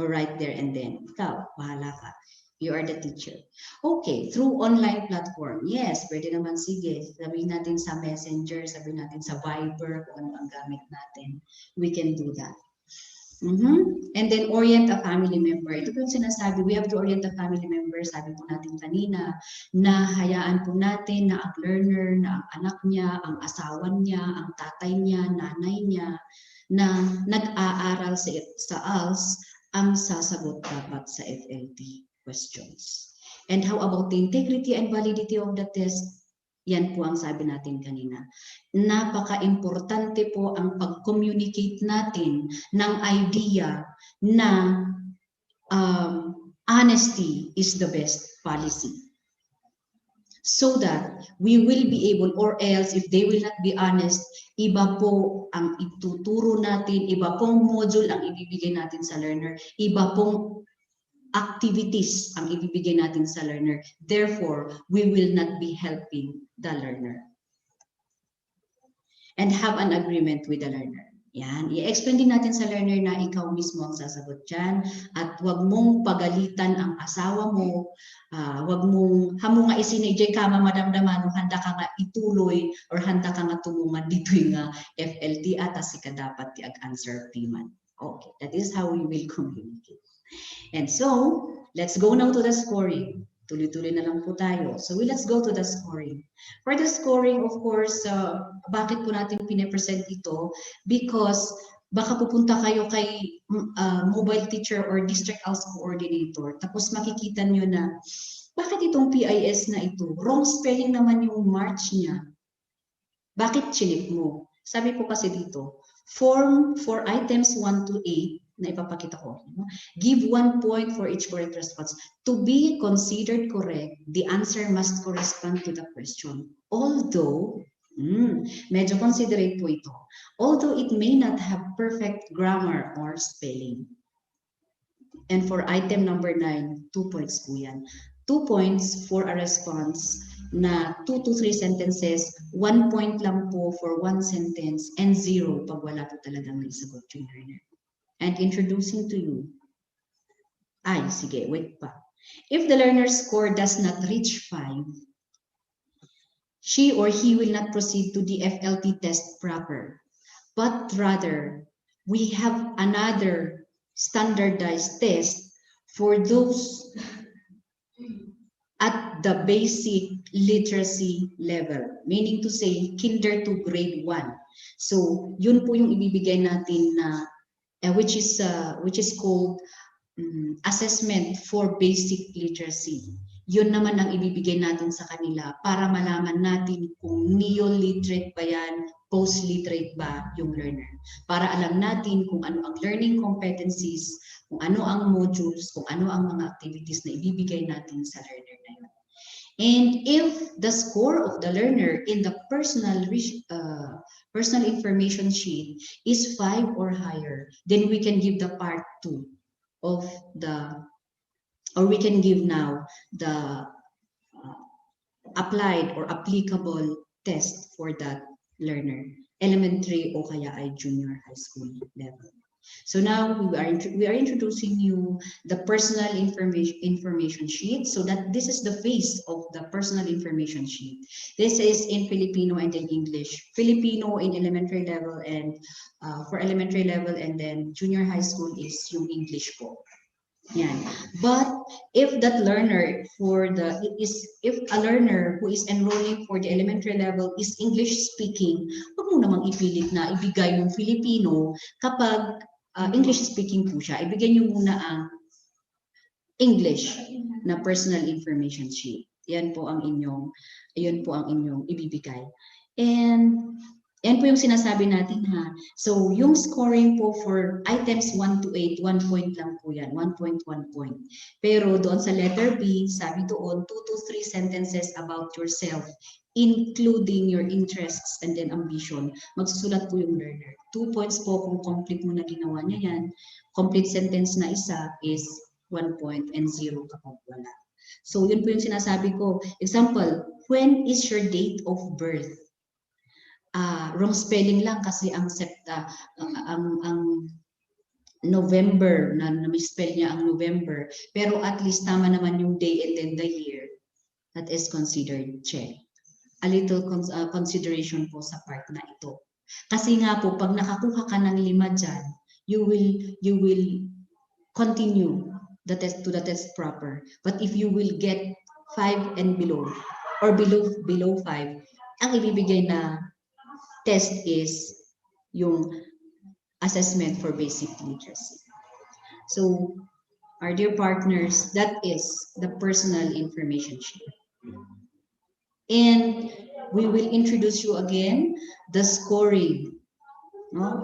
Or right there and then. Ikaw, bahala ka. You are the teacher. Okay, through online platform. Yes, pwede naman, sige. Sabihin natin sa Messenger, sabihin natin sa Viber, kung ano ang gamit natin. We can do that. And then orient a family member. Ito po yung sinasabi, we have to orient a family member. Sabi po natin kanina, na hayaan po natin na ang learner, na ang anak niya, ang asawa niya, ang tatay niya, nanay niya, na nag-aaral sa ALS, ang sasagot dapat sa FLT questions. And how about the integrity and validity of the test? Yan po ang sabi natin kanina. Napaka-importante po ang pag-communicate natin ng idea na honesty is the best policy. So that we will be able, or else if they will not be honest, iba po ang ituturo natin, iba pong module ang ibibigay natin sa learner, iba pong activities ang ibibigay natin sa learner. Therefore, we will not be helping the learner. And have an agreement with the learner. Yan, i-explain din natin sa learner na ikaw mismo ang sasagot dyan at wag mong pagalitan ang asawa mo, wag mong hamo nga isinijay ka mamadamdaman, handa ka nga ituloy or handa ka nga tulungan dito yung FLT at si ka dapat i-answer piman. Okay, that is how we will communicate. And so, let's go now to the scoring. Tuloy-tuloy na lang po tayo. So, let's go to the scoring. For the scoring, of course, bakit po natin pine-present ito? Because baka pupunta kayo kay mobile teacher or district ALS coordinator, tapos makikita nyo na, bakit itong PIS na ito? Wrong spelling naman yung March niya. Bakit chinik mo? Sabi po kasi dito, form for items 1 to 8, na ipapakita ko. Give 1 point for each correct response. To be considered correct, the answer must correspond to the question. Although, medyo considerate po ito. Although it may not have perfect grammar or spelling. And for item number 9, 2 points po yan. 2 points for a response na 2 to 3 sentences, 1 point lang po for 1 sentence, and 0 pag wala po talagang naisagot yung learner. And introducing to you. Sige, wait pa. If the learner's score does not reach 5, she or he will not proceed to the FLT test proper. But rather, we have another standardized test for those at the basic literacy level. Meaning to say, kinder to grade 1. So, yun po yung ibibigay natin na which is called assessment for basic literacy. Yun naman ang ibibigay natin sa kanila para malaman natin kung neo-literate ba yan, post-literate ba yung learner. Para alam natin kung ano ang learning competencies, kung ano ang modules, kung ano ang mga activities na ibibigay natin sa learner na yun. And if the score of the learner in the personal personal information sheet is 5 or higher, then we can give the part 2 of the, or we can give now the applied or applicable test for that learner, elementary o kaya ay junior high school level. So now we are introducing you the personal information sheet. So that this is the face of the personal information sheet. This is in Filipino and in English. Filipino in elementary level and for elementary level, and then junior high school is yung English po. Yan. But if that learner if a learner who is enrolling for the elementary level is English speaking, huwag mo namang ipilit na ibigay yung Filipino kapag English speaking po siya. Ibigay niyo muna ang English na personal information sheet. Yan po ang inyong ibibigay. And yan po yung sinasabi natin ha. So yung scoring po for items 1 to 8, 1 point lang po yan, 1.1 point. Pero doon sa letter B, sabi doon 2 to 3 sentences about yourself, including your interests and then ambition. Magsusulat po yung learner. 2 points po kung complete mo na ginawa niya yan. Complete sentence na isa is 1 point and 0 kapag wala. So yun po yung sinasabi ko. Example, when is your date of birth? Wrong spelling lang kasi ang November na misspell niya ang November, pero at least tama naman yung day and then the year. That is considered check. A little consideration po sa part na ito. Kasi nga po pag nakakuha ka ng 5 dyan, you will continue the test to the test proper. But if you will get 5 and below or below 5, ang ibibigay na test is yung assessment for basic literacy. So, our dear partners, that is the personal information sheet. And we will introduce you again the scoring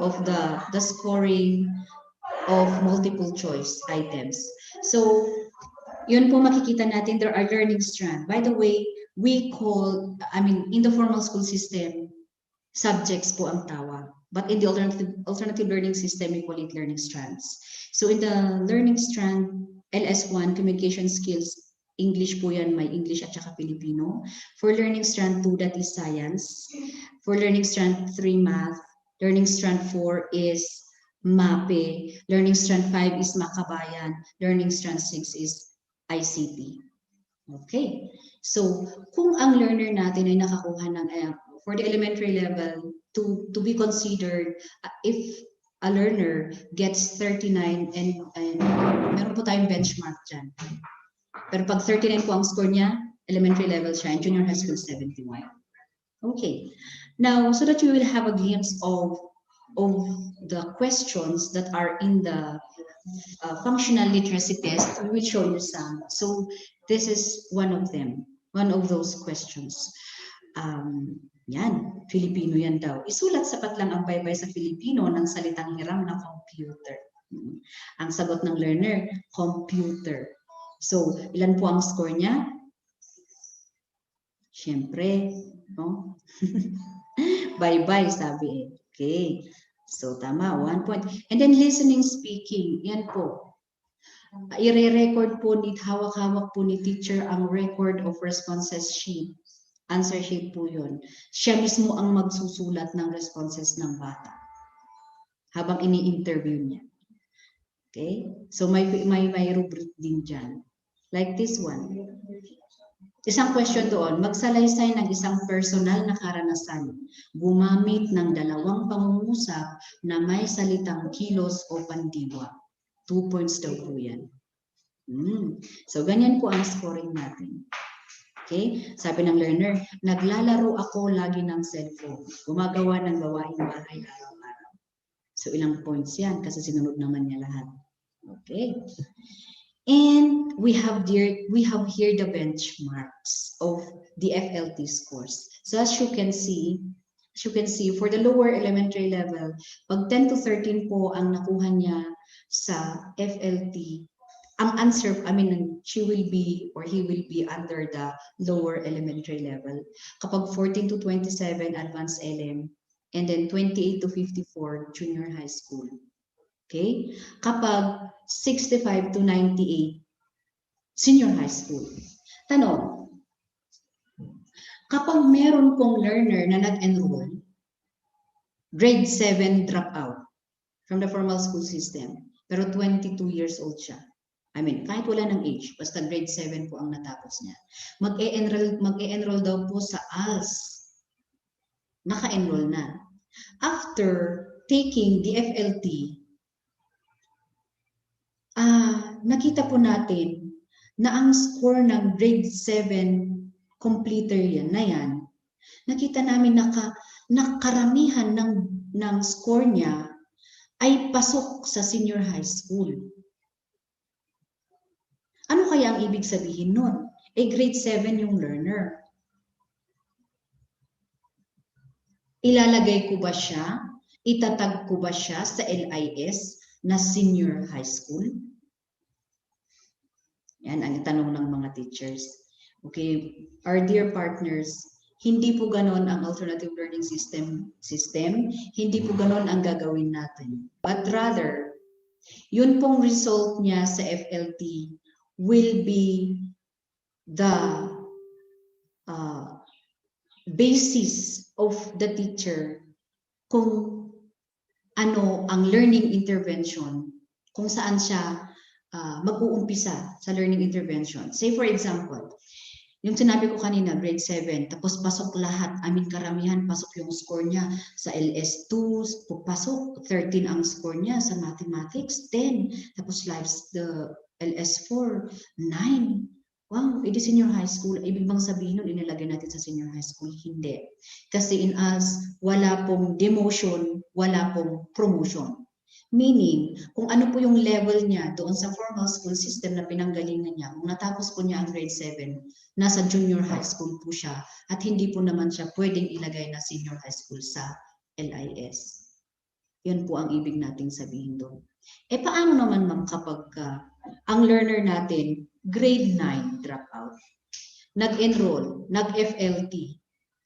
of the scoring of multiple choice items. So, yun po makikita natin, there are learning strand. By the way, in the formal school system, subjects po ang tawag. But in the alternative learning system, we call it learning strands. So in the learning strand, LS1, communication skills, English po yan, may English at saka Filipino. For learning strand 2, that is science. For learning strand 3, math. Learning strand 4 is MAPE. Learning strand 5 is Makabayan. Learning strand 6 is ICT. Okay. So kung ang learner natin ay nakakuha ng for the elementary level, to be considered, if a learner gets 39 and meron po tayong benchmark dyan. Pero pag 39 po ang score niya, elementary level siya, and junior high school 71. Okay. Now, so that you will have a glimpse of the questions that are in the functional literacy test, we will show you some. So this is one of them, one of those questions. Yan, Filipino yan daw. Isulat sapat lang ang baybay sa Filipino ng salitang hiram ng computer. Ang sagot ng learner, computer. So, ilan po ang score niya? Siyempre, no? Bye-bye, sabi eh. Okay. So, tama, 1 point. And then, listening, speaking. Yan po. I-record po, hawak-hawak po ni teacher ang record of responses sheet. Answer sheet po yun. Siya mismo ang magsusulat ng responses ng bata habang ini-interview niya. Okay? So may rubric din dyan. Like this one. Isang question doon, magsalaysay ng isang personal na karanasan. Gumamit ng 2 pangungusap na may salitang kilos o pandiwa. 2 points daw po yan. So ganyan po ang scoring natin. Okay? Sabi ng learner, naglalaro ako lagi ng cellphone. Gumagawa ng gawaing bahay araw-araw. So ilang points yan kasi sinunod naman niya lahat. Okay? And we have here the benchmarks of the FLT scores. So as you can see, for the lower elementary level, pag 10 to 13 po ang nakuha niya sa FLT, ang answer, she will be or he will be under the lower elementary level. Kapag 14 to 27, advanced LM, and then 28 to 54 junior high school. Okay? Kapag 65 to 98 senior high school. Tanong, kapag meron pong learner na nag-enroll, grade 7 dropout from the formal school system, pero 22 years old siya. I mean, kahit wala ng age, basta grade 7 po ang natapos niya. Mag-e-enroll daw po sa ALS. Naka-enroll na. After taking the FLT, nakita po natin na ang score ng grade 7 completer yan na yan, nakita namin nakaramihan ng score niya ay pasok sa senior high school. Ano kaya ang ibig sabihin nun? Grade 7 yung learner. Ilalagay ko ba siya? Itatag ko ba siya sa LIS na senior high school? Yan ang tanong ng mga teachers. Okay, our dear partners, hindi po ganon ang alternative learning system. Hindi po ganon ang gagawin natin. But rather, yun pong result niya sa FLT will be the basis of the teacher kung ano ang learning intervention, kung saan siya mag-uumpisa sa learning intervention. Say for example, yung sinabi ko kanina, grade 7, tapos pasok lahat, karamihan pasok yung score niya sa LS2, pasok, 13 ang score niya sa mathematics, 10, tapos the LS4, 9. Wow, edi senior high school. Ibig bang sabihin nun, inilagay natin sa senior high school? Hindi. Kasi in us, wala pong demotion, wala pong promotion. Meaning, kung ano po yung level niya doon sa formal school system na pinanggalingan niya, kung natapos po niya ang grade 7, nasa junior high school po siya at hindi po naman siya pwedeng ilagay na senior high school sa LIS. Yun po ang ibig nating sabihin doon. Paano naman ma'am kapag ang learner natin, grade 9 dropout, nag-enroll, nag-FLT,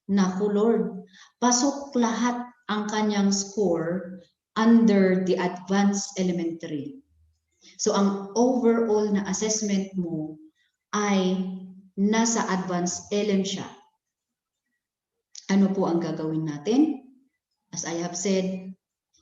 naku Lord, pasok lahat ang kanyang score under the advanced elementary. So ang overall na assessment mo ay nasa advanced LM siya. Ano po ang gagawin natin? As I have said,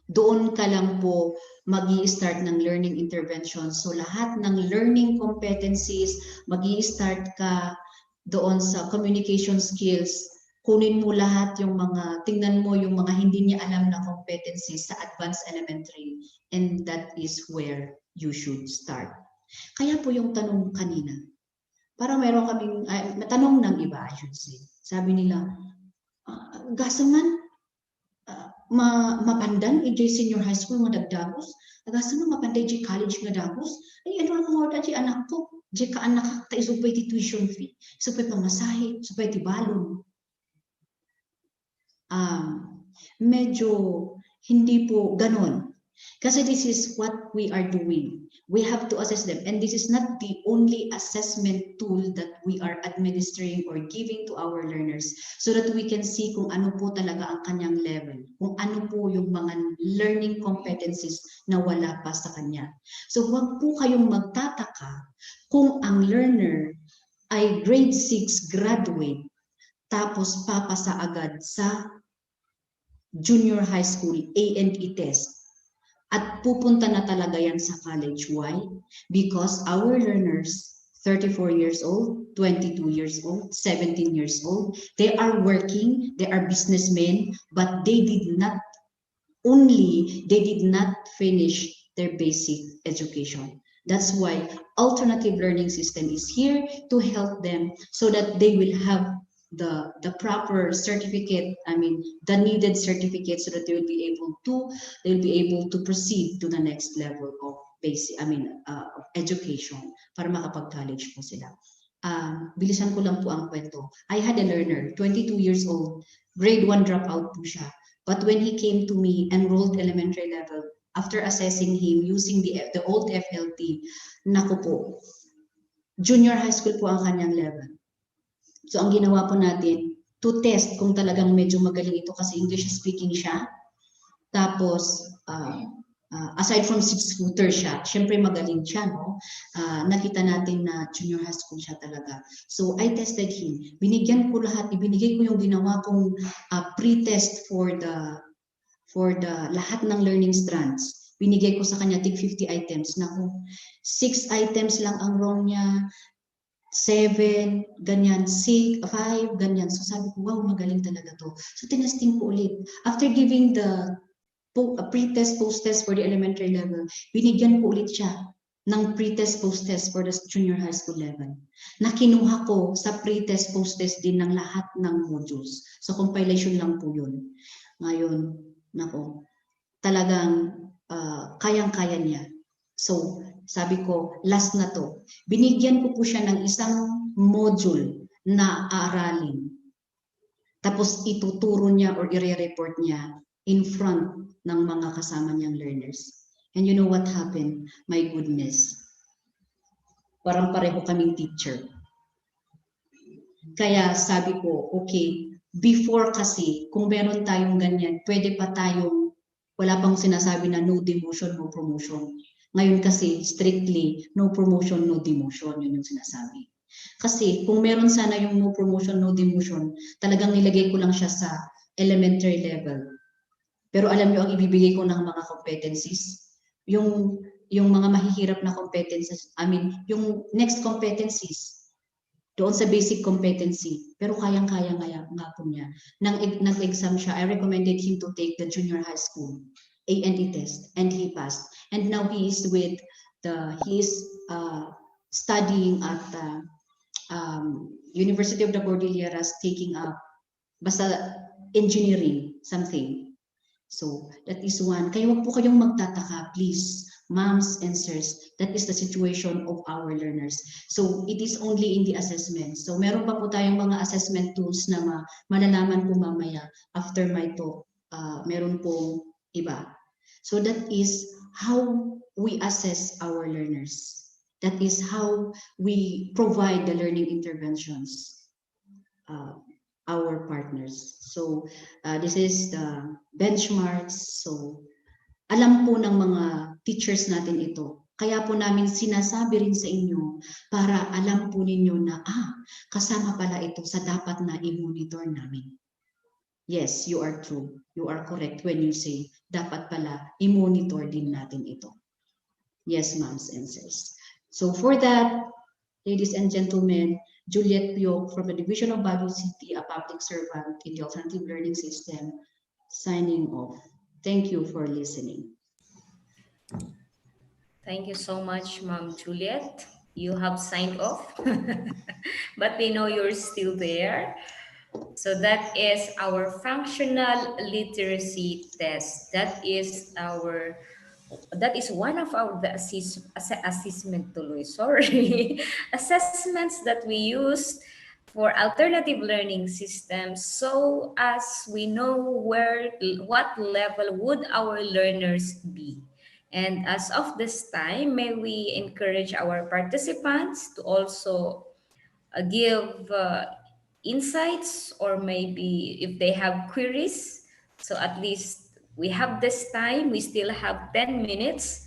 doon ka lang po mag-i-start ng learning intervention. So lahat ng learning competencies, mag-i-start ka doon sa communication skills. Kunin mo lahat yung tingnan mo yung mga hindi niya alam na competencies sa advanced elementary. And that is where you should start. Kaya po yung tanong kanina, para meron kaming, tanong ng iba, I should say. Sabi nila, gasaman, mapandan senior high school nga dagdagos, agasan mapanday college nga dagos, enroll ko nga di anak ko, ka anak ta isupay ti tuition fee, supay pamasahe, supay ti balon. Medyo hindi po ganon. Kasi this is what we are doing. We have to assess them. And this is not the only assessment tool that we are administering or giving to our learners so that we can see kung ano po talaga ang kanyang level. Kung ano po yung mga learning competencies na wala pa sa kanya. So huwag po kayong magtataka kung ang learner ay grade 6 graduate tapos papasa agad sa junior high school A&E test. At pupunta na talaga yan sa college. Why? Because our learners, 34 years old, 22 years old, 17 years old, they are working, they are businessmen, but they did not finish their basic education. That's why alternative learning system is here to help them so that they will have the proper certificate, the needed certificate so that they will be able to proceed to the next level of basic, education para makapag-college po sila. Bilisan ko lang po ang kwento. I had a learner, 22 years old, grade 1 dropout po siya. But when he came to me, enrolled elementary level, after assessing him using the old FLT, naku po, junior high school po ang kanyang level. So ang ginawa po natin, to test kung talagang medyo magaling ito kasi English speaking siya. Tapos, aside from 6-footer siya, syempre magaling siya, no? Nakita natin na junior high school siya talaga. So, I tested him. Binigyan ko lahat, ibinigay ko yung ginawa kong pre-test for the lahat ng learning strands. Binigay ko sa kanya tig 50 items. Naku, 6 items lang ang wrong niya, 7, ganyan, 6, 5, ganyan. So sabi ko, wow, magaling talaga to. So tinesting ko ulit. After giving the pre-test, post-test for the elementary level, binigyan ko ulit siya ng pre-test, post-test for the junior high school level. Nakinuha ko sa pre-test, post-test din ng lahat ng modules. So compilation lang po yun. Ngayon, nako, talagang kayang-kaya niya. So, sabi ko, last na to. Binigyan ko po siya ng isang module na aaralin. Tapos ituturo niya or i-report niya in front ng mga kasama niyang learners. And you know what happened? My goodness. Parang pareho kaming teacher. Kaya sabi ko, okay, before kasi, kung meron tayong ganyan, pwede pa tayong, wala pang sinasabi na no demotion, no promotion. Ngayon kasi, strictly, no promotion, no demotion, yun yung sinasabi. Kasi kung meron sana yung no promotion, no demotion, talagang nilagay ko lang siya sa elementary level. Pero alam nyo ang ibibigay ko ng mga competencies? Yung mga mahihirap na competencies, yung next competencies, doon sa basic competency, pero kayang-kaya nga po niya. Nag-exam siya, I recommended him to take the junior high school A&E test, and he passed. And now he is studying at University of the Cordilleras, taking up basta engineering, something. So, that is one. Kaya wag po kayong magtataka, please, moms and sirs, that is the situation of our learners. So, it is only in the assessment. So, meron pa po tayong mga assessment tools na malalaman po mamaya after my talk. Meron pong iba. So, that is how we assess our learners. That is how we provide the learning interventions. Our partners. So, this is the benchmarks. So, alam po ng mga teachers natin ito. Kaya po namin sinasabi rin sa inyo para alam po ninyo na, kasama pala ito sa dapat na i-monitor namin. Yes, you are true. You are correct when you say, dapat pala i-monitor din natin ito. Yes, moms and sirs. So, for that, ladies and gentlemen, Juliet Piok from the Division of Baguio City, a public servant in the alternative learning system, signing off. Thank you for listening. Thank you so much, Ma'am Juliet. You have signed off, but we know you're still there. So that is our functional literacy test. That is one of our assessment tuloy. Sorry, assessments that we use for alternative learning systems, so as we know what level would our learners be. And as of this time, may we encourage our participants to also give insights, or maybe if they have queries. So at least we have this time, we still have 10 minutes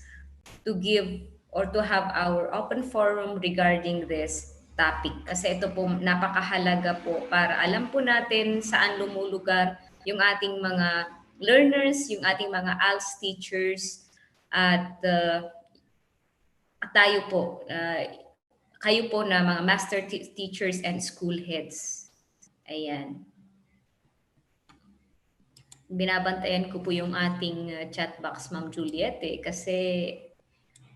to give or to have our open forum regarding this topic. Kasi ito po napakahalaga po para alam po natin saan lumulugar yung ating mga learners, yung ating mga ALS teachers, at tayo po, kayo po na mga master teachers and school heads. Ayan. Binabantayan ko po yung ating chat box, Ma'am Juliet, kasi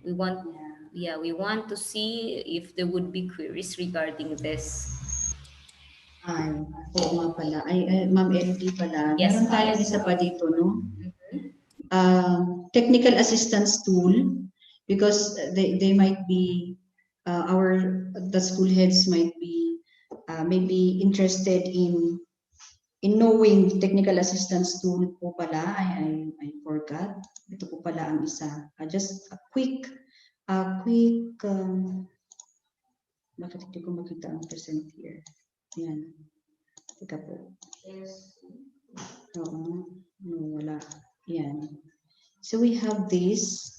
we want to see if there would be queries regarding this. Ay, oo nga pala. Ma'am LD pala. Yes, meron tayong isa pa dito, no? Technical assistance tool, because they might be, the school heads might be maybe interested in knowing technical assistance tool po pala. I forgot. Ito po pala ang isa. Just a quick, bakit hindi ko makita ang present here? Yan. Teka po. Oo. No, wala. Yan. So we have this.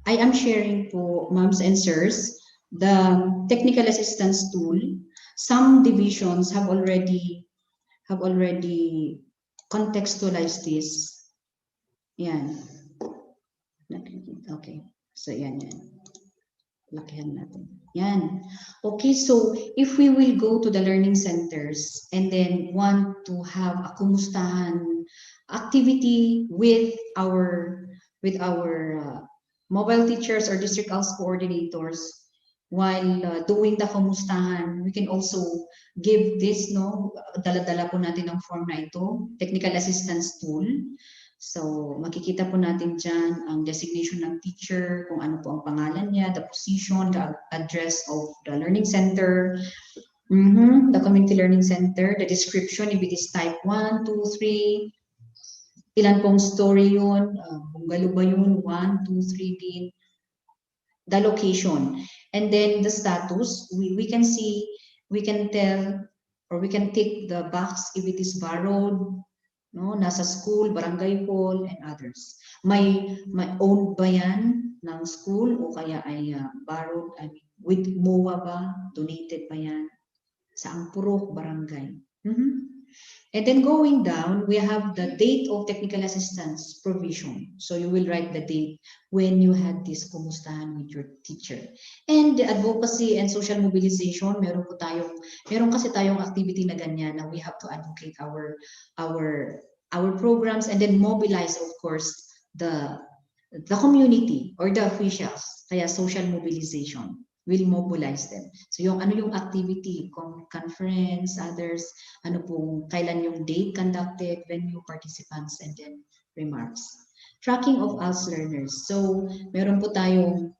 I am sharing po, moms and sirs, the technical assistance tool. Some divisions have already contextualized this. Yan. Okay. So yan. Lakihan natin. Yan. Okay, so if we will go to the learning centers and then want to have a kumustahan activity with our mobile teachers or district ALS coordinators while doing the kumustahan, we can also give this, no, dala-dala po natin ang form na ito, technical assistance tool. So, makikita po natin dyan ang designation ng teacher, kung ano po ang pangalan niya, the position, the address of the learning center, the community learning center, the description, if it is type 1, 2, 3, ilan pong story yun, bungalow ba yun, 1, 2, 3 din, the location, and then the status, we can see, we can tell, or we can tick the box if it is borrowed, no, nasa school, barangay hall, and others. May owned ba yan ng school o kaya ay borrowed, I mean, with MOA ba? Donated ba yan? Saang purok, barangay? And then going down, we have the date of technical assistance provision. So you will write the date when you had this kumustahan with your teacher. And the advocacy and social mobilization, meron kasi tayong activity na ganyan na we have to advocate our programs and then mobilize, of course, the community or the officials. Kaya social mobilization will mobilize them. So yung ano yung activity, conference, others, ano pong kailan yung date conducted, venue, participants, and then remarks. Tracking of ALS learners. So meron po tayong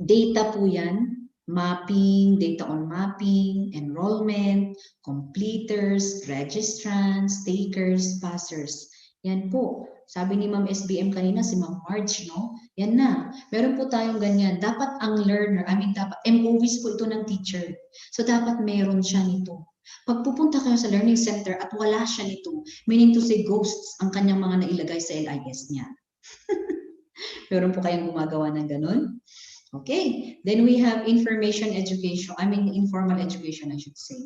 data po yan, mapping, data on mapping, enrollment, completers, registrants, takers, passers. Yan po. Sabi ni Ma'am SBM kanina, si Ma'am Marge, no? Yan na. Meron po tayong ganyan. Dapat ang learner, dapat MOVs po ito ng teacher. So dapat meron siya nito. Pag pupunta kayo sa learning center at wala siya nito, meaning to say ghosts ang kanyang mga nailagay sa LIS niya. Meron po kayong gumagawa ng ganun? Okay, then we have information education, informal education, I should say.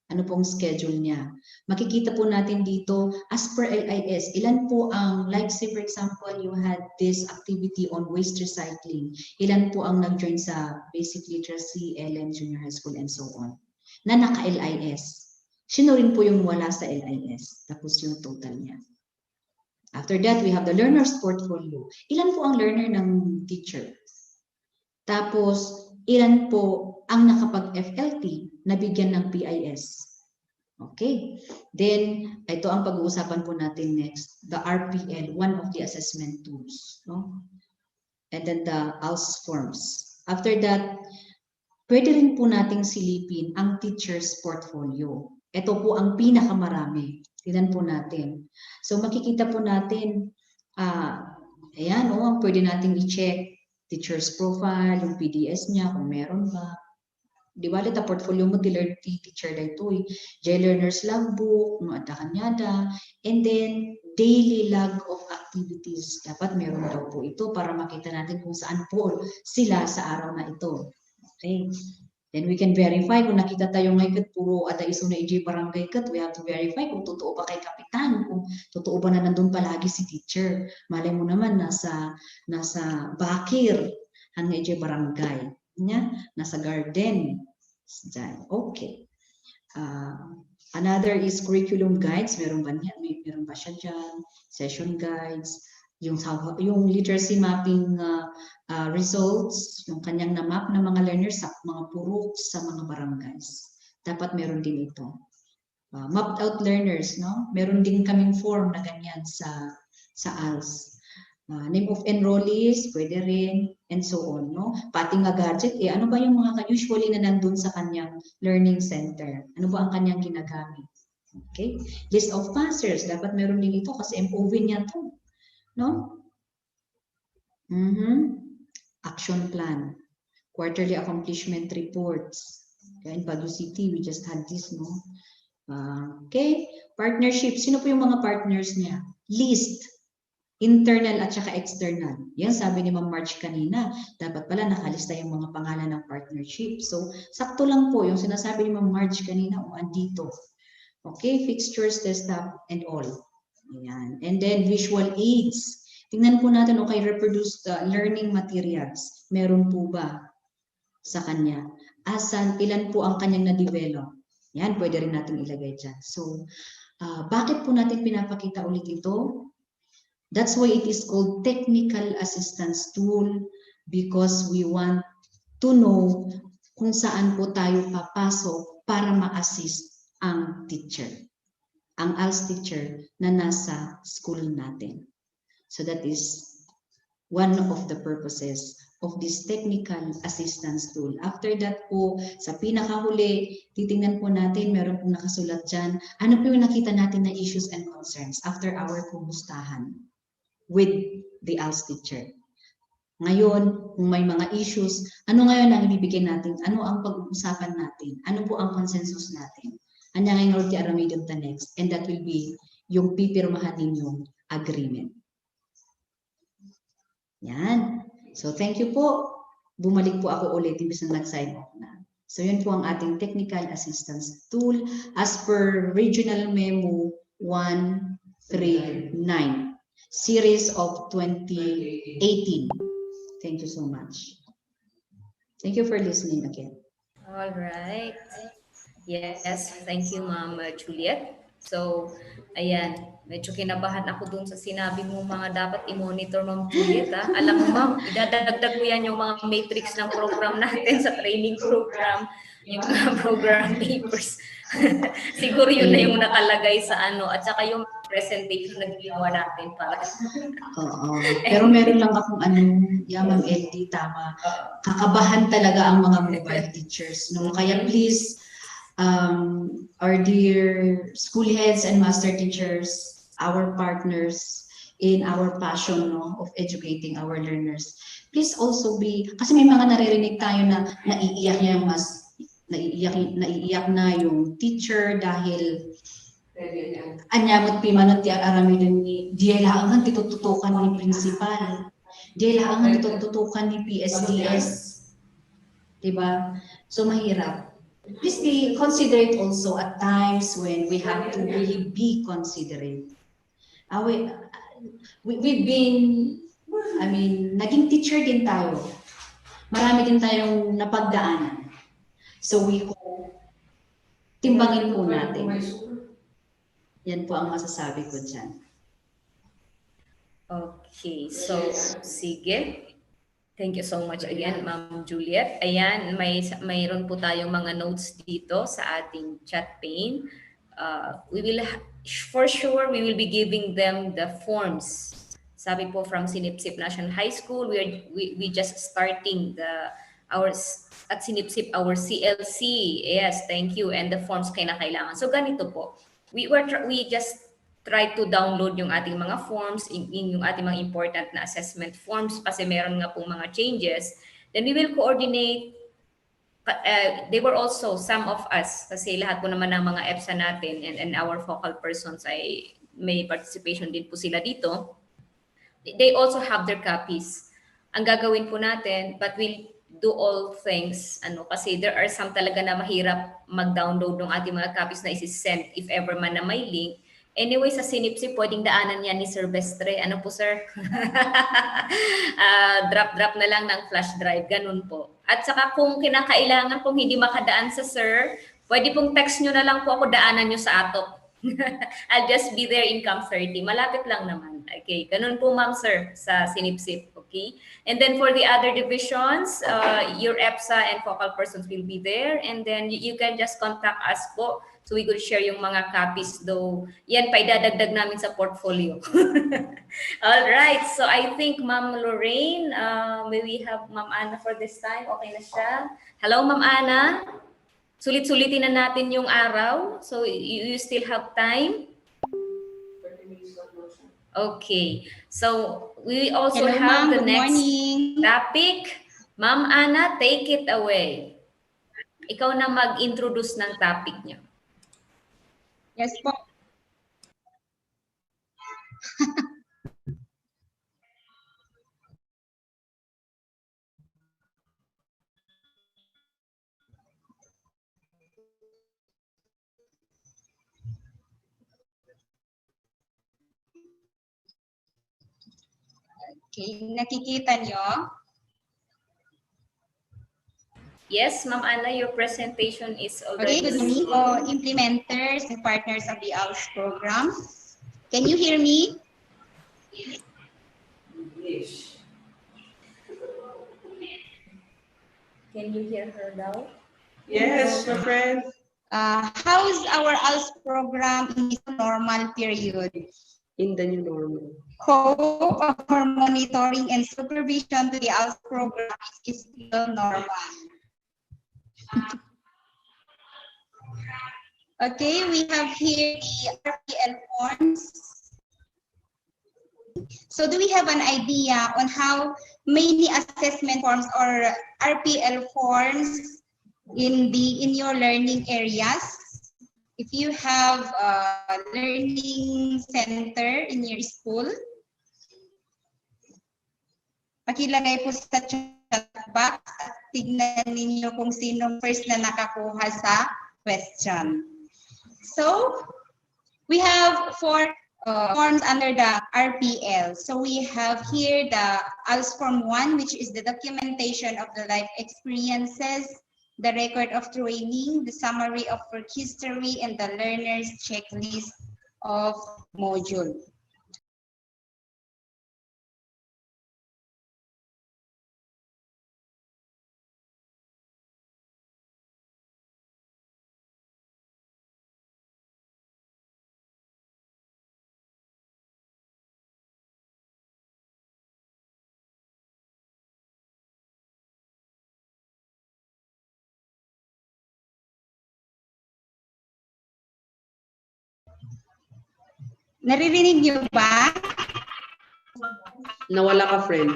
Ano pong schedule niya? Makikita po natin dito, as per LIS, ilan po ang, like say for example, you had this activity on waste recycling. Ilan po ang nag-join sa basic literacy, LM, junior high school, and so on. Na naka-LIS. Sino rin po yung wala sa LIS? Tapos yung total niya. After that, we have the learner's portfolio. Ilan po ang learner ng teacher? Tapos, ilan po ang nakapag-FLT na bigyan ng PIS? Okay. Then, ito ang pag-uusapan po natin next. The RPL, one of the assessment tools. No? And then the ALS forms. After that, pwede rin po nating silipin ang teacher's portfolio. Ito po ang pinakamarami. Tignan po natin. So, makikita po natin, ayan, pwede nating i-check teacher's profile, yung PDS niya, kung meron ba. Di ba, ta portfolio mo, ti teacher na ito eh. J-learner's logbook, no, ada kanyada, and then daily log of activities. Dapat meron daw po ito para makita natin kung saan po sila sa araw na ito. Okay. Then we can verify kung nakita tayo ngayon puro ada iso na EJ barangay kat, we have to verify kung totoo ba kay kapitan, kung totoo ba na nandun palagi si teacher. Malay mo naman nasa bakir ang EJ barangay niya, nasa garden. Okay. Another is curriculum guides. Meron ba siya dyan? Session guides. Yung literacy mapping results, yung kanyang na-map ng mga learners sa mga purok sa mga barangays. Dapat meron din ito. Mapped out learners, no? Meron din kaming form na ganyan sa ALS. Name of enrollees, pwede rin, and so on, no? Pati nga gadget, ano ba yung mga usually na nandun sa kanyang learning center? Ano ba ang kanyang ginagamit? Okay? List of passers, dapat meron din ito kasi MOV niya to. No? Action plan. Quarterly accomplishment reports. In Baguio City, we just had this, no? Okay? Partnership. Sino po yung mga partners niya? List. Internal at saka external. Yan sabi ni Ma'am March kanina. Dapat pala nakalista yung mga pangalan ng partnership. So, sakto lang po yung sinasabi ni Ma'am March kanina o andito. Okay? Fixtures, desktop, and all. Ayan. And then visual aids. Tingnan po natin, okay, reproduced learning materials. Meron po ba sa kanya? Asan, ilan po ang kanyang na-develop? Yan, pwede rin natin ilagay dyan. So, bakit po natin pinapakita ulit ito? That's why it is called technical assistance tool because we want to know kung saan po tayo papasok para ma-assist ang teacher, ang ALS teacher na nasa school natin. So that is one of the purposes of this technical assistance tool. After that po, sa pinakahuli, titingnan po natin, meron po nakasulat dyan, ano po yung nakita natin na issues and concerns after our kumustahan with the ALS teacher. Ngayon, kung may mga issues, ano ngayon ang ibibigay natin? Ano ang pag-uusapan natin? Ano po ang consensus natin? Anya ngayon ulti aramidon ta next, and that will be yung pipirmahan ninyong agreement. Yan. So, thank you po. Bumalik po ako ulit imbis na nag-sign off na. So, yun po ang ating technical assistance tool as per Regional Memo 139, series of 2018. Thank you so much. Thank you for listening again. All right. Yes, thank you, Ma'am Juliet. So, ayan, medyo kinabahan ako dun sa sinabi mo mga dapat i-monitor, Ma'am Juliet. Ha? Alam mo, Ma'am, idadagdag ko yan yung mga matrix ng program natin sa training program, yung mga program papers. Siguro yun na yung nakalagay sa ano, at saka yung presentation na ginawa natin para. Oo. Pero meron lang akong Ma'am LD, tama. Kakabahan talaga ang mga mobile teachers. No? Kaya please, our dear school heads and master teachers, our partners in our passion of educating our learners, please also be, kasi may mga naririnig tayo na naiiyak na yung teacher dahil anyamot pimanot ti aramidon ni diya laangan titututukan ni principal, diya laangan titututukan ni PSDS, diba? So mahirap. Please be considerate also at times when we have to really be considerate. We've been, naging teacher din tayo. Marami din tayong napagdaanan. So we hope, timbangin po natin. Yan po ang masasabi ko dyan. Okay, so sige. Thank you so much again, Ma'am Juliet. Ayan, mayroon po tayong mga notes dito sa ating chat pane. We will, for sure, we will be giving them the forms. Sabi po from Sinipsip National High School, we just starting at Sinipsip our CLC. Yes, thank you. And the forms kailangan. So ganito po. We just try to download yung ating mga forms, yung ating mga important na assessment forms kasi meron nga pong mga changes. Then we will coordinate. They were also some of us kasi lahat po naman ng mga EPSA natin and our focal persons ay may participation din po sila dito. They also have their copies. Ang gagawin po natin, but we'll do all things kasi there are some talaga na mahirap mag-download ng ating mga copies na isi-send if ever man na may link. Anyway, sa Sinipsip, pwedeng daanan yan ni Sir Bestre. Ano po, sir? Drop na lang ng flash drive. Ganun po. At saka kung kinakailangan, kung hindi makadaan sa sir, pwede pong text nyo na lang po ako, daanan nyo sa ato. I'll just be there in Camp 30. Malapit lang naman. Okay. Ganun po, ma'am, sir, sa Sinipsip. Okay. And then for the other divisions, your EPSA and focal persons will be there. And then you can just contact us po. So we could share yung mga copies though. Yan pa idadagdag namin sa portfolio. All right. So I think Ma'am Lorraine, may we have Ma'am Ana for this time. Okay na siya. Hello, Ma'am Ana. Sulit-sulitin na natin yung araw. So you still have time. Okay. So we also Hello, have the good next morning. topic. Ma'am Ana, take it away. Ikaw na mag-introduce ng topic niyo. Yes po. Okay, nakikita nyo? Yes, Ma'am Ana, your presentation is Okay, already good morning seen. po, implementers and partners of the ALS program. Can you hear me? Can you hear her now? Yes, my friend. How's our ALS program in this normal period? In the new normal. Hope our monitoring and supervision to the ALS program is still normal. Okay, we have here the RPL forms. So do we have an idea on how many assessment forms or RPL forms in your learning areas? If you have a learning center in your school, pakilagay po sa chat box at tignan ninyo kung sino first na nakakuha sa question. So, we have four forms under the RPL. So we have here the ALS Form 1, which is the documentation of the life experiences, the record of training, the summary of work history, and the learner's checklist of module. Naririnig niyo ba? Nawala ka, friend.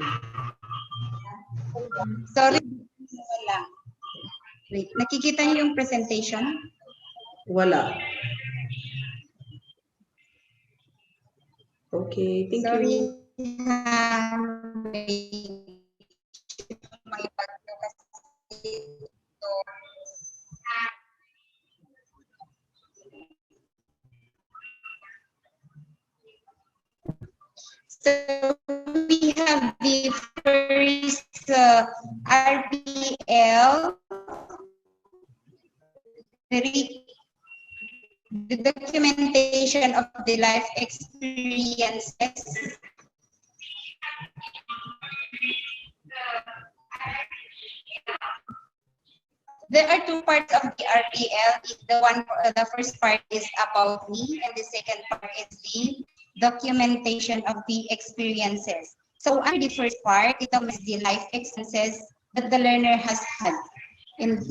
Sorry, wala. Wait, nakikita niyo yung presentation? Wala. Okay, thank Sorry. you. So we have the first RPL, the documentation of the life experiences. There are two parts of the RPL. The first part is about me, and the second part is the documentation of the experiences. So under the first part, it is the life experiences that the learner has had.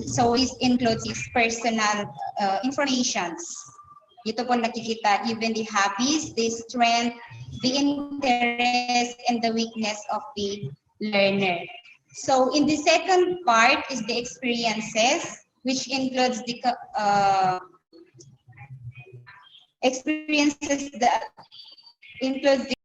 So this includes his personal informations. Dito po nakikita even the hobbies, the strength, the interest, and the weakness of the learner. So in the second part is the experiences, which includes the experiences that includes the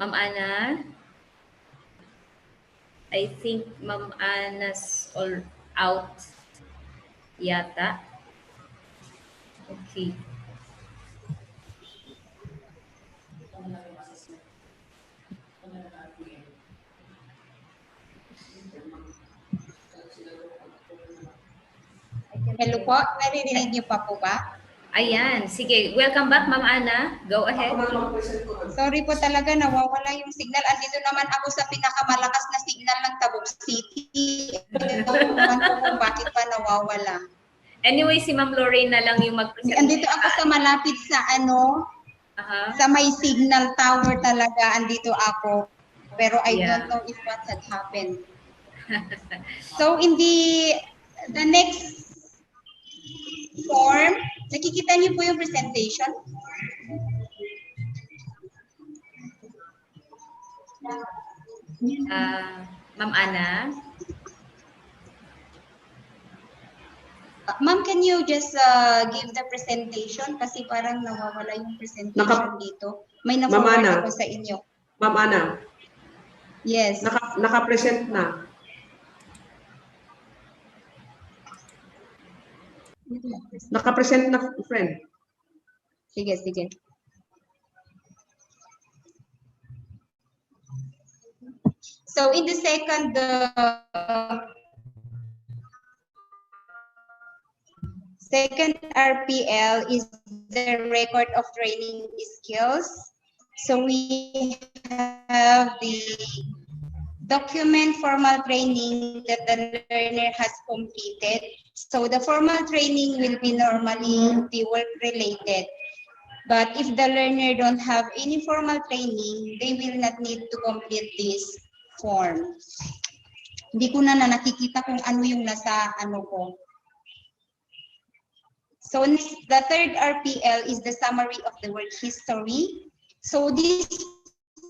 Ma'am Ana, I think Ma'am Ana's all out yata. Okay. hello po, naririnig niyo pa po ba? Ayan, sige. Welcome back, Ma'am Ana. Go ahead. Sorry po talaga, nawawala yung signal. Andito naman ako sa pinakamalakas na signal ng Tabuk City. Ewan ko kung bakit pa nawawala. Anyway, si Ma'am Lorraine na lang yung mag-present. Andito ako sa malapit sa Sa may signal tower talaga andito ako. Pero I don't Yeah. know if what had happened. So in the next form, nakikita niyo po yung presentation? Ma'am Ana? Ma'am, can you just give the presentation? Kasi parang nawawala yung presentation dito. May na-forward ako sa inyo. Ma'am Ana? Yes. Naka-present na. Naka-present na, friend. Sige, sige. So in the second RPL is the record of training skills. So we have the document formal training that the learner has completed. So the formal training will be normally the work related. But if the learner don't have any formal training, they will not need to complete this form. Hindi ko na nakikita kung ano yung nasa ano ko. So the third RPL is the summary of the work history. So this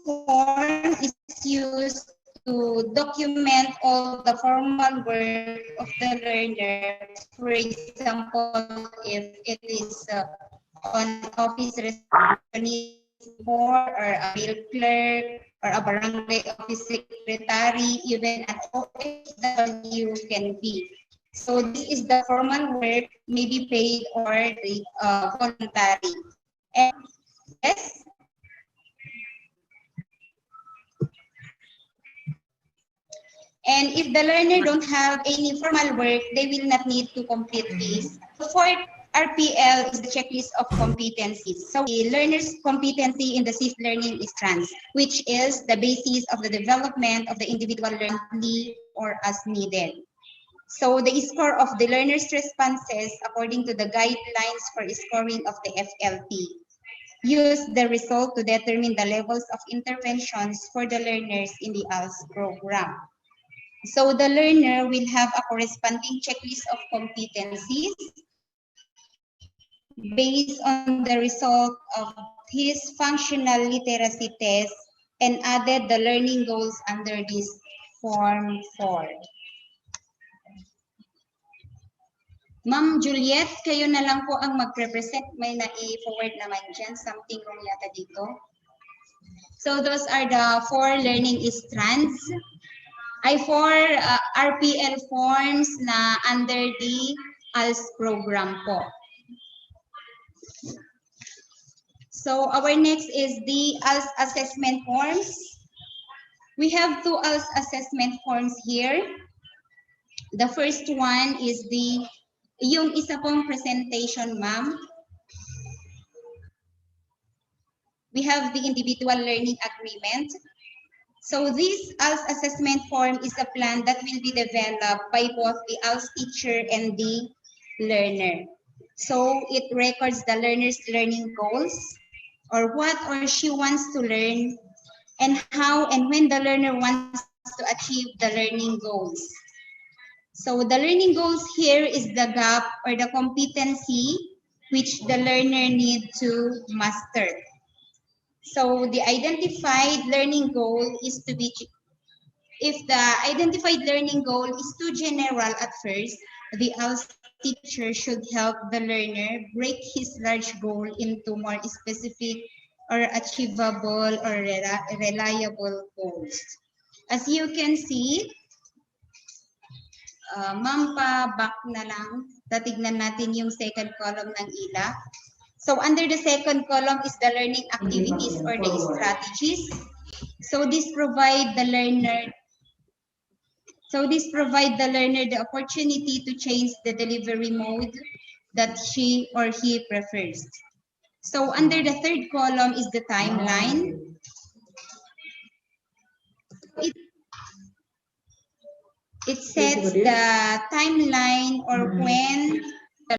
form is used to document all the formal work of the learner. For example, if it is on office receptionist or a bill clerk or a barangay office secretary, even an OFW can be. So this is the formal work, maybe paid or the voluntary. And yes. And if the learner don't have any formal work, they will not need to complete this. The fourth RPL is the checklist of competencies. So the learner's competency in the SIF learning is trans, which is the basis of the development of the individual learning or as needed. So the score of the learner's responses according to the guidelines for scoring of the FLP. Use the result to determine the levels of interventions for the learners in the ALS program. So the learner will have a corresponding checklist of competencies based on the result of his functional literacy test and added the learning goals under this Form 4. Ma'am Juliet, kayo na lang po ang mag-represent. May na-i-forward naman dyan. Something wrong yata dito. So those are the 4 learning strands. Ay 4 RPL forms na under the ALS program po. So our next is the ALS assessment forms. We have 2 ALS assessment forms here. The first one is yung isa pong presentation, ma'am. We have the individual learning agreement. So this ALS assessment form is a plan that will be developed by both the ALS teacher and the learner. So it records the learner's learning goals or what or she wants to learn and how and when the learner wants to achieve the learning goals. So the learning goals here is the gap or the competency which the learner need to master. So the identified learning goal is to be, if the identified learning goal is too general at first, the ALS teacher should help the learner break his large goal into more specific or achievable or reliable goals. As you can see, ma'am pa-back na lang, tatignan natin yung second column ng ILA. So under the second column is the learning activities or the strategies. So this provide the learner the opportunity to change the delivery mode that she or he prefers. So under the third column is the timeline. It sets the timeline or when